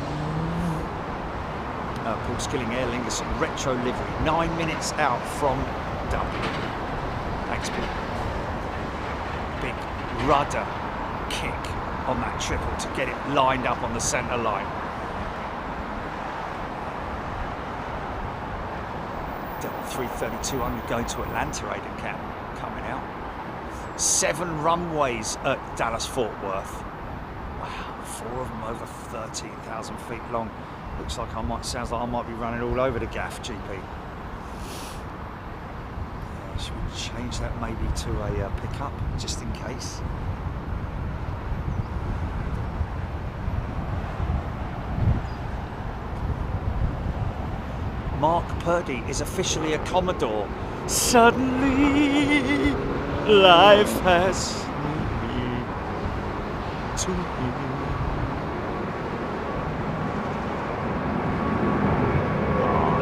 [SPEAKER 2] Paul Skilling, Aer Lingus, retro livery, 9 minutes out from Dublin. Thanks, Paul. Big rudder kick on that triple to get it lined up on the centre line. A330-200 going to Atlanta, Aidan Cap coming out. 7 runways at Dallas Fort Worth. Wow, 4 of them over 13,000 feet long. Looks like sounds like I might be running all over the gaff, GP. Yeah, should we change that maybe to a pickup, just in case? Mark Purdy is officially a Commodore. Suddenly, life has me to me.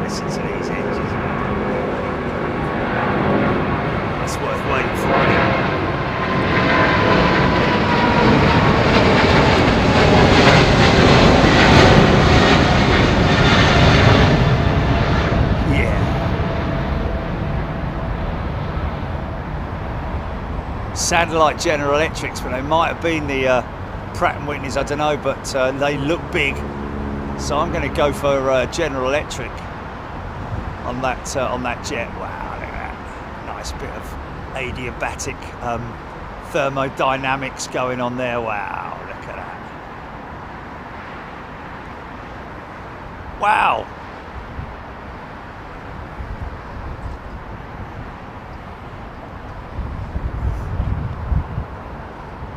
[SPEAKER 2] To these engines, that's worth waiting for. Yeah, sounded like General Electrics, but they might have been the Pratt & Whitneys, I don't know, but they look big, so I'm going to go for General Electric. on that jet. Wow, look at that. Nice bit of adiabatic thermodynamics going on there. Wow, look at that. Wow.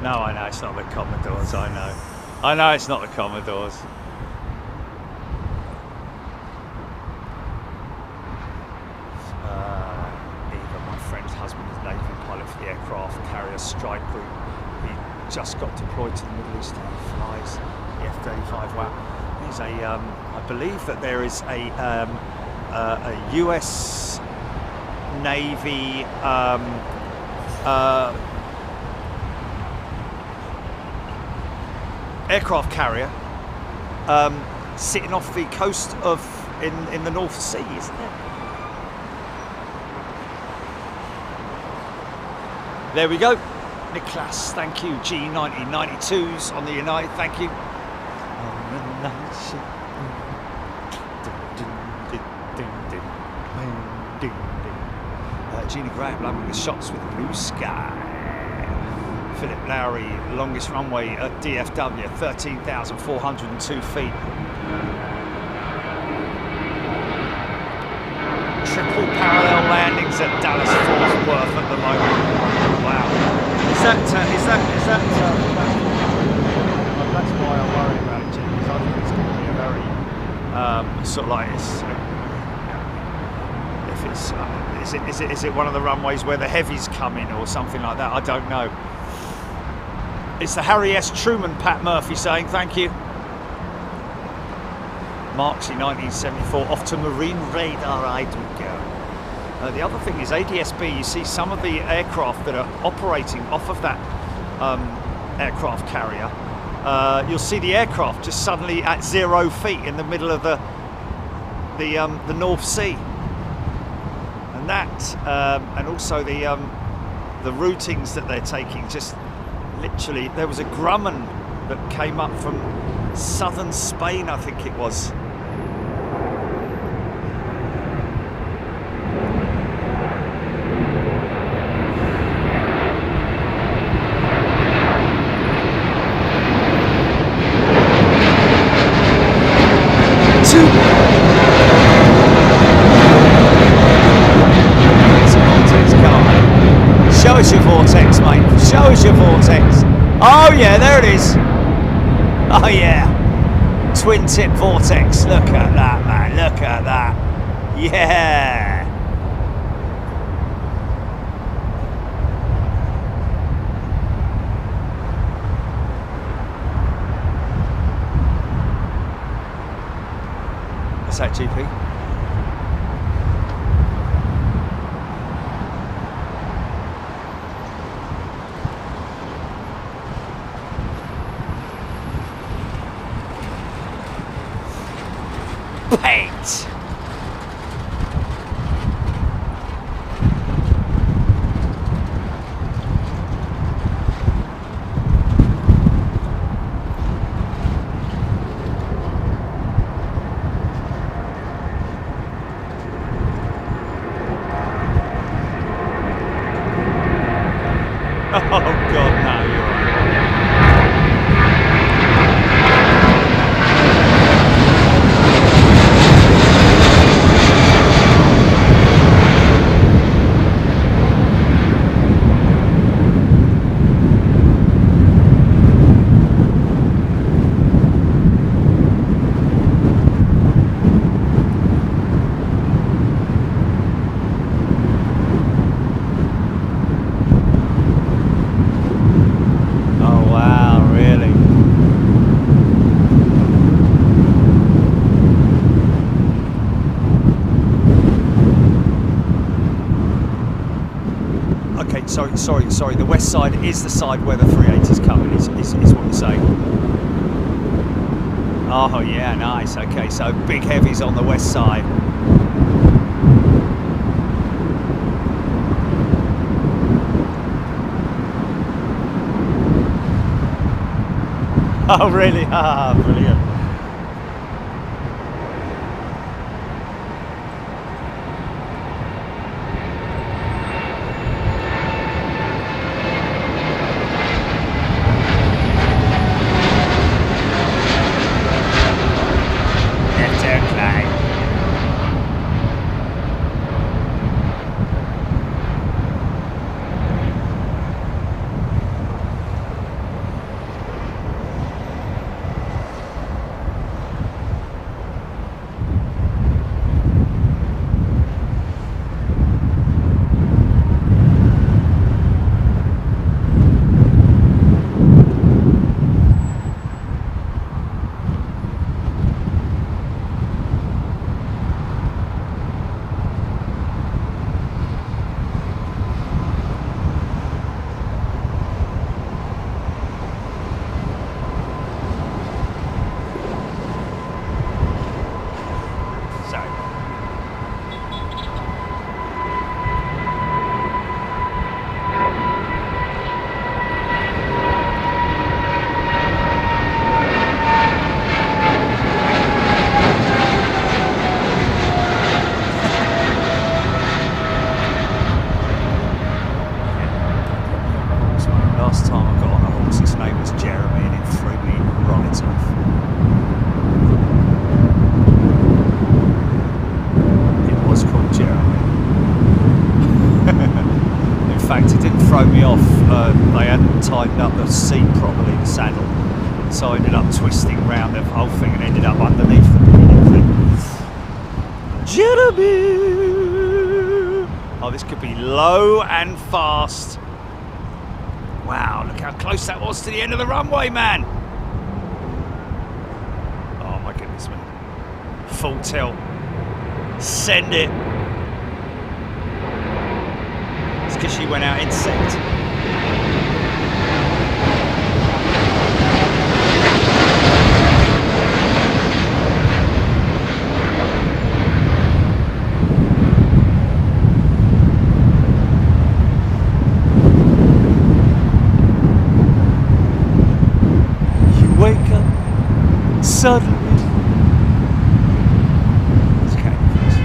[SPEAKER 2] No, I know it's not the Commodores, I know. I know it's not the Commodores. Eva, my friend's husband is Navy pilot for the aircraft carrier Strike Group. He just got deployed to the Middle East and he flies the F-35. Wow. There's a, I believe that there is a US Navy aircraft carrier sitting off the coast of in the North Sea, isn't there? There we go. Nicholas, thank you. G1992s on the United, thank you. Gina Graham, loving the shots with the blue sky. Philip Lowry, longest runway at DFW, 13,402 feet. Triple parallel landings at Dallas Fort Worth at the moment. Wow. That's why I worry about it, Jim, because I think it's going to be a very sort of like is it one of the runways where the heavies come in or something like that? I don't know. It's the Harry S. Truman, Pat Murphy saying thank you. Marksy 1974, off to Marine Radar I do go. The other thing is ADSB, you see some of the aircraft that are operating off of that aircraft carrier, you'll see the aircraft just suddenly at 0 feet in the middle of the North Sea. And that, and also the routings that they're taking, just literally, there was a Grumman that came up from southern Spain, I think it was. Show us your vortex, mate. Show us your vortex. Oh yeah, there it is. Oh yeah. Twin tip vortex. Look at that, man. Look at that. Yeah. What's that, GP? Paint. Oh God, no, you're right. Sorry, the west side is the side where the 380 is coming, is what you're saying. Oh yeah, nice, okay, so big heavies on the west side. Oh really? Ah, brilliant. fact, it didn't throw me off. They hadn't tightened up the seat properly, the saddle. So I ended up twisting around the whole thing and ended up underneath the thing. Oh, this could be low and fast. Wow, look how close that was to the end of the runway, man. Oh my goodness me. Full tilt. Send it. It's because she went out insect. Suddenly. It's kind of nice.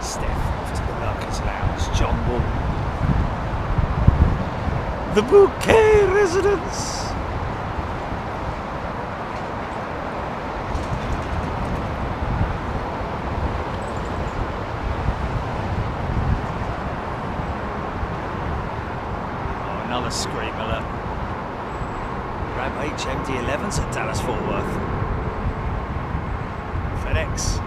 [SPEAKER 2] Steph off to the Workers' Lounge. John Wall. The Bouquet Residence. Another scream alert. Grab HMD11s at Dallas Fort Worth. FedEx.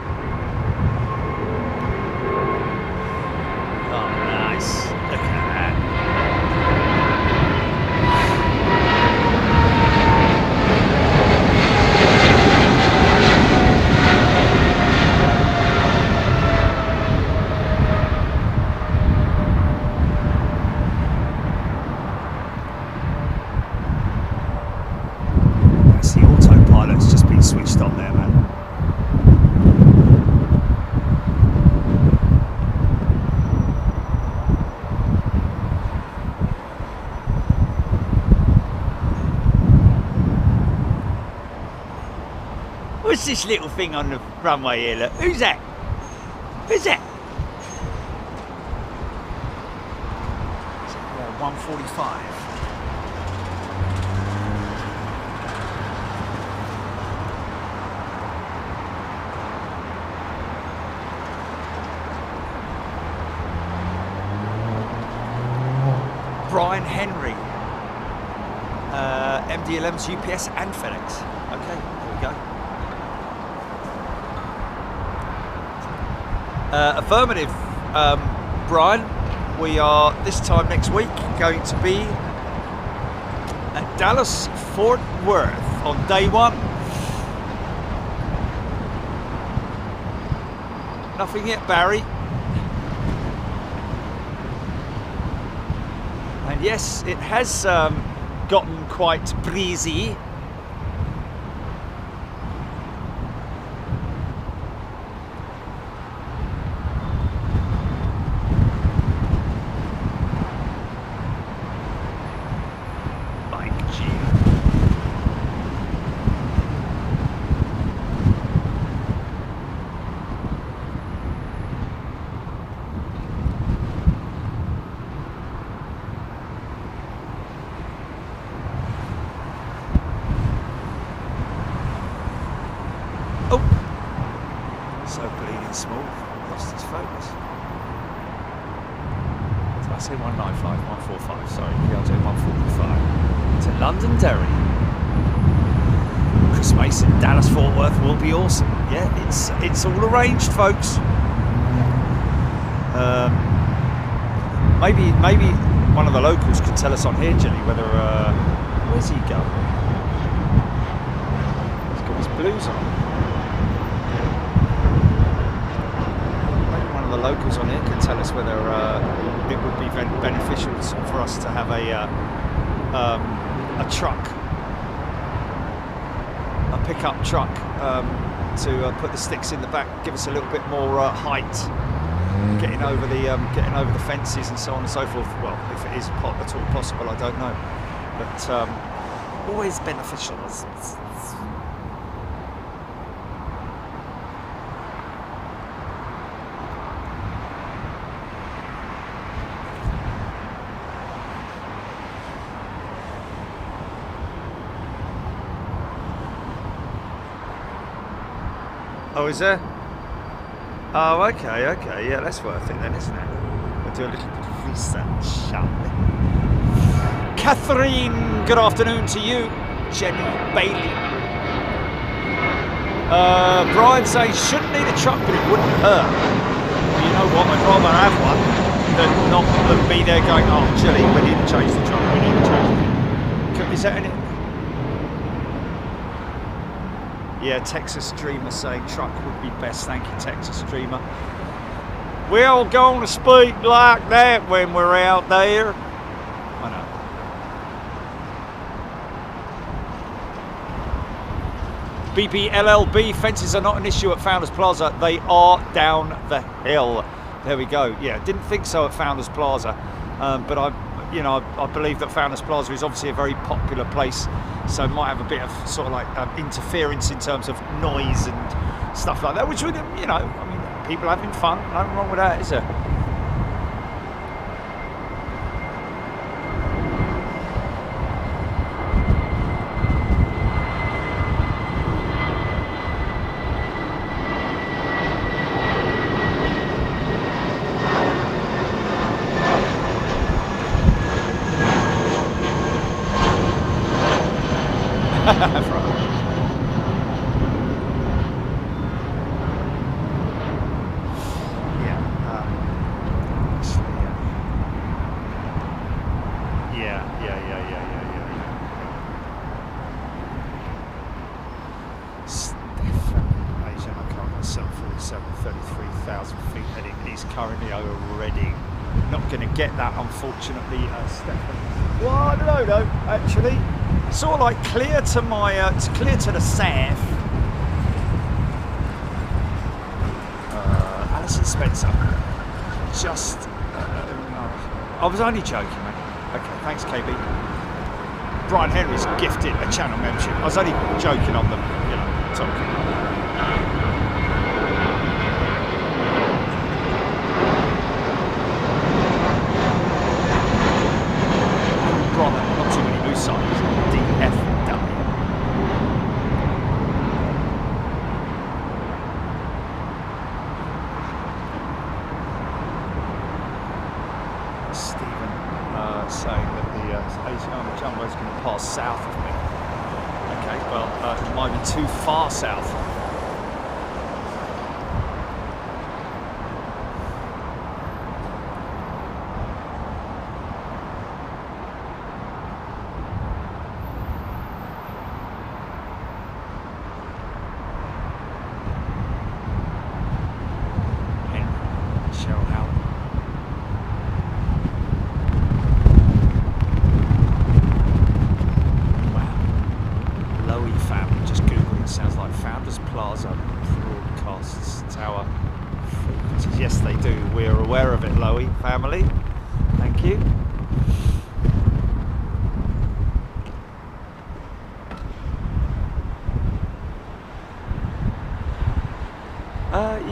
[SPEAKER 2] Oh, nice. Look at that. Switched on there, man. What's this little thing on the runway here? Look, who's that? Who's that? Is it 145? Brian Henry, MD11's UPS and FedEx. Okay, here we go. Affirmative, Brian. We are this time next week going to be at Dallas Fort Worth on day one. Nothing yet, Barry. And yes, it has gotten quite breezy. So bleeding small, lost its focus. Did I say 195? 145, sorry, I'll do 145. To Londonderry. Chris Mason, Dallas Fort Worth will be awesome. Yeah, it's all arranged, folks. Maybe one of the locals could tell us on here, Jilly, whether where's he going? He's got his blues on. The locals on here can tell us whether it would be beneficial for us to have a truck, a pickup truck, to put the sticks in the back, give us a little bit more height, getting over the fences and so on and so forth. Well, if it is at all possible, I don't know, but always beneficial. Oh, is there? Oh, okay, yeah, that's worth it then, isn't it? We'll do a little bit of research, shall we? Catherine, good afternoon to you. Jenny Bailey. Brian says, shouldn't need a truck, but it wouldn't hurt. You know what, I'd rather have one than not be there going, oh, Chilly, we need to change the truck, we need to change it. Is that in it? Yeah, Texas Dreamer saying truck would be best. Thank you, Texas Dreamer. We're all going to speak like that when we're out there. I know. BBLLB, fences are not an issue at Founders Plaza. They are down the hill. There we go. Yeah, didn't think so at Founders Plaza, but I believe that Founders Plaza is obviously a very popular place, so it might have a bit of sort of like interference in terms of noise and stuff like that, which would, you know, I mean, people having fun, nothing wrong with that, is there? Unfortunately, Stefan. Well, I don't know, actually. Sort of like clear to my, clear to the south. Alison Spencer. Just, I was only joking, mate. Okay, thanks, KB. Brian Henry's gifted a channel membership. I was only joking on them, you know, talking. South of me. Okay, well, it might be too far south. Family, thank you.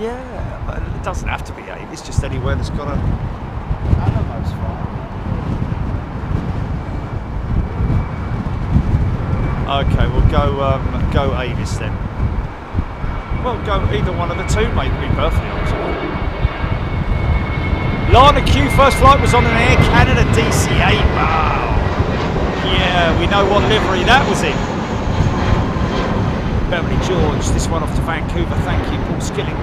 [SPEAKER 2] Yeah, it doesn't have to be AIM, it's just anywhere that's got a Alamos farm. Okay, we'll go Avis then. Well, go either one of the two, mate, to be perfectly honest. Lana Q first flight was on an Air Canada DC-8. Wow. Yeah, we know what livery that was in. Beverly George, this one off to Vancouver. Thank you, Paul Skilling.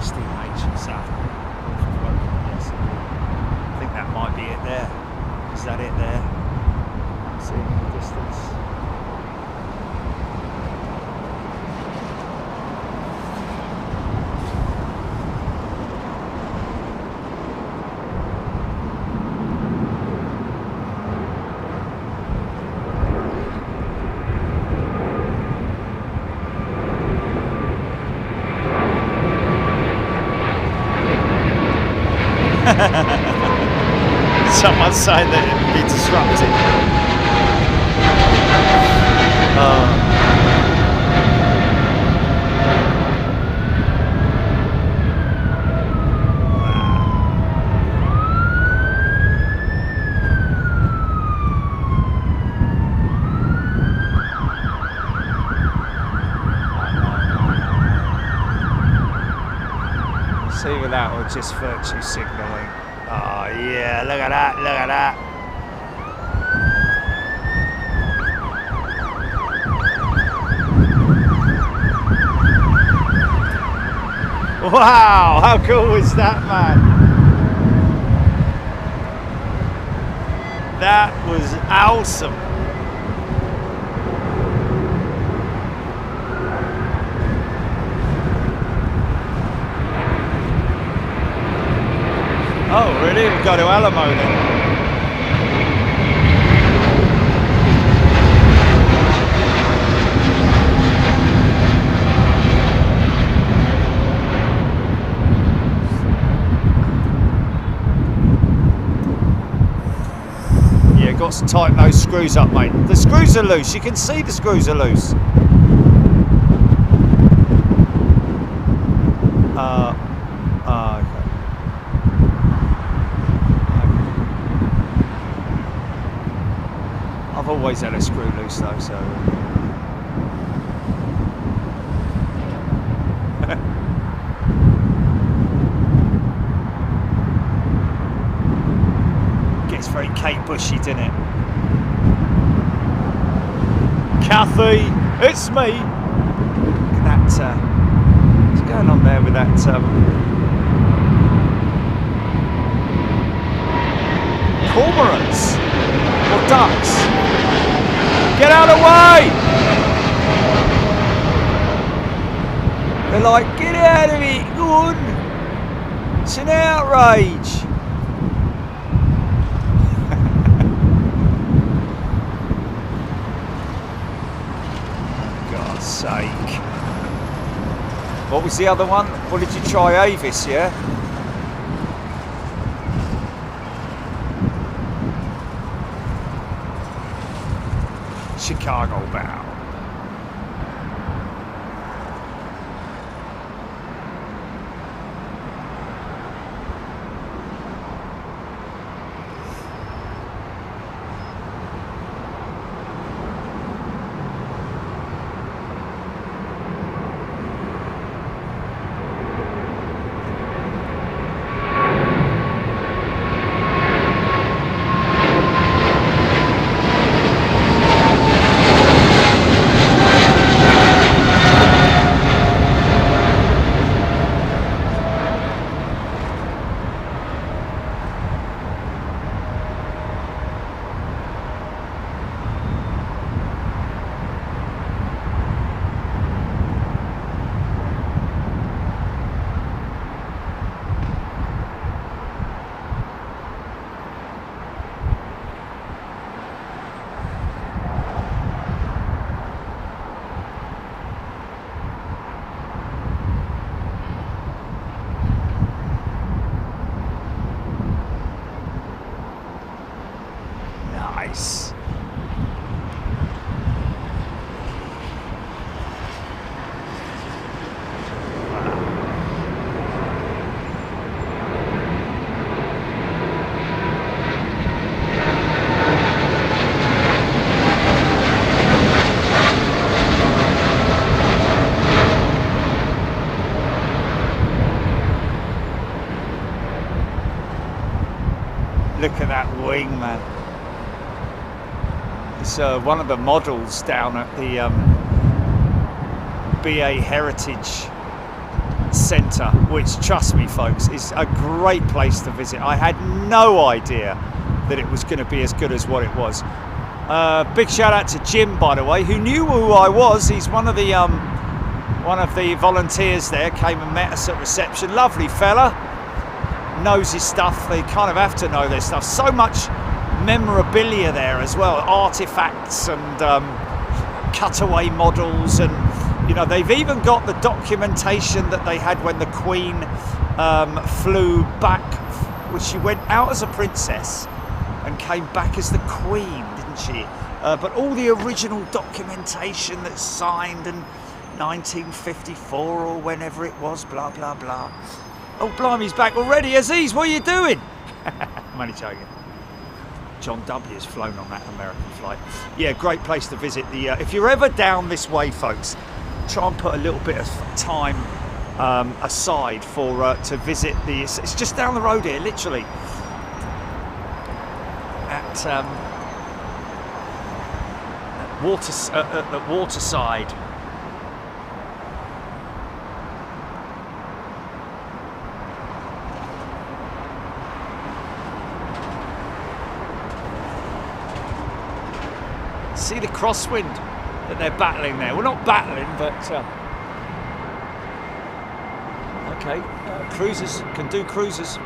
[SPEAKER 2] Steve H in South. Yes. I think that might be it there. Is that it there? See the distance. Someone's saying that it would be disruptive. It's either that or just virtue signalling. Oh yeah, look at that, look at that. Wow, how cool is that, man? That was awesome. Oh, really? We'll go to Alamo then. Yeah, got to tighten those screws up, mate. The screws are loose. You can see the screws are loose. Okay. I've always had a screw loose though, so gets very Kate Bushy, doesn't it? Cathay, it's me. Look at that. What's going on there with that? Cormorants or ducks? Get out of the way! They're like, get out of it, go on! It's an outrage! For God's sake. What was the other one? What did you try? Avis, yeah? Chicago bound. Nice. Look at that wing, man. It's one of the models down at the BA Heritage Centre, which, trust me folks, is a great place to visit. I had no idea that it was going to be as good as what it was. Big shout out to Jim, by the way, who knew who I was. He's one of the volunteers there, came and met us at reception. Lovely fella, knows his stuff. They kind of have to know their stuff. So much memorabilia there as well, artifacts and cutaway models, and you know, they've even got the documentation that they had when the Queen flew back, which she went out as a princess and came back as the Queen, didn't she? But all the original documentation that's signed in 1954 or whenever it was, blah blah blah. Oh blimey, he's back already. Aziz, what are you doing? I'm only joking. John W's flown on that American flight. Yeah, great place to visit. If you're ever down this way, folks, try and put a little bit of time aside for to visit the. It's just down the road here, literally. At Waterside. See the crosswind that they're battling there. Well, not battling, but okay. Cruisers can do cruisers.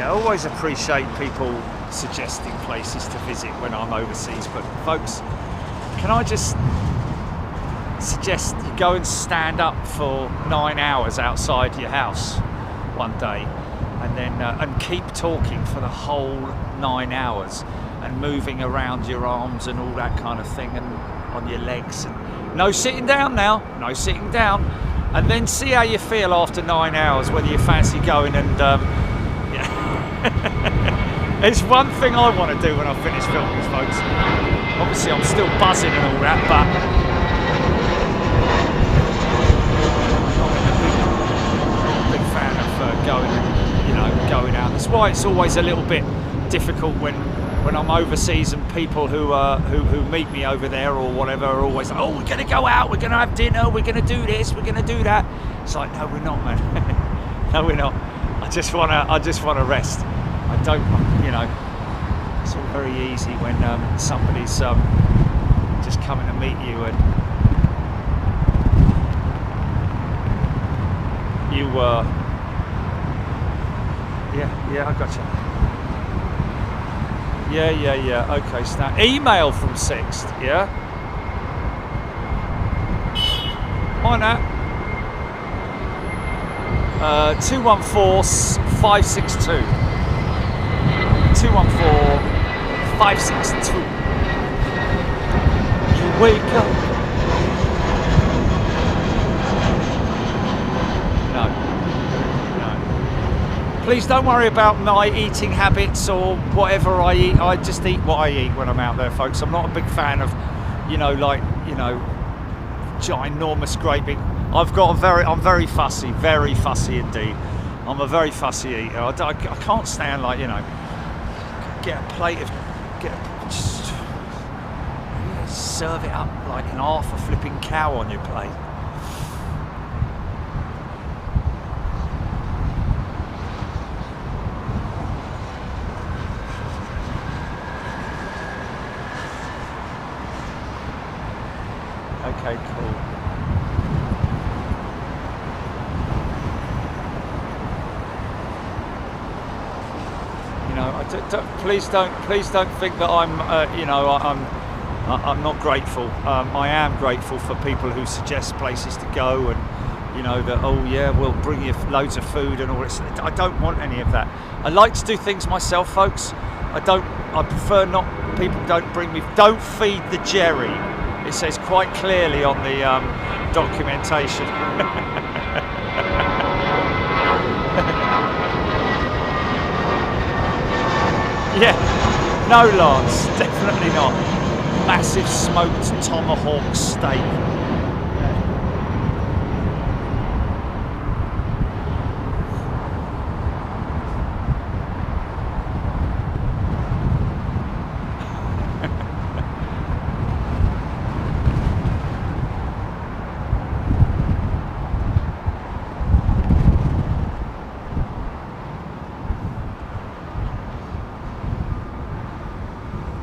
[SPEAKER 2] I always appreciate people suggesting places to visit when I'm overseas, but folks, can I just suggest you go and stand up for 9 hours outside your house one day, and then and keep talking for the whole 9 hours, and moving around your arms and all that kind of thing, and on your legs, and no sitting down now, no sitting down, and then see how you feel after 9 hours, whether you fancy going and It's one thing I want to do when I finish filming this, folks. Obviously I'm still buzzing and all that, but I'm a big fan of going out. That's why it's always a little bit difficult when I'm overseas, and people who meet me over there or whatever are always like, oh, we're going to go out, we're going to have dinner, we're going to do this, we're going to do that. It's like, no, we're not, man. No, we're not. I just want to rest. I don't, it's all very easy when somebody's just coming to meet you, and you, yeah, I got you. Yeah. Okay, snap. Email from Sixth, yeah. Why not? 214-562. 214-562. You wake up. No. Please don't worry about my eating habits or whatever I eat. I just eat what I eat when I'm out there, folks. I'm not a big fan of, ginormous graping. I'm very fussy indeed. I'm a very fussy eater. I can't stand get a plate of, just serve it up like in half a flipping cow on your plate. Okay, cool. Please don't think that I'm not grateful. I am grateful for people who suggest places to go, and that, oh yeah, we'll bring you loads of food and all this. I don't want any of that. I like to do things myself, folks. I prefer not. People don't bring me. Don't feed the Jerry. It says quite clearly on the documentation. Yeah, no, Lance, definitely not. Massive smoked tomahawk steak.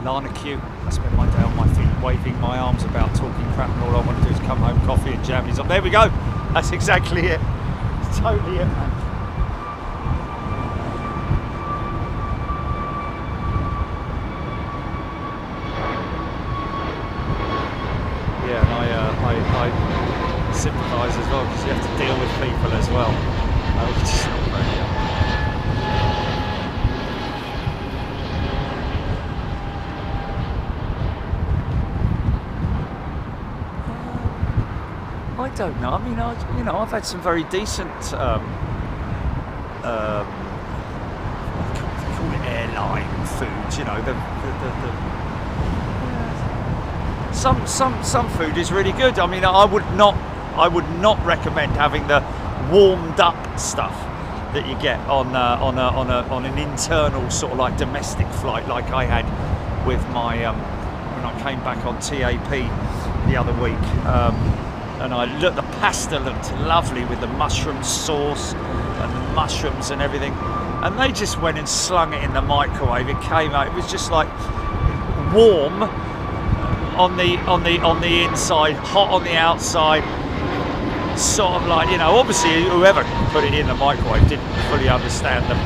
[SPEAKER 2] Lana Q. I spend my day on my feet waving my arms about, talking crap, and all I want to do is come home, coffee and jammies on. There we go. That's exactly it. It's totally it, man. Yeah, and I sympathise as well, because you have to deal with people as well. Which is not very I don't know. I mean, I've had some very decent. What do they call it, airline foods. Some food is really good. I mean, I would not recommend having the warmed up stuff that you get on an internal sort of like domestic flight, like I had with my when I came back on TAP the other week, and the pasta looked lovely with the mushroom sauce and the mushrooms and everything, and they just went and slung it in the microwave. It came out. It was just like warm on the inside, hot on the outside. Sort of like, obviously whoever put it in the microwave didn't fully understand the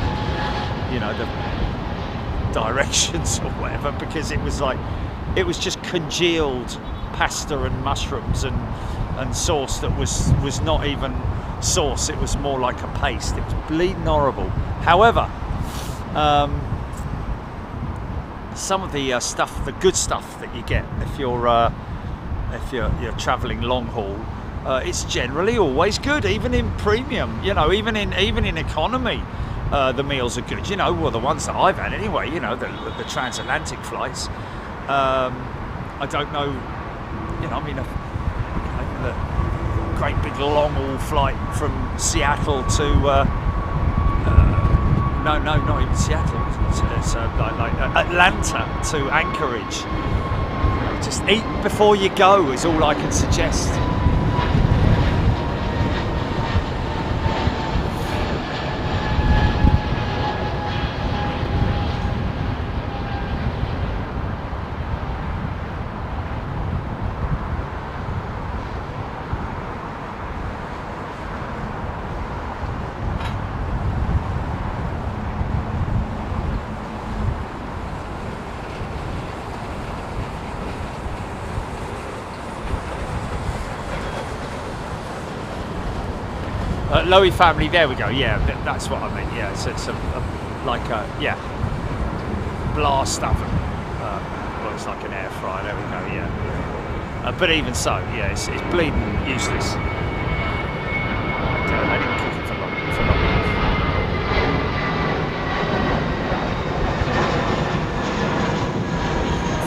[SPEAKER 2] directions or whatever, because it was just congealed pasta and mushrooms and sauce that was not even sauce. It was more like a paste. It was bleeding horrible. However, some of the the good stuff that you get if you're travelling long haul, it's generally always good, even in premium. Even in economy, the meals are good. Well, the ones that I've had anyway. The transatlantic flights. I don't know. The great big long haul flight from Seattle to no, not even Seattle. It's like Atlanta to Anchorage. Just eat before you go is all I can suggest. Lowy family, there we go. Yeah, that's what I meant. Yeah, it's blast oven. Looks like an air fryer. There we go. Yeah, but even so, yeah, it's bleeding useless. They didn't cook it for long enough.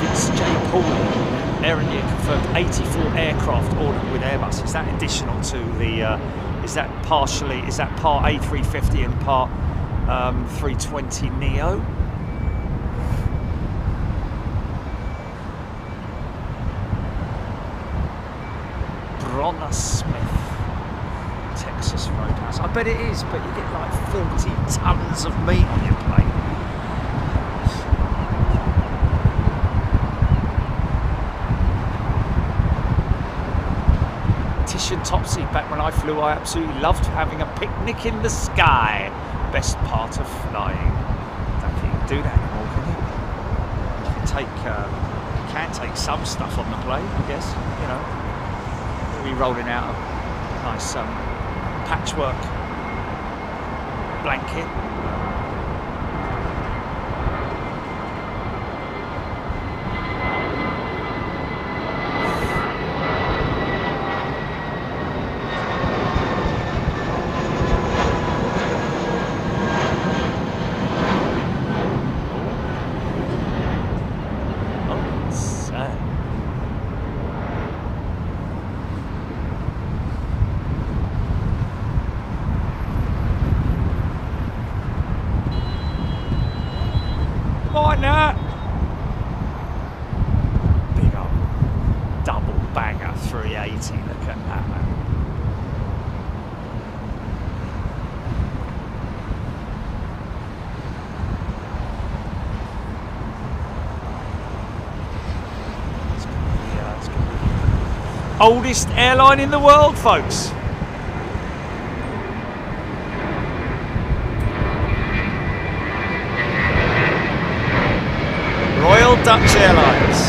[SPEAKER 2] It's J. Paul. Air India confirmed 84 aircraft ordered with Airbus. Is that additional to the? Is that part A350 and part 320 Neo? Bronner Smith, Texas Roadhouse. I bet it is, but you get like 40 tons of meat on your plate. Topsy, back when I flew, I absolutely loved having a picnic in the sky. Best part of flying. I don't think you can do that anymore, can you? You can take some stuff on the plane, I guess. We'll be rolling out a nice patchwork blanket. Big old double banger 380, look at that, man. It's gonna be the oldest airline in the world, folks. Dutch Airlines.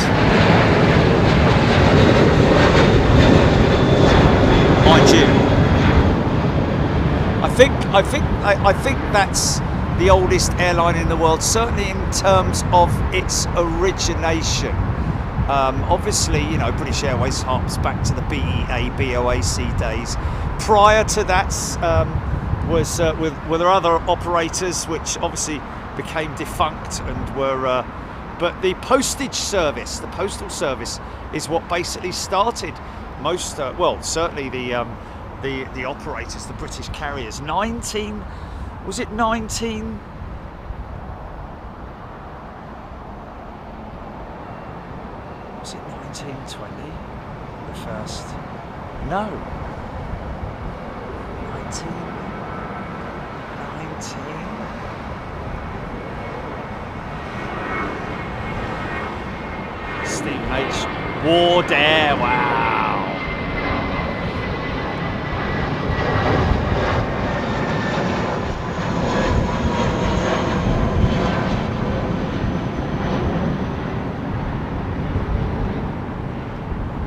[SPEAKER 2] Mind you, I think that's the oldest airline in the world, certainly in terms of its origination. Obviously, you know, British Airways harps back to the BEA, BOAC days. Prior to that were there other operators which obviously became defunct and were, but the postage service, the postal service, is what basically started most, well, certainly the operators, the British carriers. 1920? The first? No. 1919. Steam H. Ward Air, wow.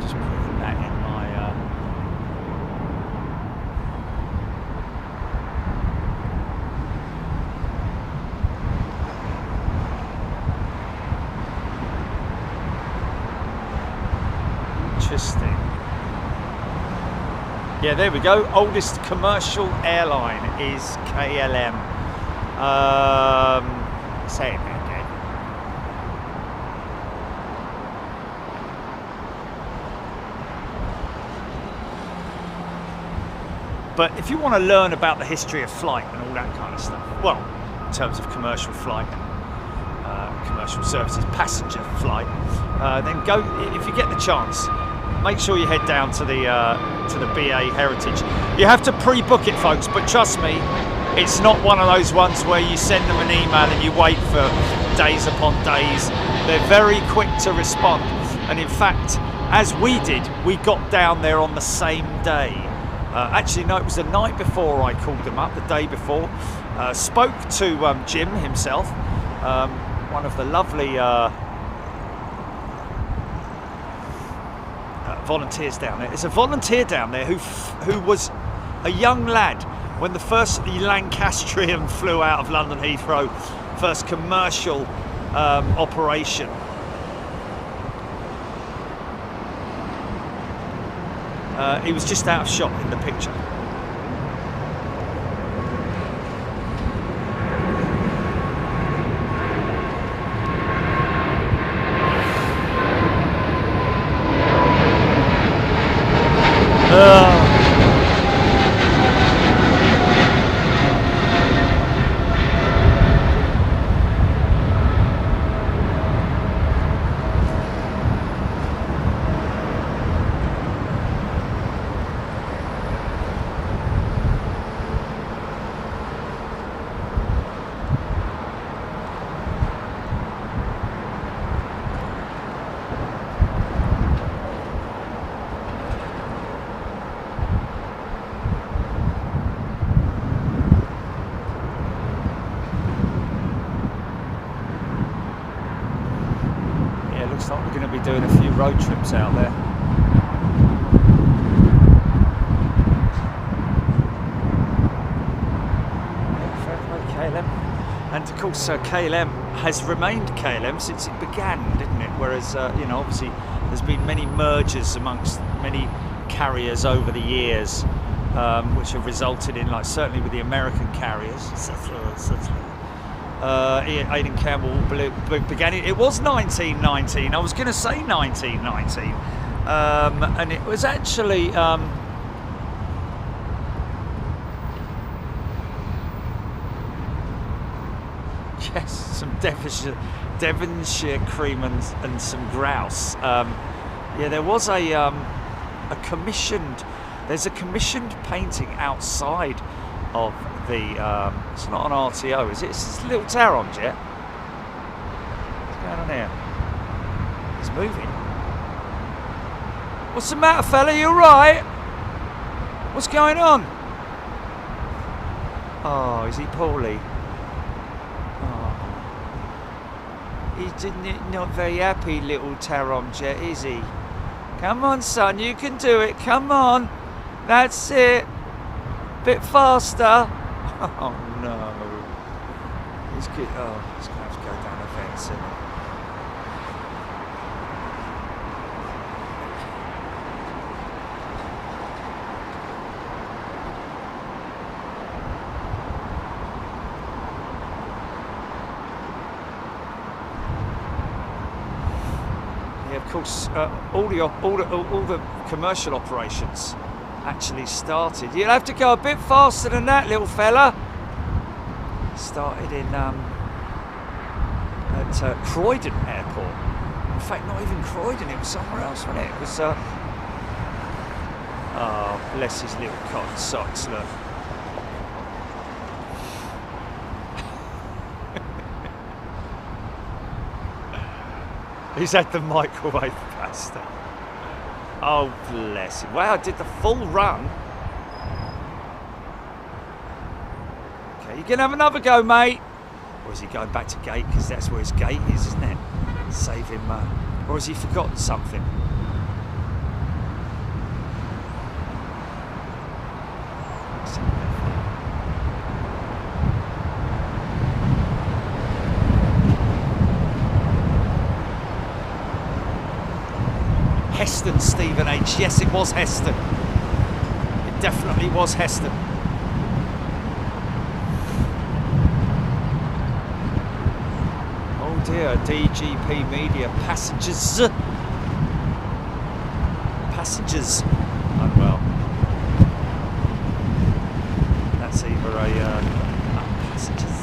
[SPEAKER 2] Just putting that in my interesting. Yeah, there we go. Oldest commercial airline is KLM. Say it again. But if you want to learn about the history of flight and all that kind of stuff, well, in terms of commercial flight and commercial services, passenger flight, then go, if you get the chance, make sure you head down to the BA Heritage. You have to pre-book it, folks, but trust me, it's not one of those ones where you send them an email and you wait for days upon days. They're very quick to respond, and in fact, as we did, we got down there on the same day. Actually, no, it was the night before I called them up, the day before. Spoke to Jim himself, one of the lovely volunteers down there. There's a volunteer down there who was a young lad when the first Lancastrian flew out of London Heathrow, first commercial operation. He was just out of shot in the picture. Looks like we're going to be doing a few road trips out there. Yeah, fair play, KLM. And of course, KLM has remained KLM since it began, didn't it? Whereas, you know, obviously there's been many mergers amongst many carriers over the years, which have resulted in, like, certainly with the American carriers, Aidan Campbell began it. It was 1919. I was going to say 1919, and it was actually yes, some Devonshire cream and some grouse. Yeah, there was a commissioned. There's a commissioned painting outside of the. It's not an RTO, is it? It's a little TAROM jet. What's going on here? It's moving. What's the matter, fella? You alright? What's going on? Oh, is he poorly? Oh. He's not very happy, little TAROM jet, is he? Come on, son, you can do it. Come on. That's it. Bit faster. Oh no. He's good. Oh, he's going to have to go down the fence, isn't he? course, all the commercial operations actually started. You'll have to go a bit faster than that, little fella. Started in at Croydon Airport. In fact, not even Croydon. It was somewhere else, wasn't it? It was. Oh, bless his little cotton socks. Look. He's had the microwave pasta. Oh, bless him. Wow, I did the full run. Okay, you can have another go, mate. Or is he going back to gate? Because that's where his gate is, isn't it? Save him. Or has he forgotten something? Heston, Stephen H. Yes, it was Heston. It definitely was Heston. Oh dear, DGP Media passengers. Passengers. Unwell. That's either a passengers.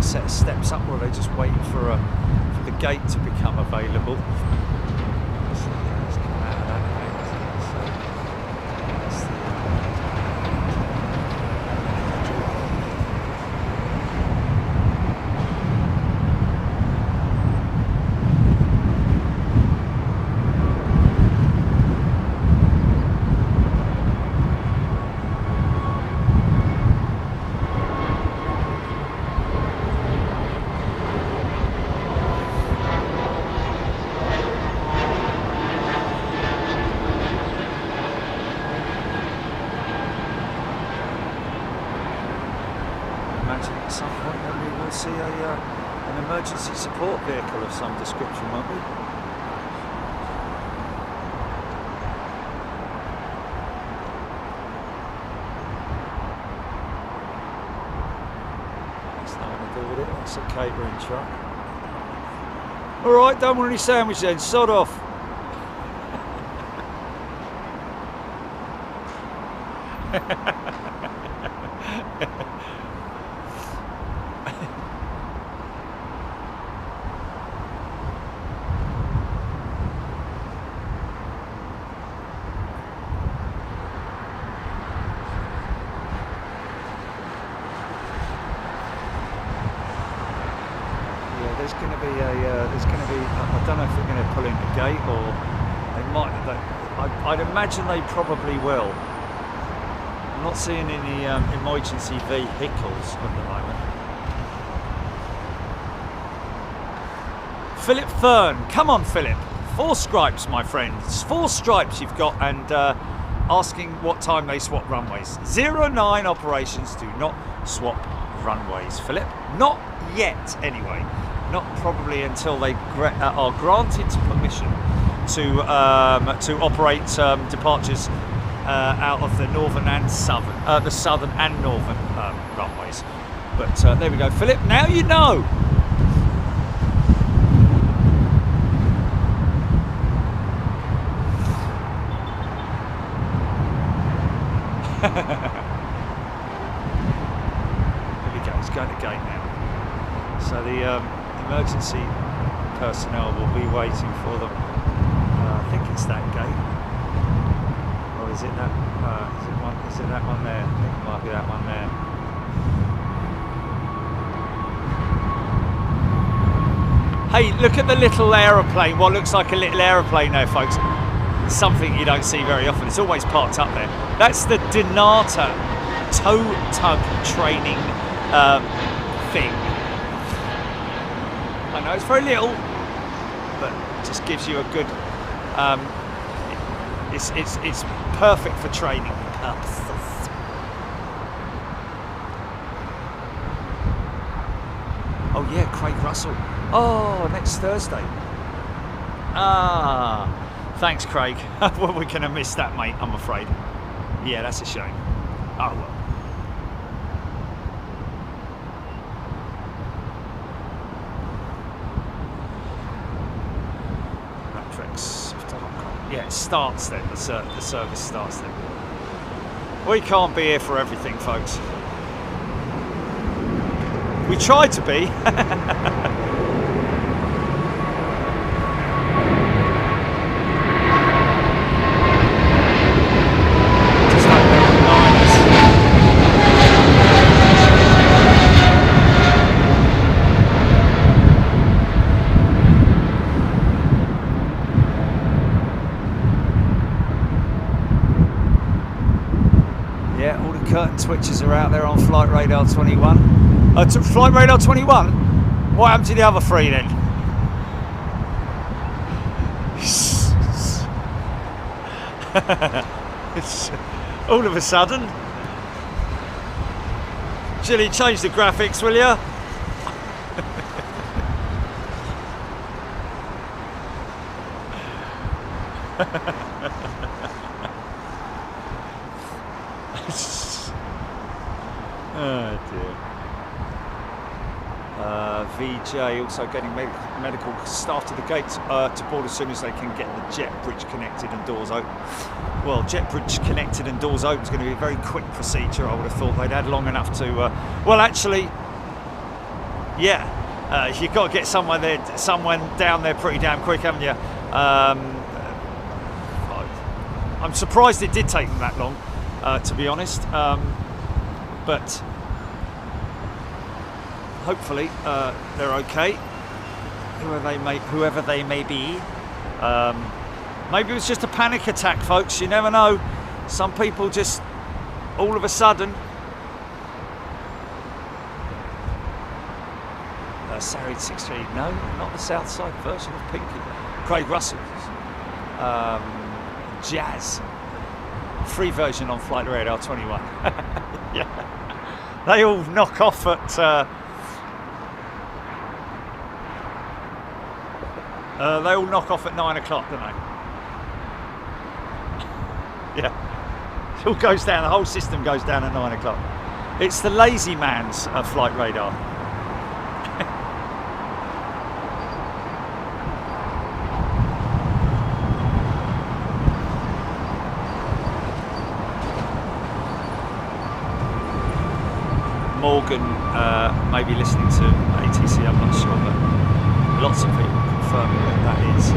[SPEAKER 2] Set of steps up, or are they just waiting for the gate to become available? Let's come out of that gate. At some point then we will see an emergency support vehicle of some description, won't we? That's nothing to do with it, that's a catering truck. Alright, don't want any sandwich then, sod off. I don't know if they're going to pull in the gate, or they might. I'd imagine they probably will. I'm not seeing any emergency vehicles at the moment. Philip Fern, come on, Philip. 4 stripes, my friends. 4 stripes you've got, and asking what time they swap runways. 09 operations do not swap runways, Philip. Not yet, anyway. Not probably until they are granted permission to operate departures out of the northern and southern, the southern and northern runways. But there we go, Philip. Now you know. There we go. It's going to gate now. So the emergency personnel will be waiting for them. I think it's that gate, or is it that? Is it that one there? I think it might be that one there. Hey, look at the little aeroplane. What looks like a little aeroplane there, folks. Something you don't see very often. It's always parked up there. That's the Dinata tow tug training thing. I know it's very little, but it just gives you a good. It's perfect for training purposes. Oh yeah, Craig Russell. Oh, next Thursday. Ah, thanks, Craig. Well, we're going to miss that, mate, I'm afraid. Yeah, that's a shame. Oh, well. That treks to Hong Kong. Yeah, it starts then. The service starts then. We can't be here for everything, folks. We try to be. Yeah, all the curtain switches are out there on Flight Radar 21. To Flight Radar 21? What happened to the other three then? It's all of a sudden. Jilly, change the graphics, will ya? Oh dear. VJ also getting medical staff to the gates to board as soon as they can get the jet bridge connected and doors open. Well, jet bridge connected and doors open is going to be a very quick procedure. I would have thought they'd had long enough to. Well, actually, yeah, you've got to get someone down there pretty damn quick, haven't you? I'm surprised it did take them that long, to be honest. But hopefully they're okay, whoever they may be. Maybe it was just a panic attack, folks. You never know. Some people just all of a sudden. Sarid 63, no, not the South Side version of Pinky. Craig Russell, Jazz, free version on Flight Radar 21. Yeah, they all knock off at. They all knock off at 9 o'clock, don't they? Yeah, it all goes down. The whole system goes down at 9 o'clock. It's the lazy man's Flight Radar. Morgan may be listening to ATC, I'm not sure, but lots of people confirming that is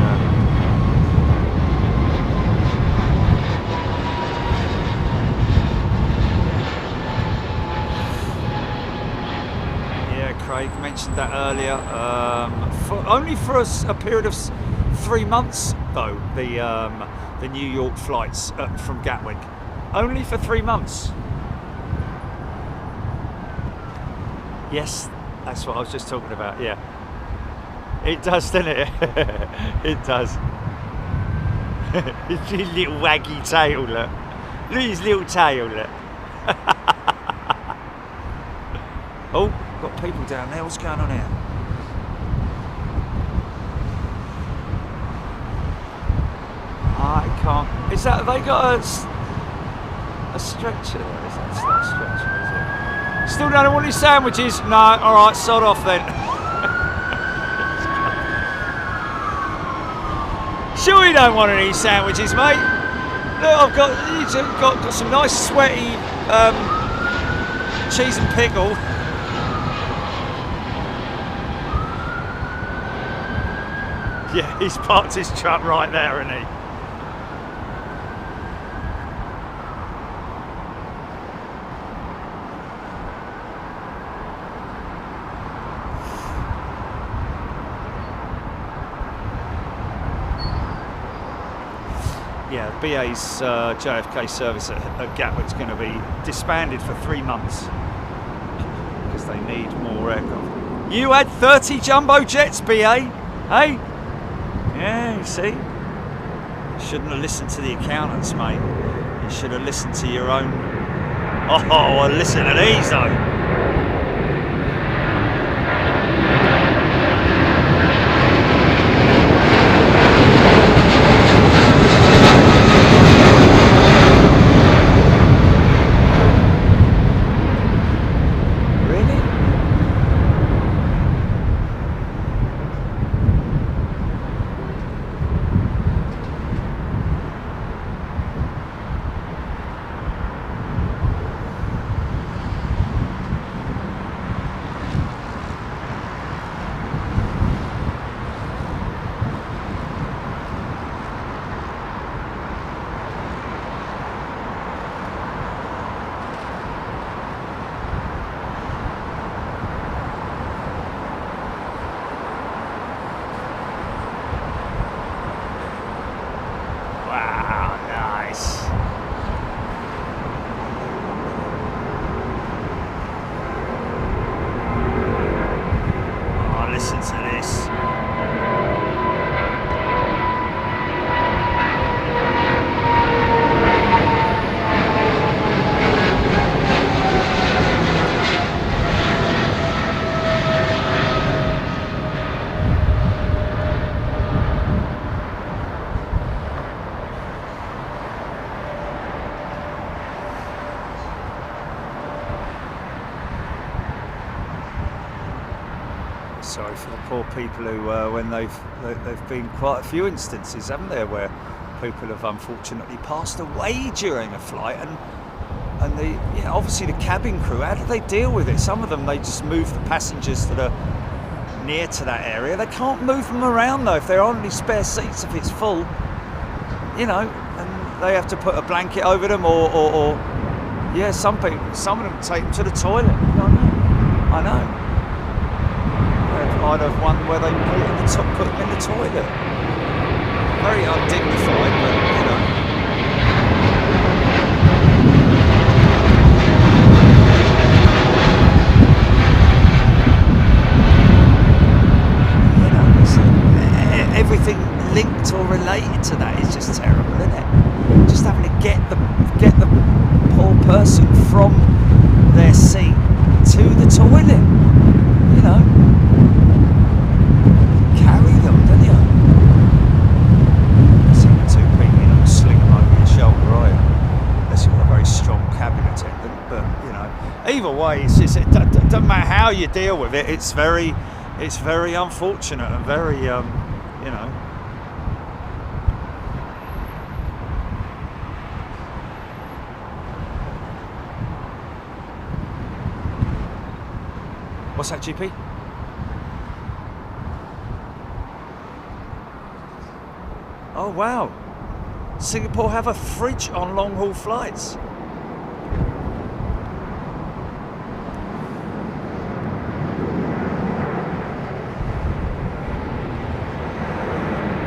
[SPEAKER 2] yeah, Craig mentioned that earlier. Only for a period of 3 months though, the New York flights from Gatwick, only for 3 months. Yes, that's what I was just talking about, yeah. It does, doesn't it? It does. His little waggy tail, look. Look at his little tail, look. Oh, got people down there. What's going on here? I can't. Is that, have they got a stretcher there? Is that not a stretcher, is it? Still don't want any sandwiches? No, alright, sod off then. Sure you don't want any sandwiches, mate? Look, I've got some nice sweaty cheese and pickle. Yeah, he's parked his truck right there, isn't he? Yeah, BA's JFK service at Gatwick's going to be disbanded for 3 months because they need more aircraft. You had 30 jumbo jets, BA, hey? Yeah, you see? You shouldn't have listened to the accountants, mate. You should have listened to your own. Oh, well, listen to these though. listen to this. Sorry for the poor people who, when they've been quite a few instances, haven't there, where people have unfortunately passed away during a flight, and the obviously the cabin crew, how do they deal with it? Some of them, they just move the passengers that are near to that area. They can't move them around though if there aren't any spare seats, if it's full, and they have to put a blanket over them, or yeah, some of them take them to the toilet. I know. I'd have one where they put them in the toilet. Very undignified, but everything linked or related to that is just terrible, isn't it? Just having to get the poor person from their seat to the toilet, carry them, don't you? See the two people, you don't sling them over your shoulder, right? Unless you've got a very strong cabin attendant, but either way, it doesn't matter how you deal with it. It's very unfortunate and very, What's that, GP? Oh wow, Singapore have a fridge on long haul flights.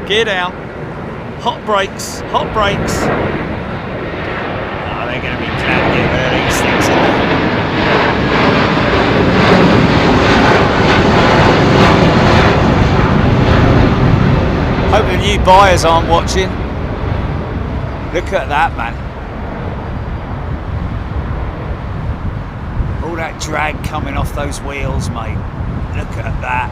[SPEAKER 2] Gear down, hot brakes, hot brakes. Oh, they're going to be glad to get rid of these things in there. Hope the new buyers aren't watching. Look at that, man. All that drag coming off those wheels, mate. Look at that.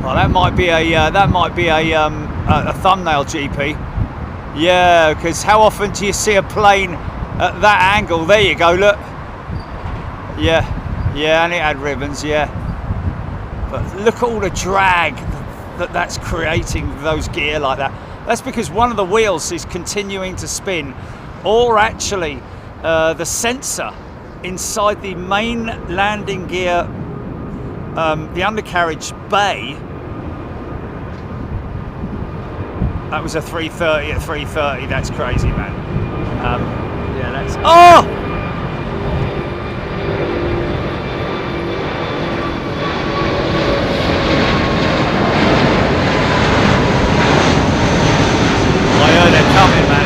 [SPEAKER 2] Well, that might be a thumbnail, GP. Yeah, because how often do you see a plane at that angle? There you go. Look. Yeah. Yeah, and it had ribbons, yeah. But look at all the drag that's creating those gear like that. That's because one of the wheels is continuing to spin, or actually the sensor inside the main landing gear, the undercarriage bay. That was a 330 at 330, that's crazy, man. Yeah, that's... Oh!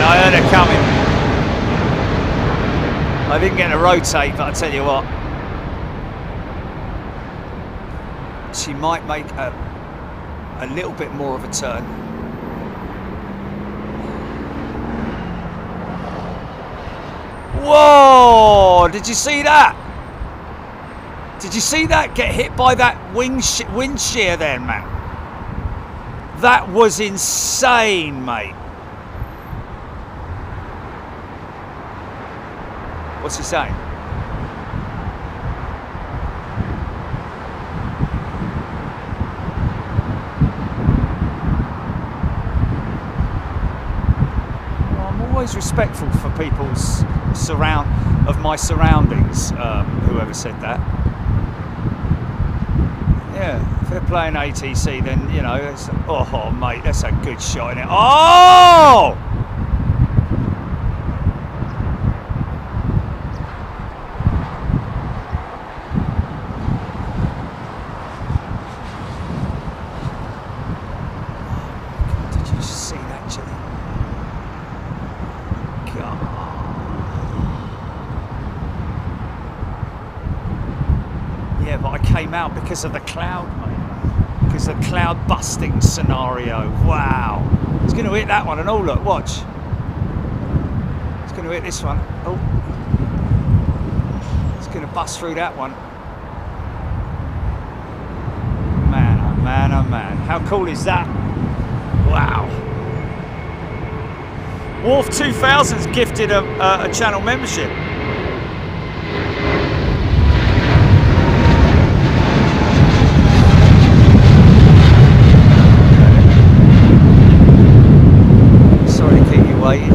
[SPEAKER 2] I heard her coming. I didn't get to rotate, but I tell you what, she might make a little bit more of a turn. Whoa! Did you see that? Did you see that get hit by that wind shear then, man? That was insane, mate. What's he saying? Well, I'm always respectful for people's my surroundings. Whoever said that. Yeah, if they're playing ATC, then it's, oh mate, that's a good shot in it. Oh! came out because of the cloud, mate. Because of the cloud busting scenario. Wow. It's going to hit that one, and oh look, watch. It's going to hit this one. Oh. It's going to bust through that one. Man, oh man, oh man. How cool is that? Wow. Wharf 2000's gifted a channel membership. Sorry to keep you waiting.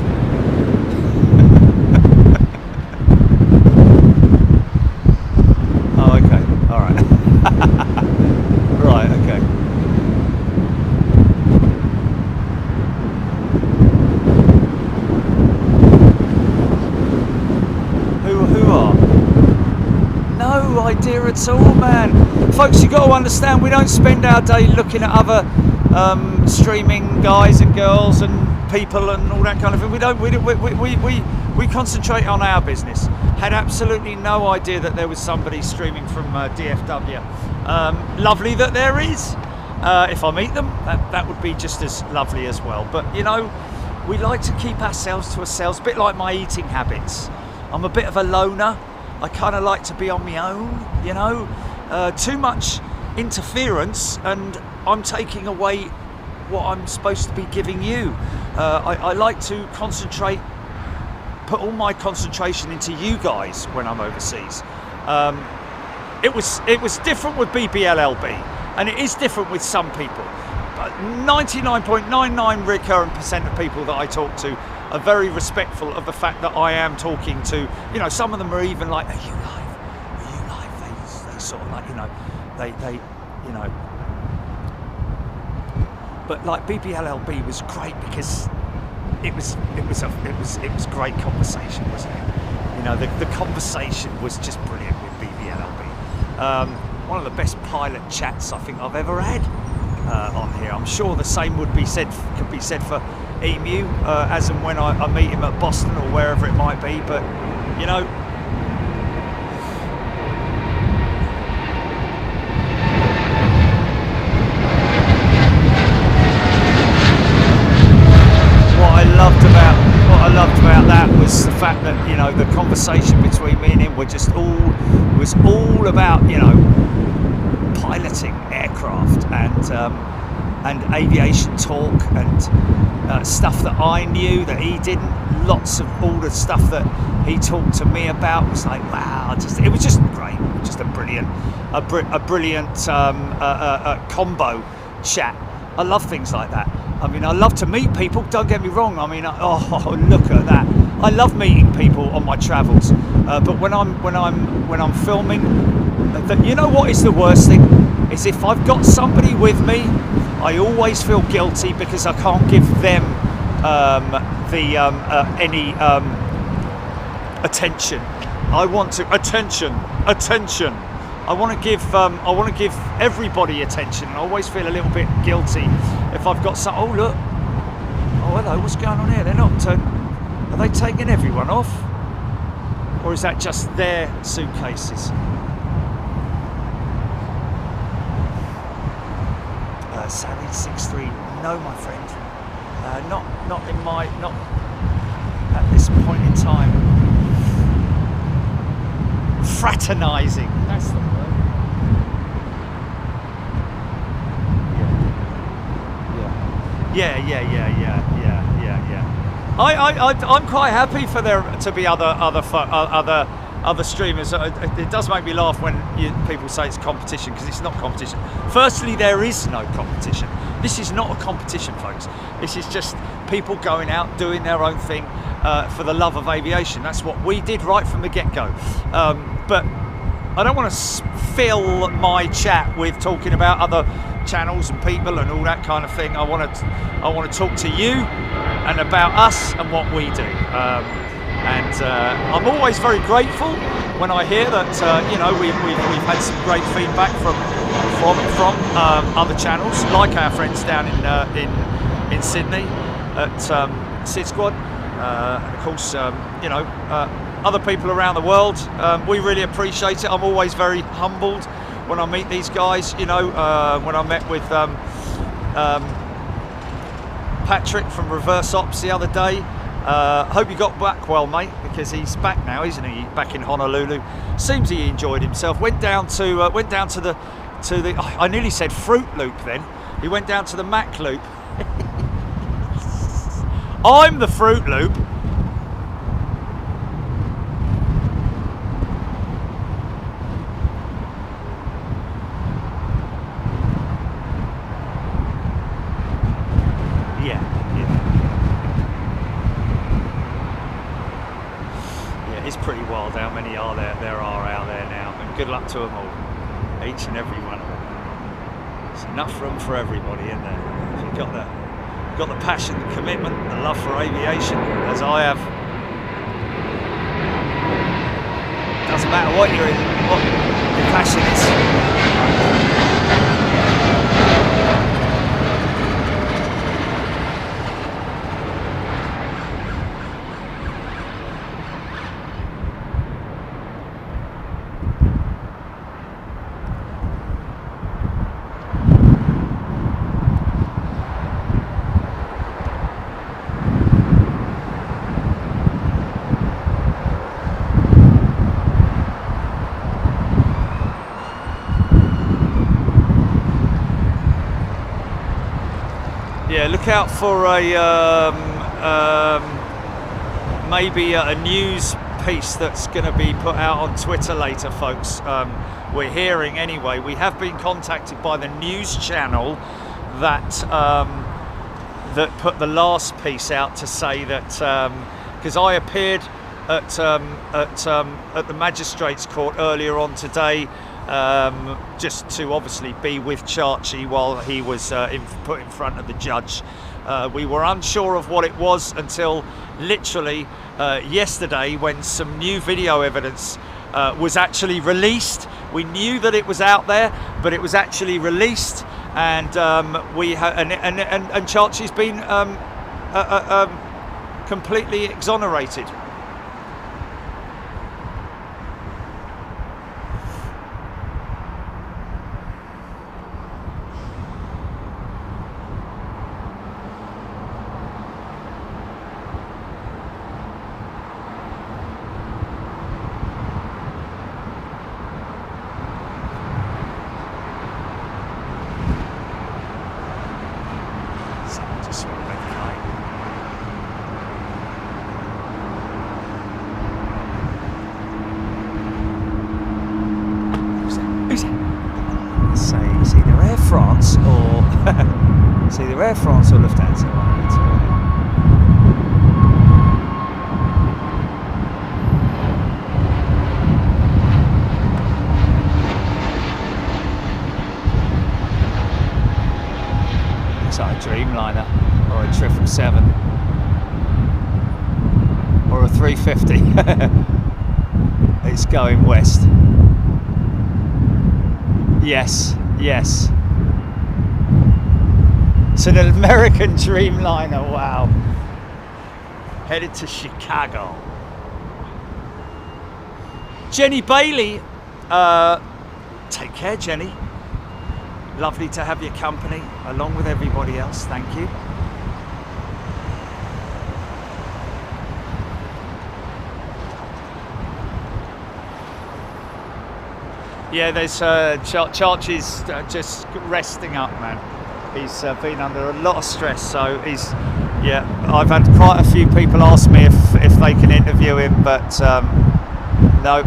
[SPEAKER 2] Oh, okay. All right. Right, okay. Who are? No idea at all, man. Folks, you got to understand, we don't spend our day looking at other streaming guys and girls and people and all that kind of thing. We concentrate on our business. Had absolutely no idea that there was somebody streaming from DFW. Lovely that there is. If I meet them, that would be just as lovely as well. But you know, we like to keep ourselves to ourselves, a bit like my eating habits. I'm a bit of a loner. I kind of like to be on my own, you know. Too much interference and I'm taking away what I'm supposed to be giving you. I like to concentrate, put all my concentration into you guys when I'm overseas. It was different with BBLLB, and it is different with some people. But 99.99 recurrent % of people that I talk to are very respectful of the fact that I am talking to, you know, some of them are even like, are you live? Are you live? They sort of like, you know, they you know. But like BBLLB was great because it was great conversation, wasn't it? You know, the conversation was just brilliant with BBLLB. One of the best pilot chats I think I've ever had on here. I'm sure the same could be said for Emu, as and when I meet him at Boston or wherever it might be. But you know, what I loved about that was the fact that, you know, the conversation between me and him was all about, you know, piloting aircraft and aviation talk and stuff that I knew that he didn't. Lots of all the stuff that he talked to me about was like, wow, it was just great, just a brilliant combo chat. I love things like that. I mean, I love to meet people, don't get me wrong. I mean, oh, look at that. I love meeting people on my travels. But when I'm filming, you know what is the worst thing? Is if I've got somebody with me, I always feel guilty because I can't give them any attention. I want to attention. I want to give everybody attention. I always feel a little bit guilty if I've got some. Oh look! Oh hello! What's going on here? They're not. Are they taking everyone off, or is that just their suitcases? Sally 63. No, my friend. Not at this point in time. Fraternising. That's the word. Yeah. I'm quite happy for there to be other streamers. It does make me laugh when people say it's competition, because it's not competition. Firstly, there is no competition. This is not a competition, folks. This is just people going out doing their own thing for the love of aviation. That's what we did right from the get-go. But I don't want to fill my chat with talking about other channels and people and all that kind of thing. I want to talk to you and about us and what we do. I'm always very grateful when I hear that you know, we've had some great feedback from other channels, like our friends down in Sydney at Sid Squad, and of course you know, other people around the world. We really appreciate it. I'm always very humbled when I meet these guys. You know, when I met with Patrick from Reverse Ops the other day. Hope you got back well, mate, because he's back now, isn't he? Back in Honolulu. Seems he enjoyed himself. Went down to the I nearly said Fruit Loop then. He went down to the Mac Loop. I'm the Fruit Loop. It's pretty wild how many there are out there now, and good luck to them all, each and every one of them. There's enough room for everybody in there. If you've got the passion, the commitment, the love for aviation, as I have. Doesn't matter what you're in, what your passion is. Yeah, look out for maybe a news piece that's going to be put out on Twitter later, folks. We're hearing anyway. We have been contacted by the news channel that that put the last piece out to say that because I appeared at the magistrates' court earlier on today. Just to obviously be with Chachi while he was put in front of the judge. We were unsure of what it was until literally yesterday, when some new video evidence was actually released. We knew that it was out there, but it was actually released, and and Chachi's been completely exonerated. Air France or Lufthansa. Looks like a Dreamliner or a 777 or a 350. It's going west. Yes, yes. It's an American Dreamliner, wow. Headed to Chicago. Jenny Bailey, take care, Jenny. Lovely to have your company, along with everybody else, thank you. Yeah, there's Chachi's just resting up, man. He's been under a lot of stress, so he's, yeah, I've had quite a few people ask me if they can interview him, but no,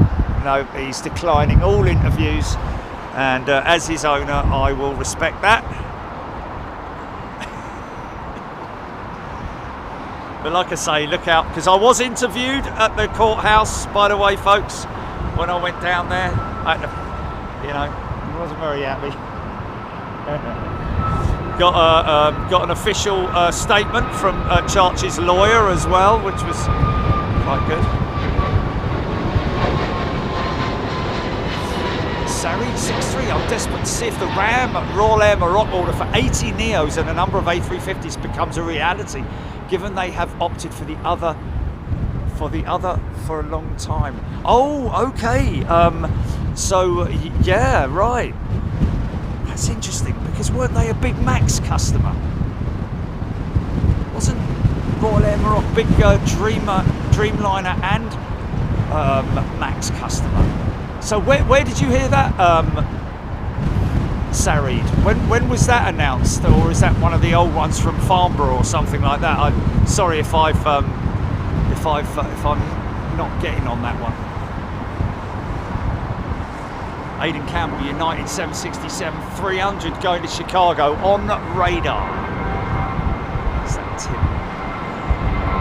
[SPEAKER 2] he's declining all interviews, and as his owner, I will respect that. But like I say, look out, because I was interviewed at the courthouse, by the way, folks, when I went down there. You know, I wasn't very happy. Got an official statement from Chachi's lawyer as well, which was quite good. Sari 63, I'm desperate to see if the RAM Royal Air Morocco order for 80 Neos and a number of A350s becomes a reality, given they have opted for the other for a long time. Oh, okay. So yeah, right. That's interesting, because weren't they a big Max customer? Wasn't Royal Air Morocco big Dreamliner and Max customer? So where did you hear that, Sarid? When was that announced, or is that one of the old ones from Farnborough or something like that? I'm sorry if I'm not getting on that one. Aidan Campbell, United 767-300 going to Chicago on radar. Is that Tim?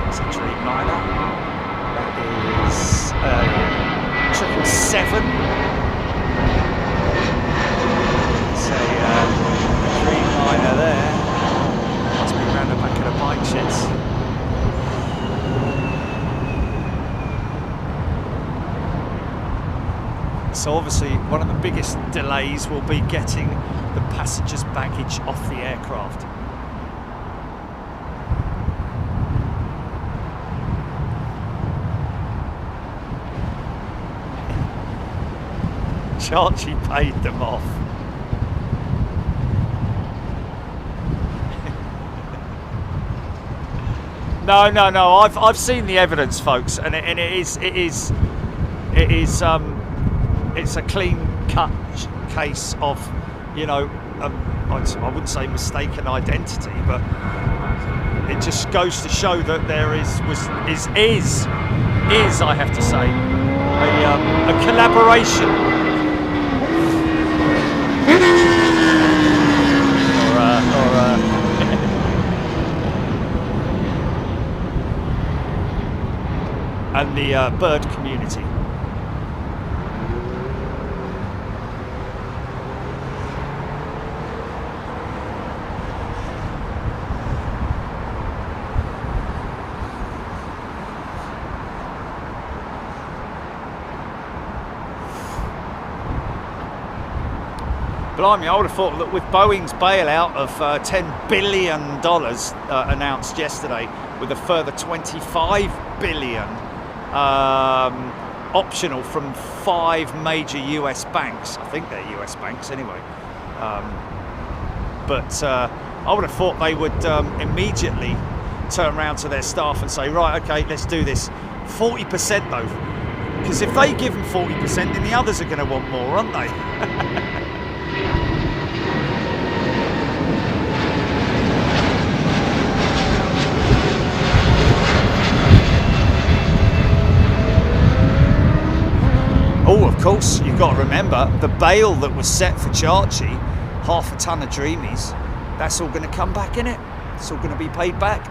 [SPEAKER 2] It's a Dreamliner. That is 777. It's a Dreamliner there. Must be around the back of the bike sheds. So obviously one of the biggest delays will be getting the passengers' baggage off the aircraft. Chachi paid them off. No. I've seen the evidence, folks, and it is it's a clean-cut case of, I wouldn't say mistaken identity, but it just goes to show that there is, I have to say, a collaboration. And the bird community. Blimey, I would have thought that with Boeing's bailout of $10 billion announced yesterday, with a further $25 billion optional from 5 major US banks. I think they're US banks anyway. But I would have thought they would immediately turn around to their staff and say, right, okay, let's do this. 40% though, because if they give them 40%, then the others are going to want more, aren't they? Oh, of course, you've got to remember the bail that was set for Chachi, 500 ton of Dreamies, that's all going to come back, innit? It's all going to be paid back.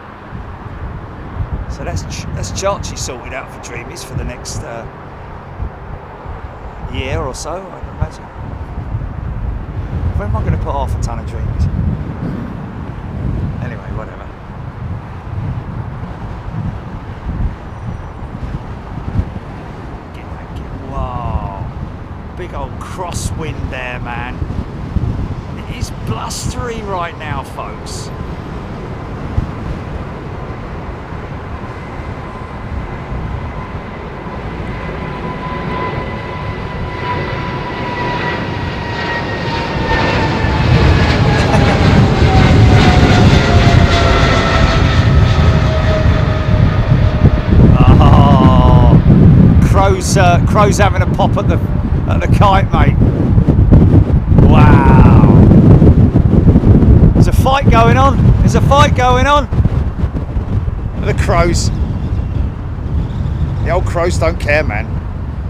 [SPEAKER 2] So that's Chachi sorted out for Dreamies for the next year or so, I'd imagine. Where am I going to put 500 ton of Dreamies? Anyway, whatever. Wow, big old crosswind there, man. And it is blustery right now, folks. Crow's having a pop at the kite, mate. Wow. There's a fight going on. There's a fight going on. The crows. The old crows don't care, man.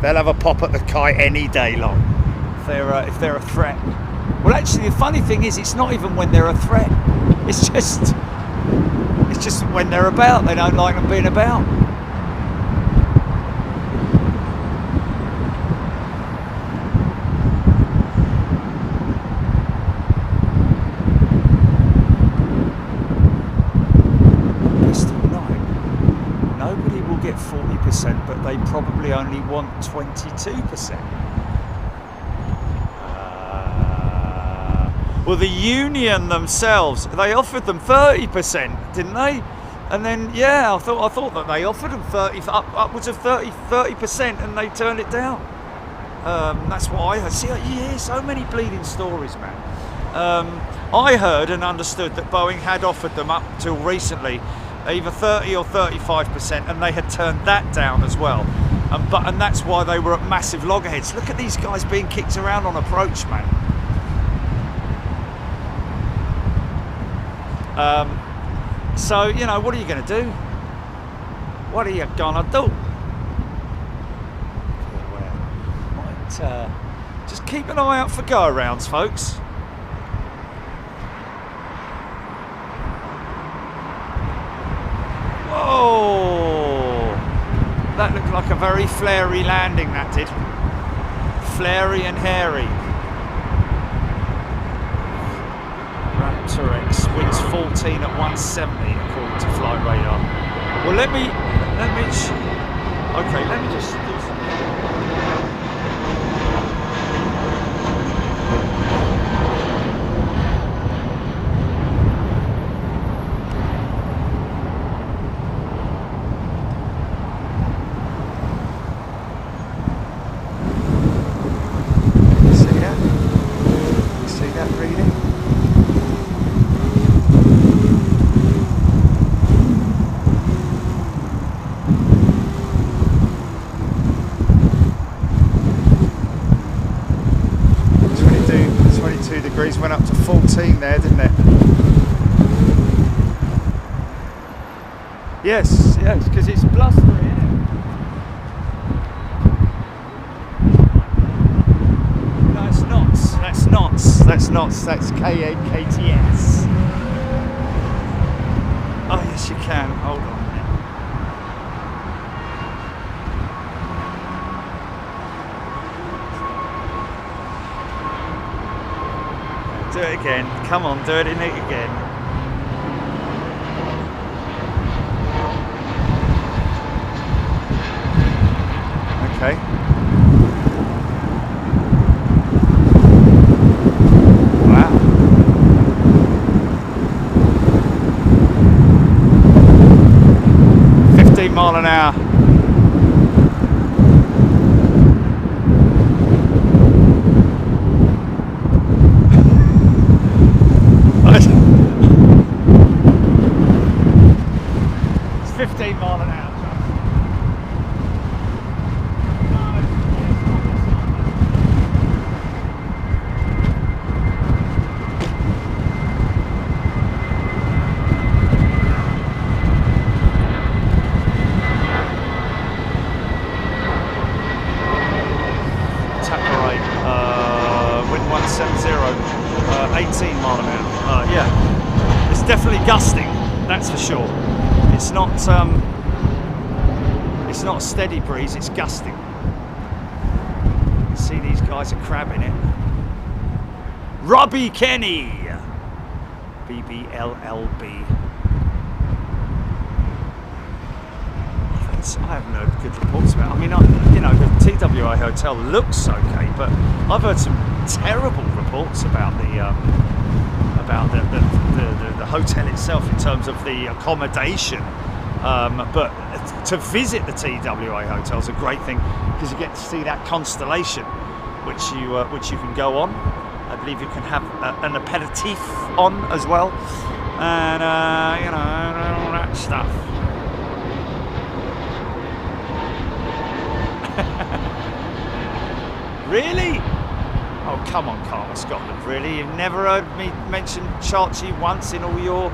[SPEAKER 2] They'll have a pop at the kite any day long if they're a threat. Well, actually, the funny thing is, it's not even when they're a threat. It's just when they're about. They don't like them being about. Get 40%, but they probably only want 22%. Well, the union themselves, they offered them 30%, didn't they? And then, yeah, I thought that they offered them upwards of 30%, and they turned it down. That's what I heard. See, you hear so many bleeding stories, man. I heard and understood that Boeing had offered them up till recently either 30 or 35%, and they had turned that down as well. And that's why they were at massive loggerheads. Look at these guys being kicked around on approach, man. So, you know, what are you going to do? What are you going to do? Just keep an eye out for go-arounds, folks. Whoa! That looked like a very flary landing, that did. Flary and hairy. Raptor X, winds 14 at 170 according to flight radar. Well, let me just do something. See that reading? Degrees went up to 14 there, didn't it? Yes, because it's blustery, isn't it? No, it's knots. That's knots. That's knots. That's KTS. Oh, yes, you can. Hold on. Do it again. Come on, do it in it again. Okay. Wow. Mile an hour. It's 15 mile an hour. Wind 170, 18 mile an hour. Yeah, it's definitely gusting, that's for sure. It's not a steady breeze, it's gusting. See, these guys are crabbing it. Robbie Kenny, BBLLB. I haven't heard good reports about it. I mean, the TWA hotel looks okay, but I've heard some terrible reports about the hotel itself in terms of the accommodation. But to visit the TWA hotel is a great thing because you get to see that constellation, which you can go on. I believe you can have an aperitif on as well, and all that stuff. Really? Oh, come on, Karma Scotland, really? You've never heard me mention Chachi once in all your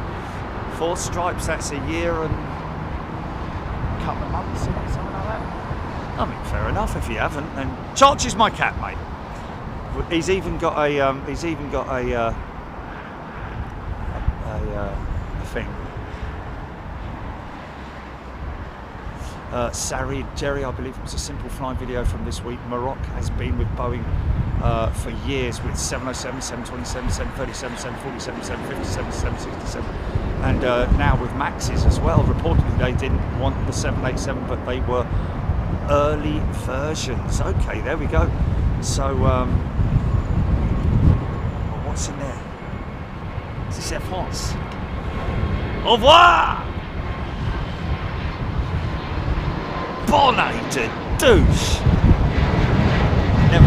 [SPEAKER 2] 4 stripes? That's a year and a couple of months, something like that. I mean, fair enough if you haven't. And Chachi's my cat, mate. He's even got a thing. Sari Jerry, I believe it was a simple flying video from this week. Morocco has been with Boeing for years with 707, 727, 737, 747, 757, 767, and now with Maxes as well. Reportedly they didn't want the 787, but they were early versions. Okay, there we go. So what's in there? C'est Air France. Au revoir! Bonnet de douche. Never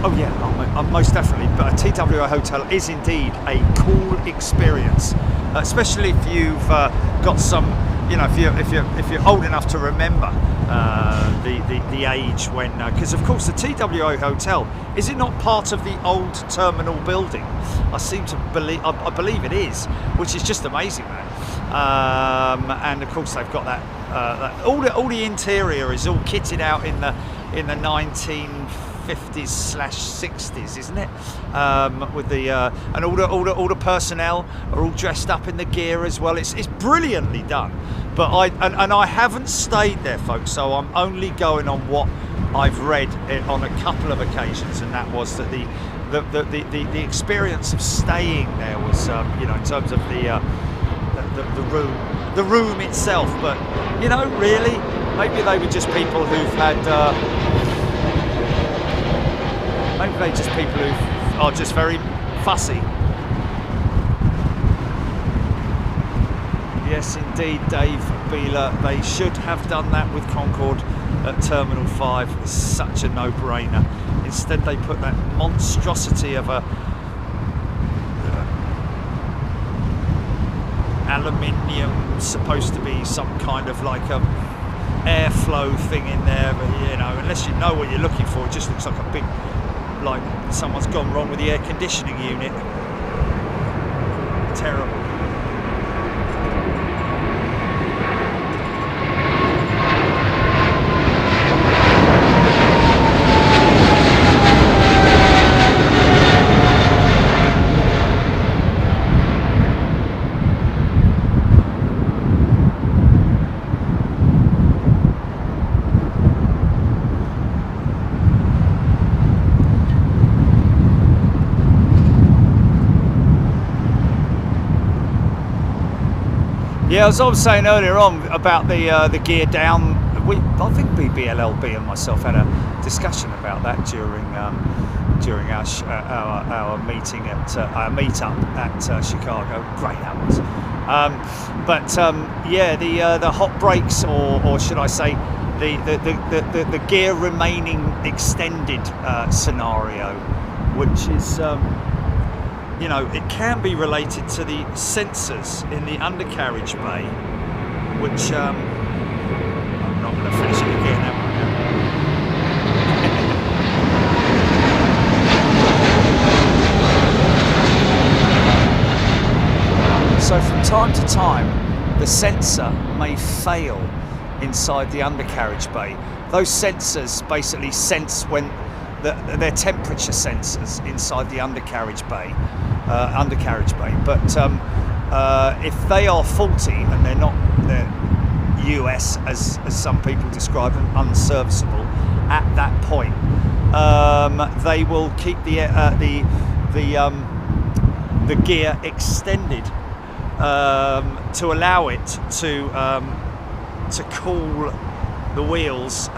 [SPEAKER 2] Oh yeah, most definitely. But a TWA hotel is indeed a cool experience, especially if you've got some, you know, if you're old enough to remember the age when, because of course the TWA hotel, is it not part of the old terminal building? I believe it is, which is just amazing, man. And of course they've got that all the interior is all kitted out in the 1950s/60s, isn't it? With the and all the personnel are all dressed up in the gear as well. It's brilliantly done. But I haven't stayed there, folks, so I'm only going on what I've read on a couple of occasions, and that was that the experience of staying there was, you know, in terms of the room itself. But you know, really, maybe they were just people who've had. Maybe they're just people who are just very fussy. Yes, indeed, Dave Beeler. They should have done that with Concorde at Terminal 5. It's such a no-brainer. Instead, they put that monstrosity of a aluminium, supposed to be some kind of like a airflow thing in there. But you know, unless you know what you're looking for, it just looks like a big, like someone's gone wrong with the air conditioning unit. Terrible. Yeah, as I was saying earlier on about the gear down, I think BBLLB and myself had a discussion about that during our meeting at our meetup at Chicago. Great that was. Yeah, the hot brakes, or should I say, the gear remaining extended scenario, which is. You know, it can be related to the sensors in the undercarriage bay, which I'm not going to finish it again, am I? So from time to time, the sensor may fail inside the undercarriage bay. Those sensors basically sense when they're temperature sensors inside the undercarriage bay. But if they are faulty and they're US, as some people describe them, unserviceable at that point, they will keep the gear extended to allow it to cool the wheels.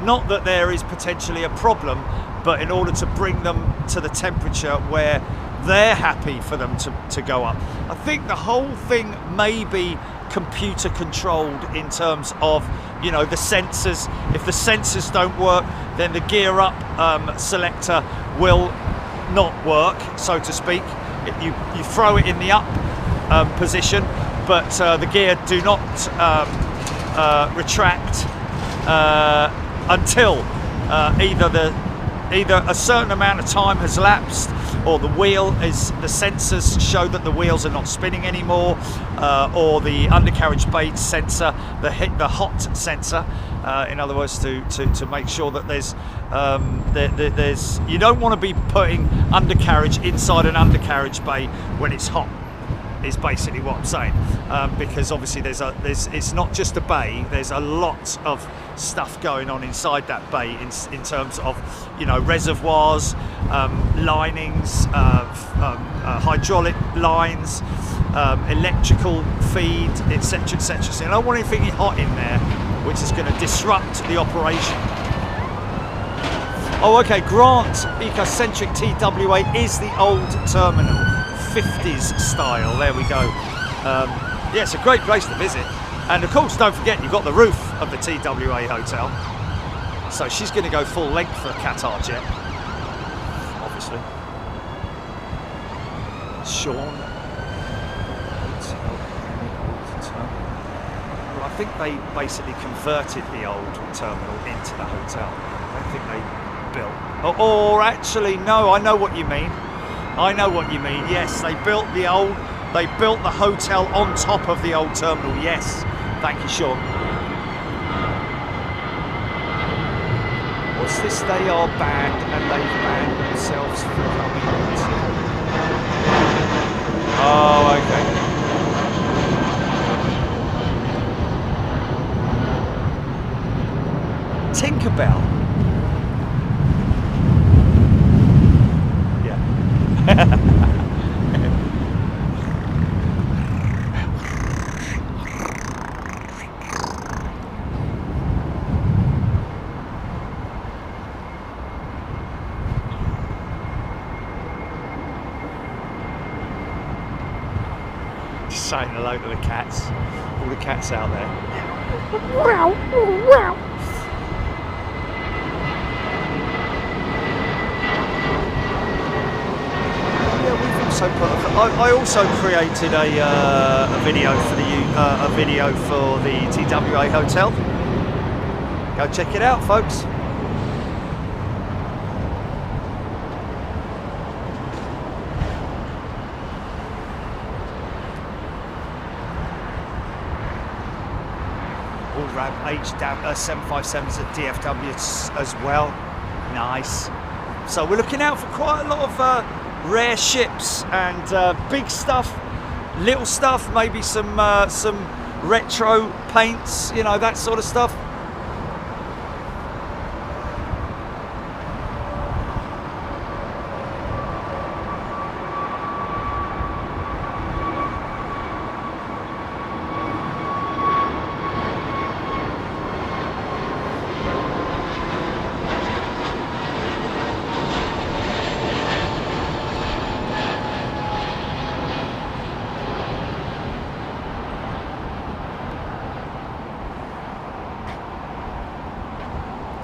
[SPEAKER 2] Not that there is potentially a problem, but in order to bring them to the temperature where they're happy for them to go up. I think the whole thing may be computer controlled in terms of, you know, the sensors. If the sensors don't work, then the gear up selector will not work, so to speak. You throw it in the up position, but the gear do not retract until either a certain amount of time has lapsed, or the sensors show that the wheels are not spinning anymore, or the undercarriage bay sensor, the hot sensor, in other words, to make sure that there's you don't want to be putting undercarriage inside an undercarriage bay when it's hot, is basically what I'm saying, because obviously it's not just a bay. There's a lot of stuff going on inside that bay in terms of, you know, reservoirs, linings, hydraulic lines, electrical feed, etc., etc. So I don't want anything hot in there which is going to disrupt the operation. Oh, okay, Grant Ecocentric TWA is the old terminal, 50s style. There we go. Yeah, it's a great place to visit. And of course, don't forget, you've got the roof of the TWA hotel. So she's going to go full length for a Qatar jet. obviously. Sean. Hotel. Well, I think they basically converted the old terminal into the hotel. I don't think they built. Or actually, no, I know what you mean. I know what you mean. Yes, they built the hotel on top of the old terminal. Yes, thank you, Sean. What's this? They are banned, and they've banned themselves for coming into. Oh, okay. Tinkerbell. Yeah. Just saying hello to the cats. All the cats out there. I also created a video for the TWA hotel. Go check it out, folks. All RAB H757s at DFW as well. Nice. So we're looking out for quite a lot of rare ships and big stuff, little stuff, maybe some retro paints, you know, that sort of stuff.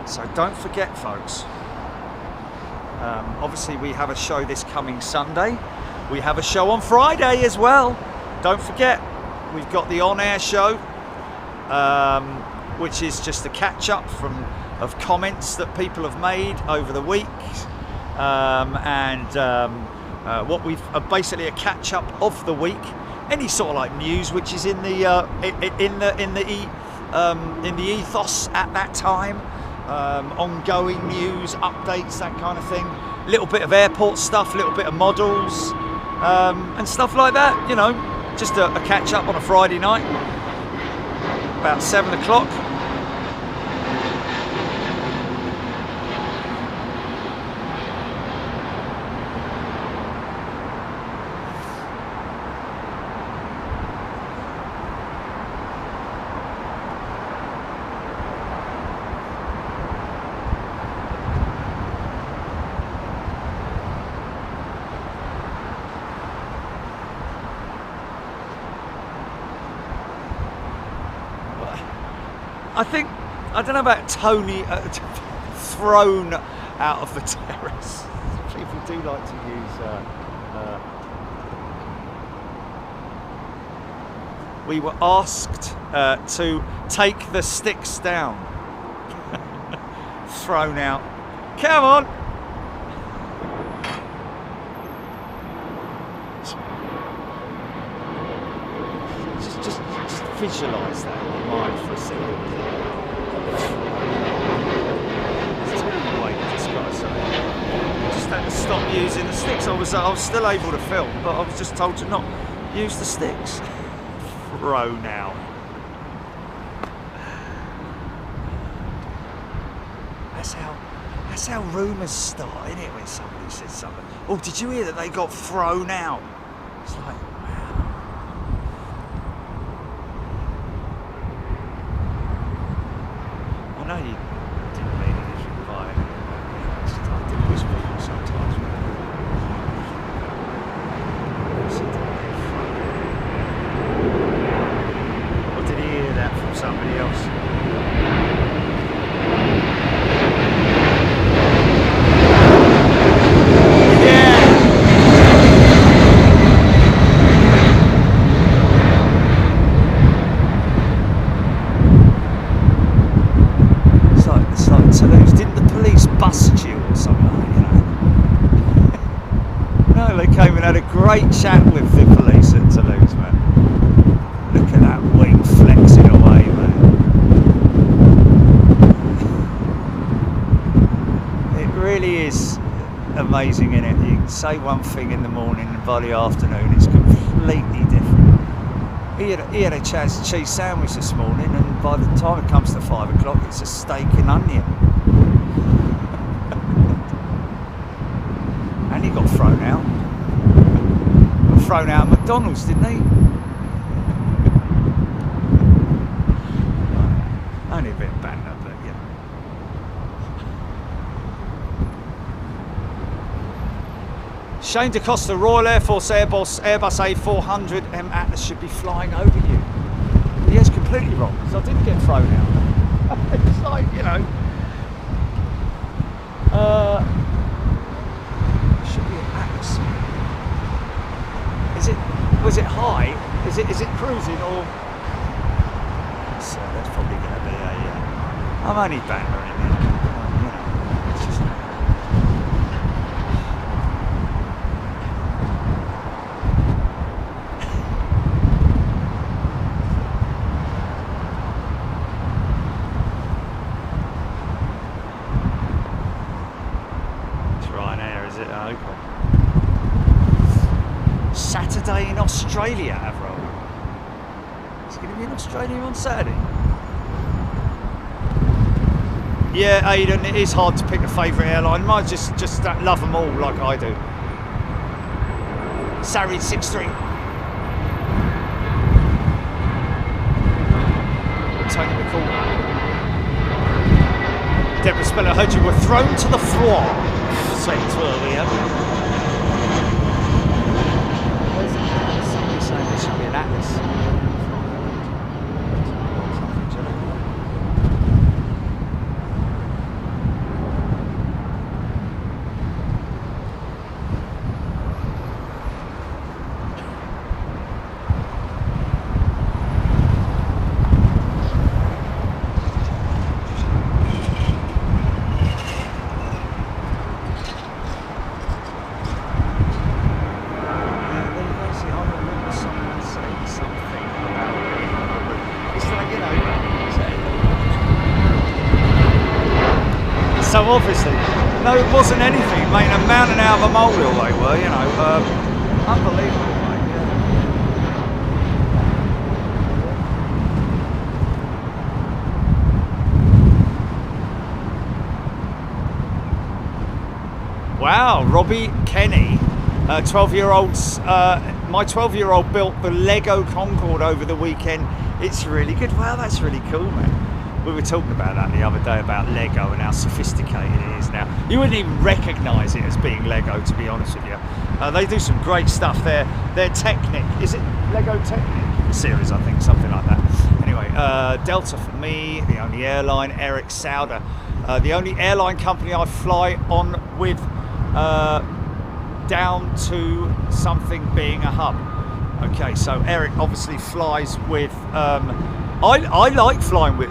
[SPEAKER 2] So don't forget, folks, obviously we have a show this coming Sunday. We have a show on Friday as well. Don't forget, we've got the on-air show, which is just a catch-up of comments that people have made over the week, what we've basically a catch-up of the week. Any sort of like news which is in the ethos at that time. Ongoing news, updates, that kind of thing. A little bit of airport stuff, a little bit of models, and stuff like that, you know. Just a catch up on a Friday night, about 7 o'clock. I don't know about Tony thrown out of the terrace. People do like to use. We were asked to take the sticks down. Thrown out. Come on. Just visualise that in your mind for a second. Had to stop using the sticks. I was still able to film, but I was just told to not use the sticks. Thrown out. That's how rumours start, isn't it? When somebody says something. Oh, did you hear that they got thrown out? It's like, wow. I know you didn't mean anything by it. I did whisper sometimes. Or did he hear that from somebody else? they came and had a great chat with the police at Toulouse, man. Look at that wing flexing away, man. It really is amazing, isn't it? You can say one thing in the morning and by the afternoon it's completely different. He had a cheese sandwich this morning, and by the time it comes to 5 o'clock it's a steak and onion. And he got thrown out. Got thrown out at McDonald's, didn't he? Only a bit of banter, but you know. Shane DeCosta, Royal Air Force Airbus A400 M Atlas should be flying over you. He is completely wrong, because I didn't get thrown out. It's like, you know. Should be an Atlas. Was it high? Is it cruising or? So that's probably going to be a. I'm only bantering it. You know, it's just. Saturday in Australia, Avro. It's going to be in Australia on Saturday. Yeah, Aidan, it is hard to pick a favourite airline. Might just love them all like I do. Sarid 63. Tony McCall. Deborah Speller, I heard you were thrown to the floor. Saints were we have. There should be an Atlas. So obviously, no, it wasn't anything. I mean, a mountain out of a molehill they were, you know. Unbelievable, mate. Yeah. Wow, Robbie Kenny, 12-year-olds. My 12-year-old built the Lego Concorde over the weekend. It's really good. Wow, that's really cool, man. We were talking about that the other day about Lego and how sophisticated it is now. You wouldn't even recognise it as being Lego, to be honest with you. They do some great stuff there. Their Technic, is it Lego Technic series, I think, something like that. Anyway, Delta for me, the only airline. Eric Sauder, the only airline company I fly on with down to something being a hub. Okay, so Eric obviously flies with. I like flying with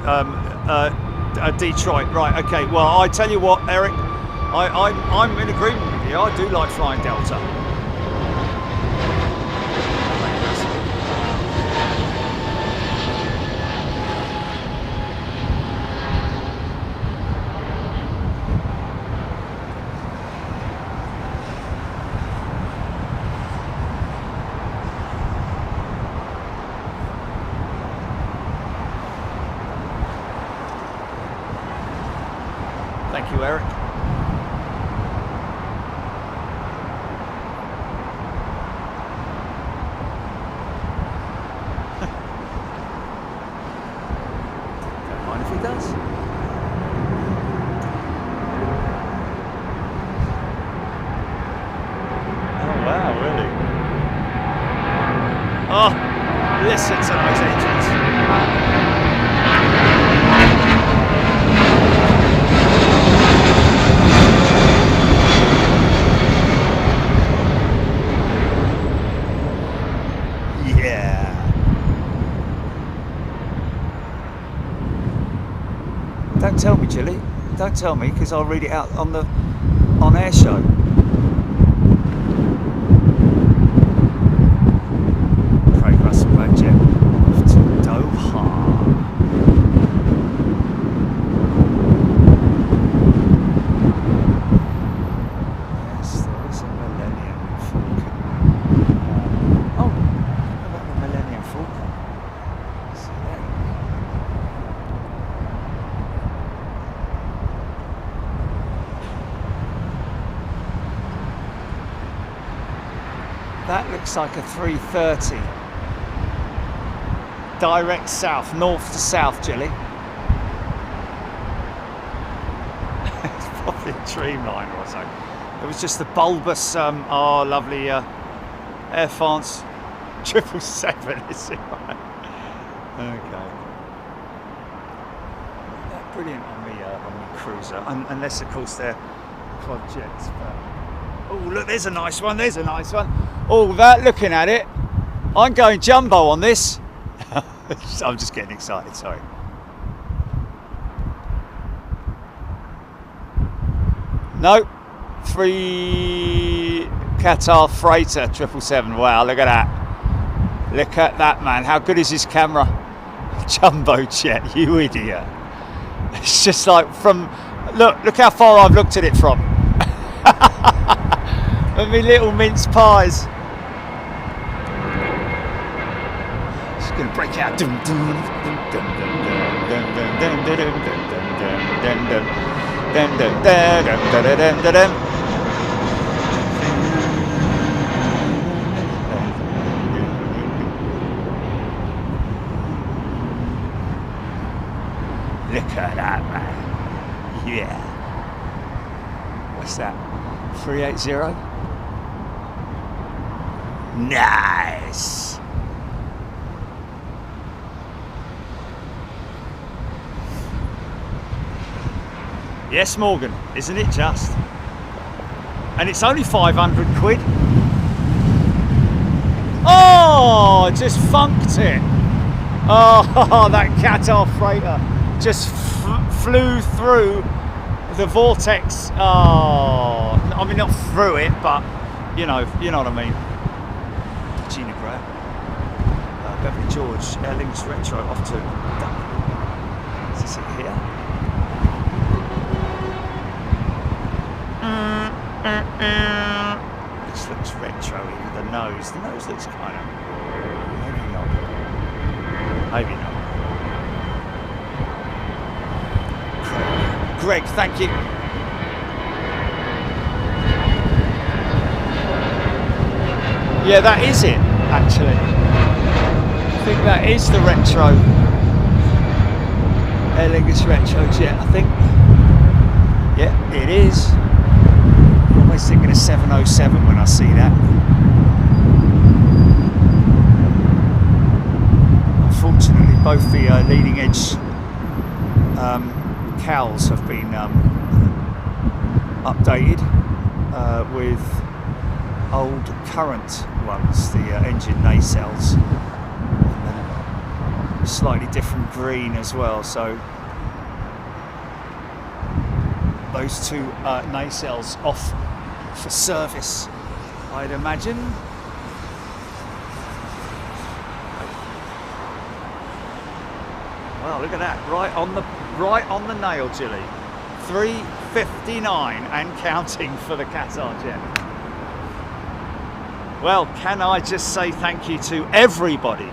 [SPEAKER 2] Detroit. Right. Okay. Well, I tell you what, Eric, I'm in agreement with you. I do like flying Delta. Thank you, Eric. Don't mind if he does. Oh wow, really? Oh, listen to those engines. Don't tell me, Chilly. Don't tell me, because I'll read it out on the on-air show. That looks like a 330. Direct south, north to south, Jilly. It's probably a Dreamliner or something. It was just the bulbous, oh, lovely Air France 777, is it right? Okay. They're brilliant on the cruiser, unless of course they're quad jets. But... oh, look, there's a nice one. There's a nice one. Oh, that, looking at it, I'm going jumbo on this. I'm just getting excited. Sorry. No, 3 Qatar Freighter 777. Wow, look at that. Look at that, man. How good is his camera? Jumbo jet, you idiot. It's just like from, look how far I've looked at it from. With me little mince pies. It's gonna break out. Dum, dum, dum, dum, dum, dum, dum, dum, dum, dum, dum, dum, dum, dum, dum. Look at that, man. Yeah. What's that? 380? Nice. Yes, Morgan, isn't it just? And it's only 500 quid. Oh, just funked it. Oh, that Qatar freighter just flew through the vortex. Oh, I mean, not through it, but you know what I mean. Gina Graham, Beverly George, Aer Lingus Retro off to Dublin. Is this it here? This looks retro with the nose. The nose looks kind of, maybe not. Maybe not. Greg, thank you. Yeah, that is it, actually. I think that is the retro Aer Lingus Retro jet, I think. Yeah, it is. I'm always thinking of 707 when I see that. Unfortunately, both the leading edge cowls have been updated with old current ones, the engine nacelles, and slightly different green as well, so those two nacelles off for service, I'd imagine. Wow, look at that, right on the nail, Jilly. 359 and counting for the Qatar jet. Well, can I just say thank you to everybody?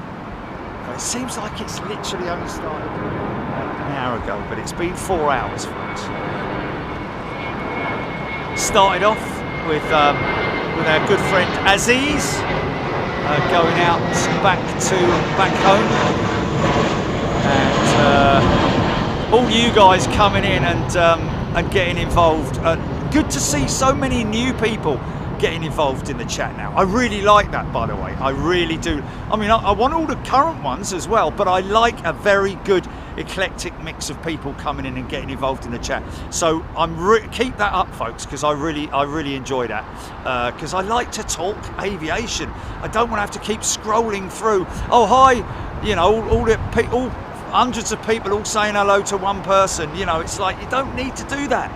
[SPEAKER 2] It seems like it's literally only started an hour ago, but it's been 4 hours, folks. Started off with our good friend Aziz, going out back home, and all you guys coming in and getting involved. Good to see so many new people getting involved in the chat now. I really like that, by the way. I really do. I mean, I want all the current ones as well, but I like a very good eclectic mix of people coming in and getting involved in the chat. So keep that up, folks, because I really enjoy that, because I like to talk aviation. I don't want to have to keep scrolling through. Oh, hi, you know, all hundreds of people all saying hello to one person. You know, it's like, you don't need to do that.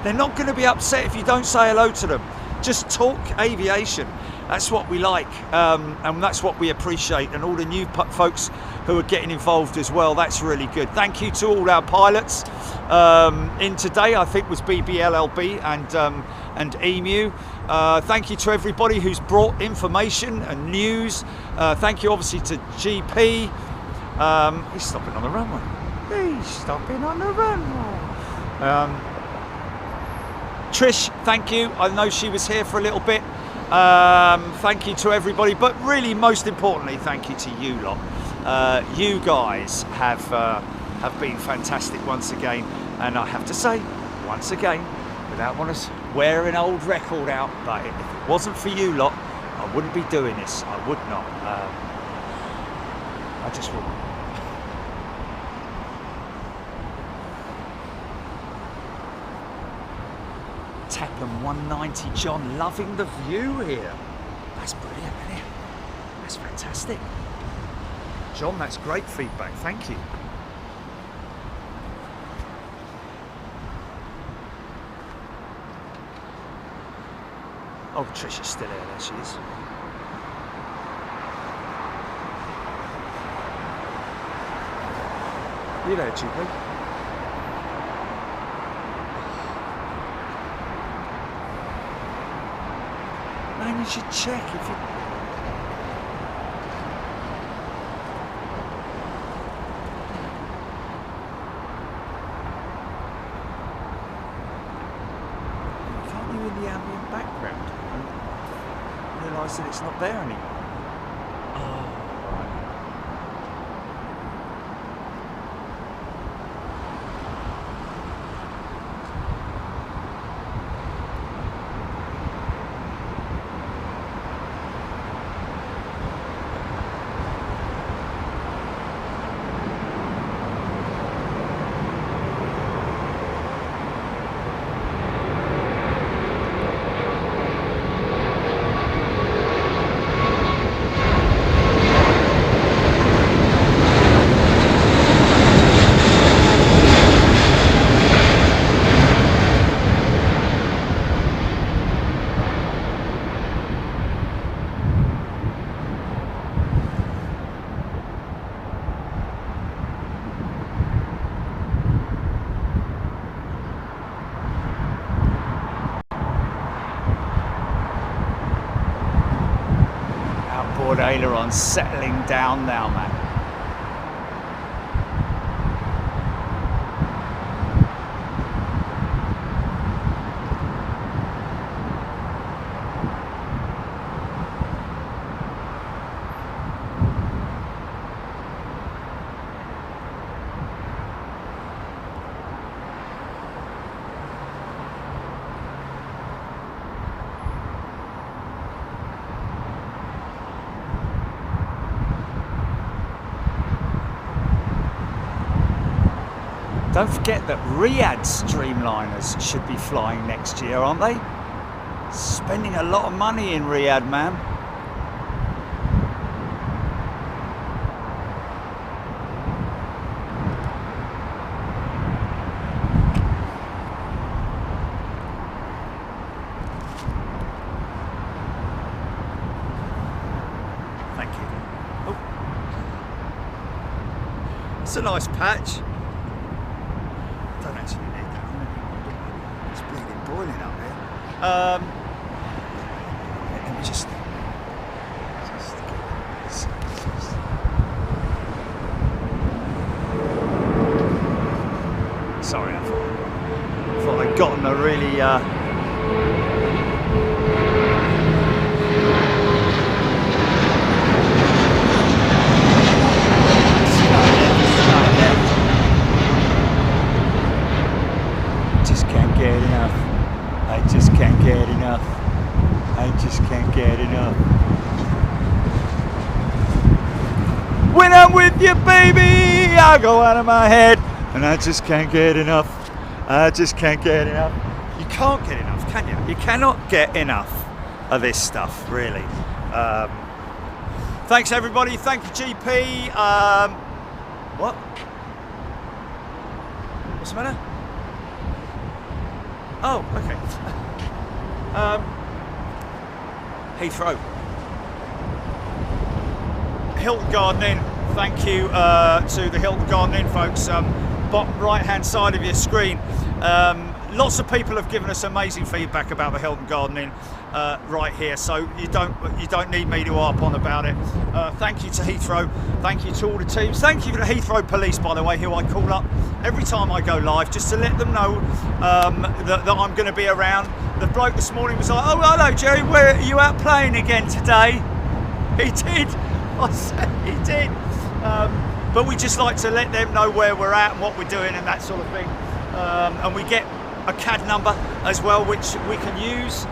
[SPEAKER 2] They're not going to be upset if you don't say hello to them. Just talk aviation. That's what we like, and that's what we appreciate. And all the new folks who are getting involved as well, that's really good. Thank you to all our pilots. In today, I think was BBLLB and EMU. Thank you to everybody who's brought information and news. Thank you obviously to GP. He's stopping on the runway. He's stopping on the runway. Trish, thank you. I know she was here for a little bit. Thank you to everybody, but really most importantly, thank you to you lot. You guys have been fantastic once again, and I have to say, once again, without wanting to wear an old record out, but if it wasn't for you lot, I wouldn't be doing this. I would not. I just wouldn't. Tapham 190, John, loving the view here. That's brilliant, isn't it? That's fantastic. John, that's great feedback, thank you. Oh, Trisha's still here, there she is. You there, GP? Man, you should check if you... Can't you in the ambient background and realise that it's not there anymore? Aileron settling down now, man. Don't forget that Riyadh Streamliners should be flying next year, aren't they? Spending a lot of money in Riyadh, man. Thank you. Oh. It's a nice patch. Let me just sorry, I thought I'd gotten a really just can't get enough. I just can't get enough. I just can't get enough. When I'm with you, baby, I go out of my head, and I just can't get enough. I just can't get enough. You can't get enough, can you? You cannot get enough of this stuff, really. Thanks, everybody. Thank you, GP. What? What's the matter? Oh, okay. Heathrow. Hilton Garden Inn. Thank you to the Hilton Garden Inn folks. Bottom right hand side of your screen.
[SPEAKER 1] lots of people have given us amazing feedback about the Hilton Gardening right here, so you don't need me to harp on about it. Thank you to Heathrow, thank you to all the teams, thank you to the Heathrow Police, by the way, who I call up every time I go live just to let them know that I'm going to be around. The bloke this morning was like, "Oh, hello Jerry, where are you out playing again today?" He did. I said he did. But we just like to let them know where we're at and what we're doing and that sort of thing. And we get a CAD number as well, which we can use.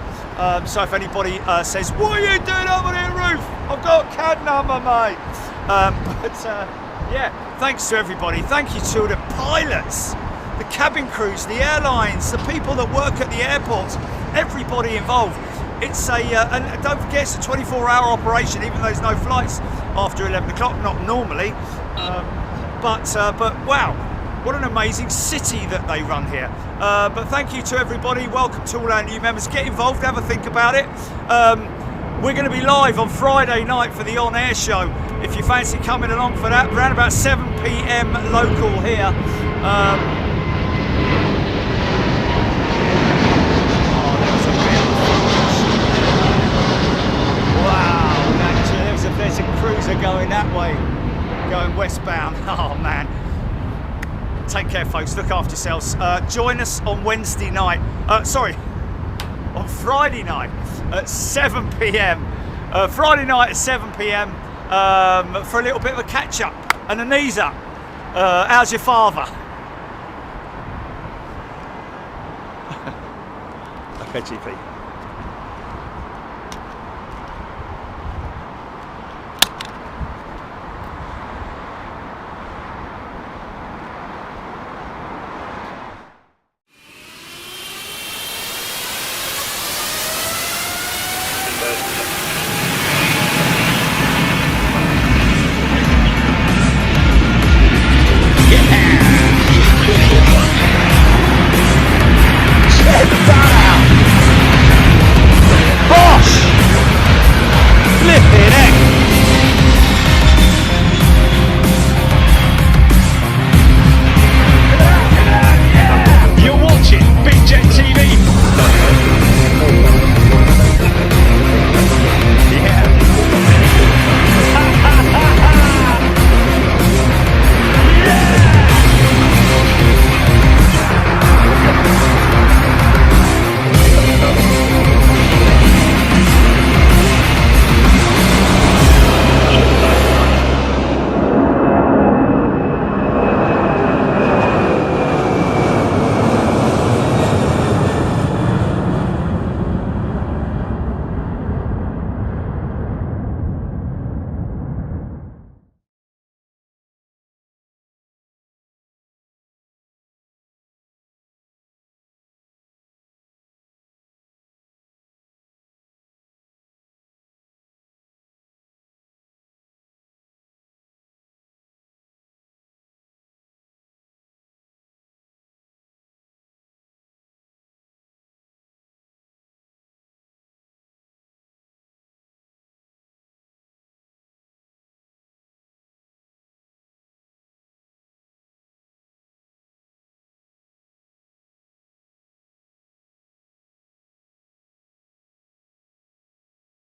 [SPEAKER 1] So if anybody says, "What are you doing up on the roof?" I've got a CAD number, mate. Yeah, thanks to everybody. Thank you to the pilots, the cabin crews, the airlines, the people that work at the airports, everybody involved. It's and don't forget, it's a 24-hour operation, even though there's no flights after 11 o'clock, not normally. But wow, what an amazing city that they run here. But thank you to everybody. Welcome to all our new members. Get involved, have a think about it. We're going to be live on Friday night for the on-air show. If you fancy coming along for that, around about 7 p.m. local here. Wow, there's a cruiser going that way, going westbound. Oh man. Take care, folks. Look after yourselves. Join us on Wednesday night. On Friday night at 7 p.m. Friday night at 7 p.m. For a little bit of a catch up and a knees up. How's your father? Okay, GP.